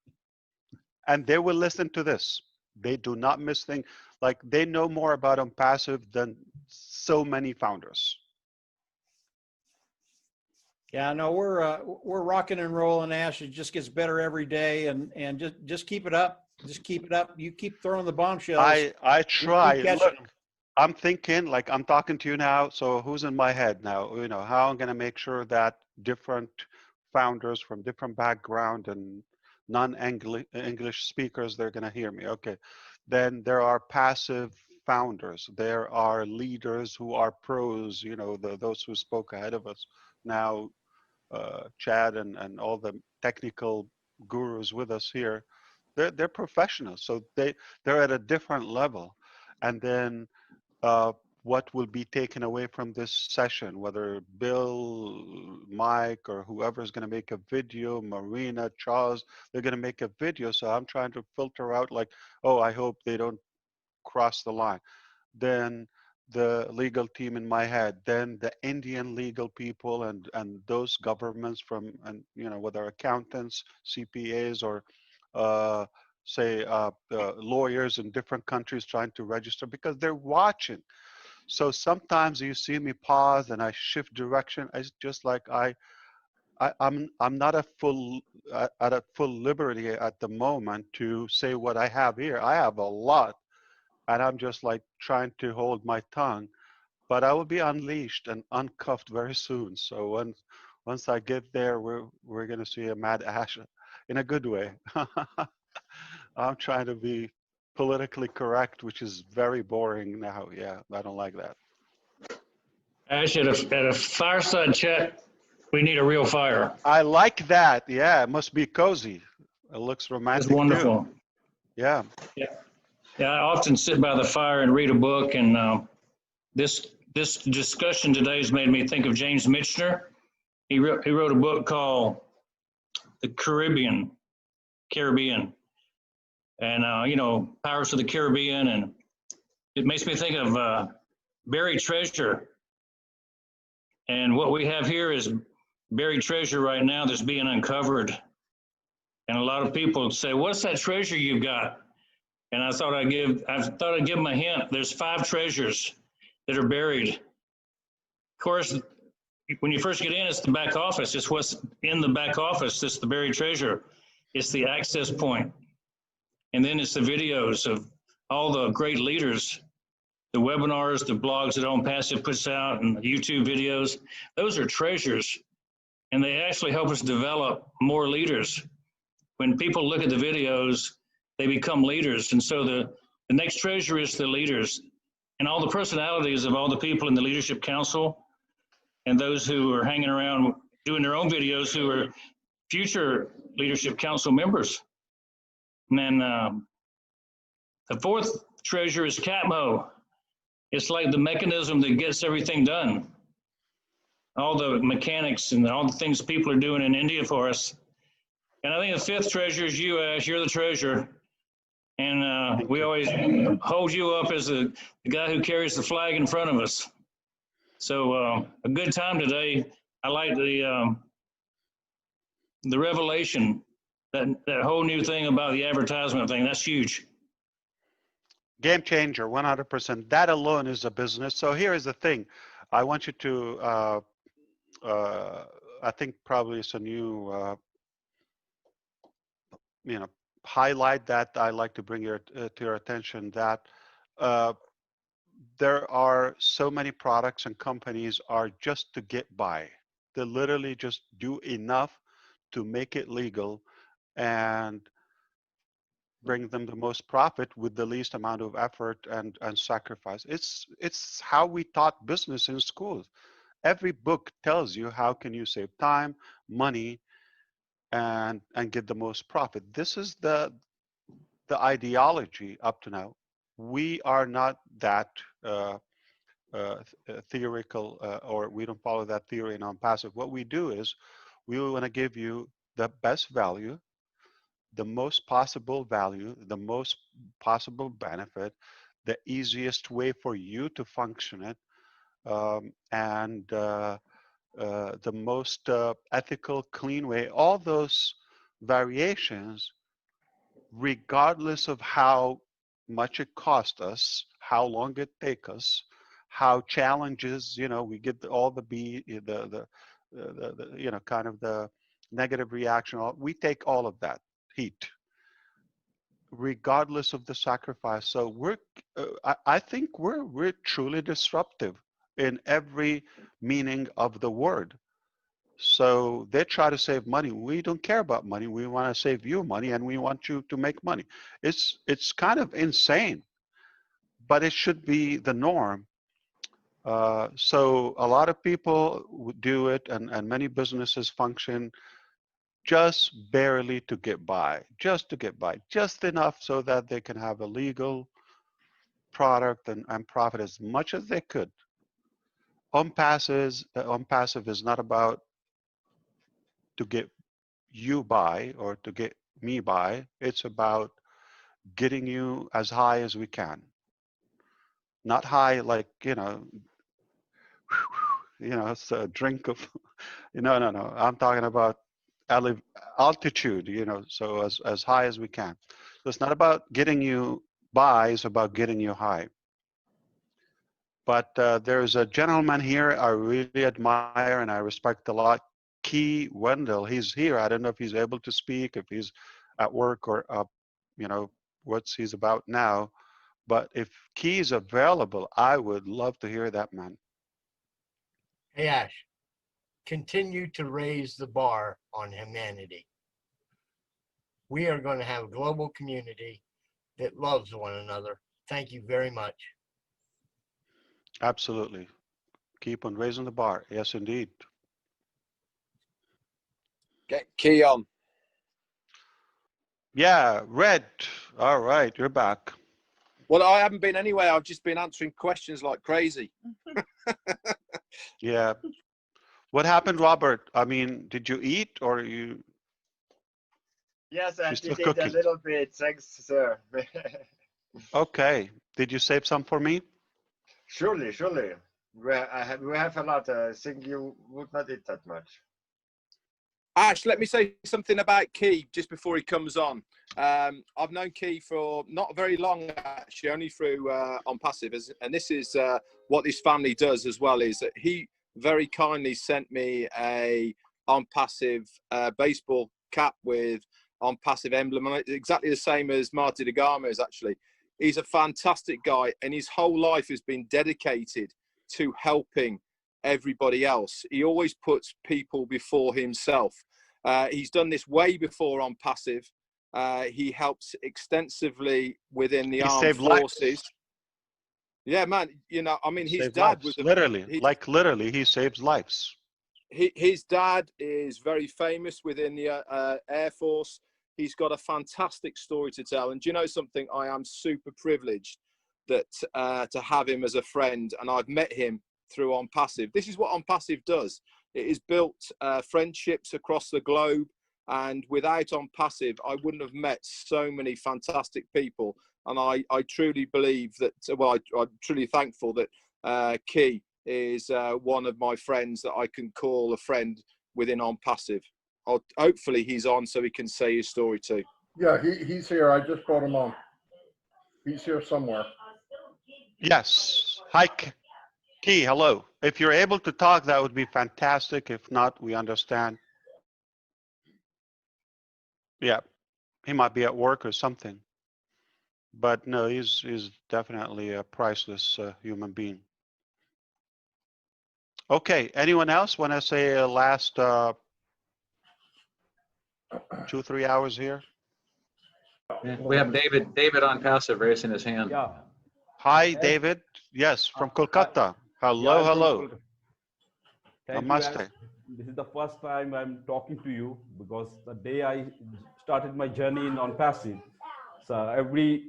Speaker 1: And they will listen to this. They do not miss things. Like they know more about ONPASSIVE than so many founders.
Speaker 19: Yeah, no, we're rocking and rolling, Ash. It just gets better every day, and just keep it up. Just keep it up. You keep throwing the bombshells.
Speaker 1: I try.
Speaker 19: Keep catching
Speaker 1: Look,
Speaker 19: them.
Speaker 1: I'm thinking, like I'm talking to you now. So who's in my head now? You know, how I'm gonna make sure that different founders from different background and non-English speakers, they're gonna hear me. Okay. Then there are passive founders. There are leaders who are pros. You know, those who spoke ahead of us. Now, Chad and all the technical gurus with us here, they're professionals. So they're at a different level. And then what will be taken away from this session, whether Bill, Mike, or whoever is going to make a video, Marina, Charles, they're going to make a video. So I'm trying to filter out like, oh, I hope they don't cross the line. Then the legal team in my head, then the Indian legal people and those governments from, and you know, whether accountants, CPAs, or say lawyers in different countries trying to register because they're watching. So sometimes you see me pause and I shift direction. It's just like I'm not at full liberty at the moment to say what I have here. I have a lot, and I'm just like trying to hold my tongue. But I will be unleashed and uncuffed very soon. So once I get there, we're gonna see a mad Ash in a good way. I'm trying to be politically correct, which is very boring now. Yeah, I don't like that.
Speaker 20: Ash, at a fireside chat, we need a real fire.
Speaker 1: I like that. Yeah, it must be cozy. It looks romantic.
Speaker 20: It's wonderful.
Speaker 1: Too. Yeah.
Speaker 20: Yeah. Yeah. I often sit by the fire and read a book, and this discussion today has made me think of James Michener. He wrote a book called The Caribbean, and you know, Pirates of the Caribbean, and it makes me think of buried treasure. And what we have here is buried treasure right now that's being uncovered. And a lot of people say, "What's that treasure you've got?" And I thought I'd give them a hint. There's 5 treasures that are buried. Of course, when you first get in, it's the back office. It's what's in the back office that's the buried treasure. It's the access point. And then it's the videos of all the great leaders, the webinars, the blogs that ONPASSIVE puts out, and the YouTube videos. Those are treasures, and they actually help us develop more leaders. When people look at the videos, they become leaders. And so the next treasure is the leaders, and all the personalities of all the people in the Leadership Council and those who are hanging around doing their own videos who are future Leadership Council members. And then the 4th treasure is CAPMO. It's like the mechanism that gets everything done. All the mechanics and all the things people are doing in India for us. And I think the 5th treasure is you, Ash. You're the treasure. And we always hold you up as the guy who carries the flag in front of us. So a good time today. I like the revelation, that whole new thing about the advertisement thing. That's huge.
Speaker 1: Game changer, 100%. That alone is a business. So here is the thing. I want you to, I think probably it's a new, highlight that I like to bring to your attention, that there are so many products and companies are just to get by. They literally just do enough to make it legal and bring them the most profit with the least amount of effort and sacrifice. It's how we taught business in schools. Every book tells you how can you save time, money, and get the most profit. This is the ideology up to now. We are not that theoretical, or we don't follow that theory in ONPASSIVE. What we do is we want to give you the best value, the most possible value, the most possible benefit, the easiest way for you to function it, and the most ethical, clean way. All those variations, regardless of how much it cost us, how long it take us, how challenges, we get all the kind of the negative reaction. We take all of that heat, regardless of the sacrifice. So I think we're truly disruptive in every meaning of the word. So they try to save money. We don't care about money. We want to save you money, and we want you to make money. It's kind of insane, but it should be the norm. So a lot of people do it, and many businesses function just barely to get by, just enough so that they can have a legal product and profit as much as they could. ONPASSIVE is not about to get you by or to get me by. It's about getting you as high as we can. Not high like, it's a drink of, no. I'm talking about altitude, so as high as we can. So it's not about getting you by, it's about getting you high. But there's a gentleman here I really admire and I respect a lot, Key Wendell. He's here. I don't know if he's able to speak, if he's at work or, what he's about now. But if Key is available, I would love to hear that, man.
Speaker 16: Hey, Ash, continue to raise the bar on humanity. We are going to have a global community that loves one another. Thank you very much.
Speaker 1: Absolutely. Keep on raising the bar. Yes, indeed.
Speaker 5: Get Key on.
Speaker 1: Yeah, Red. All right, you're back.
Speaker 5: Well, I haven't been anywhere. I've just been answering questions like crazy.
Speaker 1: Yeah. What happened, Robert? I mean, did you eat or you?
Speaker 8: Yes, I
Speaker 1: still
Speaker 8: did eat
Speaker 1: cooking?
Speaker 8: a little bit. Thanks, sir.
Speaker 1: Okay. Did you save some for me?
Speaker 8: Surely. We have a lot. I think you would not eat that much.
Speaker 5: Ash, let me say something about Key just before he comes on. I've known Key for not very long, actually, only through ONPASSIVE. And this is what this family does as well, is that he very kindly sent me a ONPASSIVE baseball cap with ONPASSIVE emblem on it, exactly the same as Marty DeGarmo's, actually. He's a fantastic guy, and his whole life has been dedicated to helping everybody else. He always puts people before himself. He's done this way before ONPASSIVE. He helps extensively within the armed forces. Yeah, man. I mean, his dad was
Speaker 1: literally he saves lives.
Speaker 5: His dad is very famous within the Air Force. He's got a fantastic story to tell. And do you know something? I am super privileged that to have him as a friend, and I've met him through ONPASSIVE. This is what ONPASSIVE does. It has built friendships across the globe, and without ONPASSIVE, I wouldn't have met so many fantastic people. And I truly believe that, well, I'm truly thankful that Key is one of my friends that I can call a friend within ONPASSIVE. Hopefully he's on so he can say his story too.
Speaker 2: Yeah, he's here. I just brought him on. He's here somewhere.
Speaker 1: Yes. Hi, Key. Hello. If you're able to talk, that would be fantastic. If not, we understand. Yeah, he might be at work or something. But no, he's definitely a priceless human being. Okay. Anyone else want to say a last 2-3 hours here?
Speaker 7: Yeah, we have David on passive raising his hand.
Speaker 19: Yeah.
Speaker 1: Hi, David. Yes, from Kolkata. Hello,
Speaker 19: Yeah,
Speaker 1: hello.
Speaker 19: Thank
Speaker 1: Namaste.
Speaker 19: you. Ash. This is the first time I'm talking to you because the day I started my journey in ONPASSIVE, so every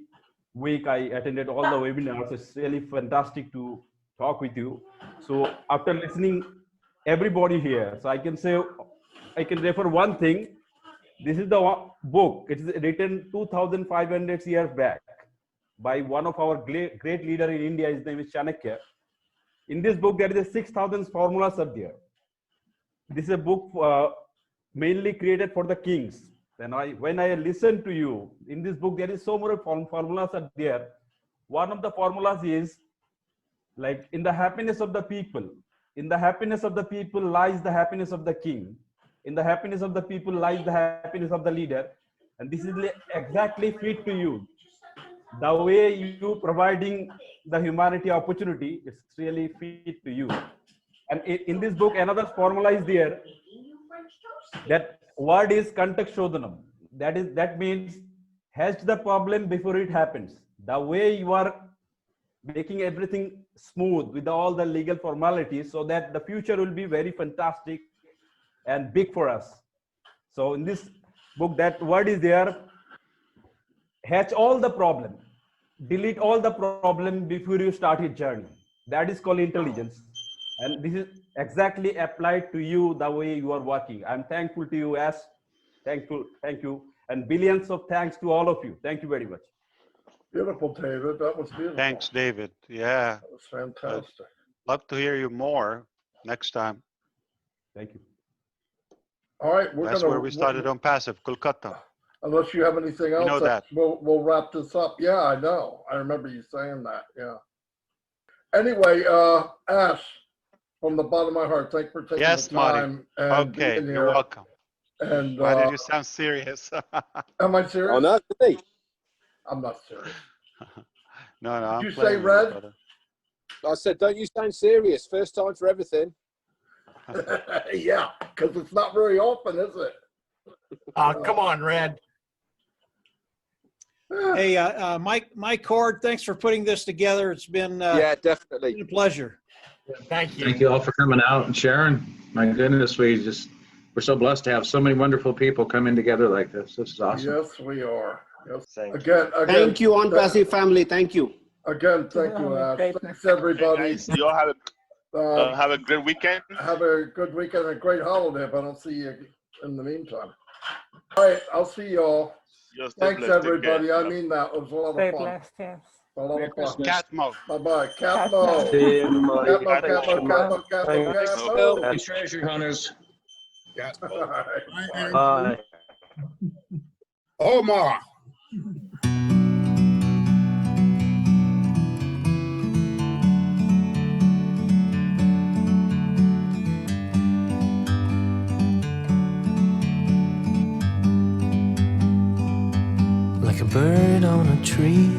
Speaker 19: week I attended all the webinars. It's really fantastic to talk with you. So after listening everybody here, so I can refer one thing. This is the book. It is written 2,500 years back by one of our great leader in India. His name is Chanakya. In this book, there is 6,000 formulas are there. This is a book mainly created for the kings. Then when I listen to you, in this book, there is so many formulas are there. One of the formulas is like, in the happiness of the people. In the happiness of the people lies the happiness of the king. In the happiness of the people lies the happiness of the leader. And this is exactly fit to you. The way you providing the humanity opportunity, it's really fit to you. And in this book, another formula is there. That word is kontakshodhanam. That means hatch the problem before it happens. The way you are making everything smooth with all the legal formalities, so that the future will be very fantastic and big for us. So in this book, that word is there. Hatch all the problem, delete all the problem before you start your journey. That is called intelligence. And this is exactly applied to you the way you are working. I'm thankful to you, Ash. Thank you. And billions of thanks to all of you. Thank you very much.
Speaker 2: Beautiful, David. That was beautiful.
Speaker 1: Thanks, David. Yeah.
Speaker 2: That was fantastic.
Speaker 1: Love to hear you more next time.
Speaker 19: Thank you.
Speaker 2: All right,
Speaker 1: That's where we started on passive, Kolkata.
Speaker 2: Unless you have anything else,
Speaker 1: know that.
Speaker 2: we'll wrap this up. Yeah, I know. I remember you saying that. Yeah. Anyway, Ash, from the bottom of my heart, thanks for taking
Speaker 1: Yes,
Speaker 2: the time.
Speaker 1: Marty.
Speaker 2: And
Speaker 1: Okay,
Speaker 2: being
Speaker 1: you're
Speaker 2: here.
Speaker 1: welcome.
Speaker 2: And
Speaker 1: Why did you sound serious?
Speaker 2: am I serious?
Speaker 5: Oh, no, me.
Speaker 2: I'm not serious.
Speaker 1: No, I'm
Speaker 2: Did you say
Speaker 1: playing with
Speaker 2: red?
Speaker 1: brother.
Speaker 5: I said, don't you sound serious? First time for everything.
Speaker 2: Yeah, because it's not very often, is it?
Speaker 16: Come on, Red.
Speaker 19: Hey, Mike Cord, thanks for putting this together. It's been
Speaker 5: yeah, definitely
Speaker 19: a pleasure.
Speaker 16: Thank you.
Speaker 7: Thank you all for coming out and sharing. My goodness, we're so blessed to have so many wonderful people coming together like this. This is awesome.
Speaker 2: Yes, we are. Yes.
Speaker 17: Thank
Speaker 2: Again,
Speaker 13: Thank you, ONPASSIVE family. Thank you.
Speaker 2: Again, thank you, Ash. Thanks, everybody.
Speaker 17: Hey guys, you all have a great weekend.
Speaker 2: Have a good weekend and a great holiday if I don't see you in the meantime. All right, I'll see you all.
Speaker 17: Just
Speaker 2: Thanks, everybody. I mean that. It was a lot
Speaker 4: Stay
Speaker 2: of fun.
Speaker 4: blessed, yes.
Speaker 2: A lot of fun.
Speaker 1: Catmo.
Speaker 2: Bye-bye. Catmo. Catmo.
Speaker 20: Treasure hunters.
Speaker 11: Bye. Omar.
Speaker 21: Like a bird on a tree,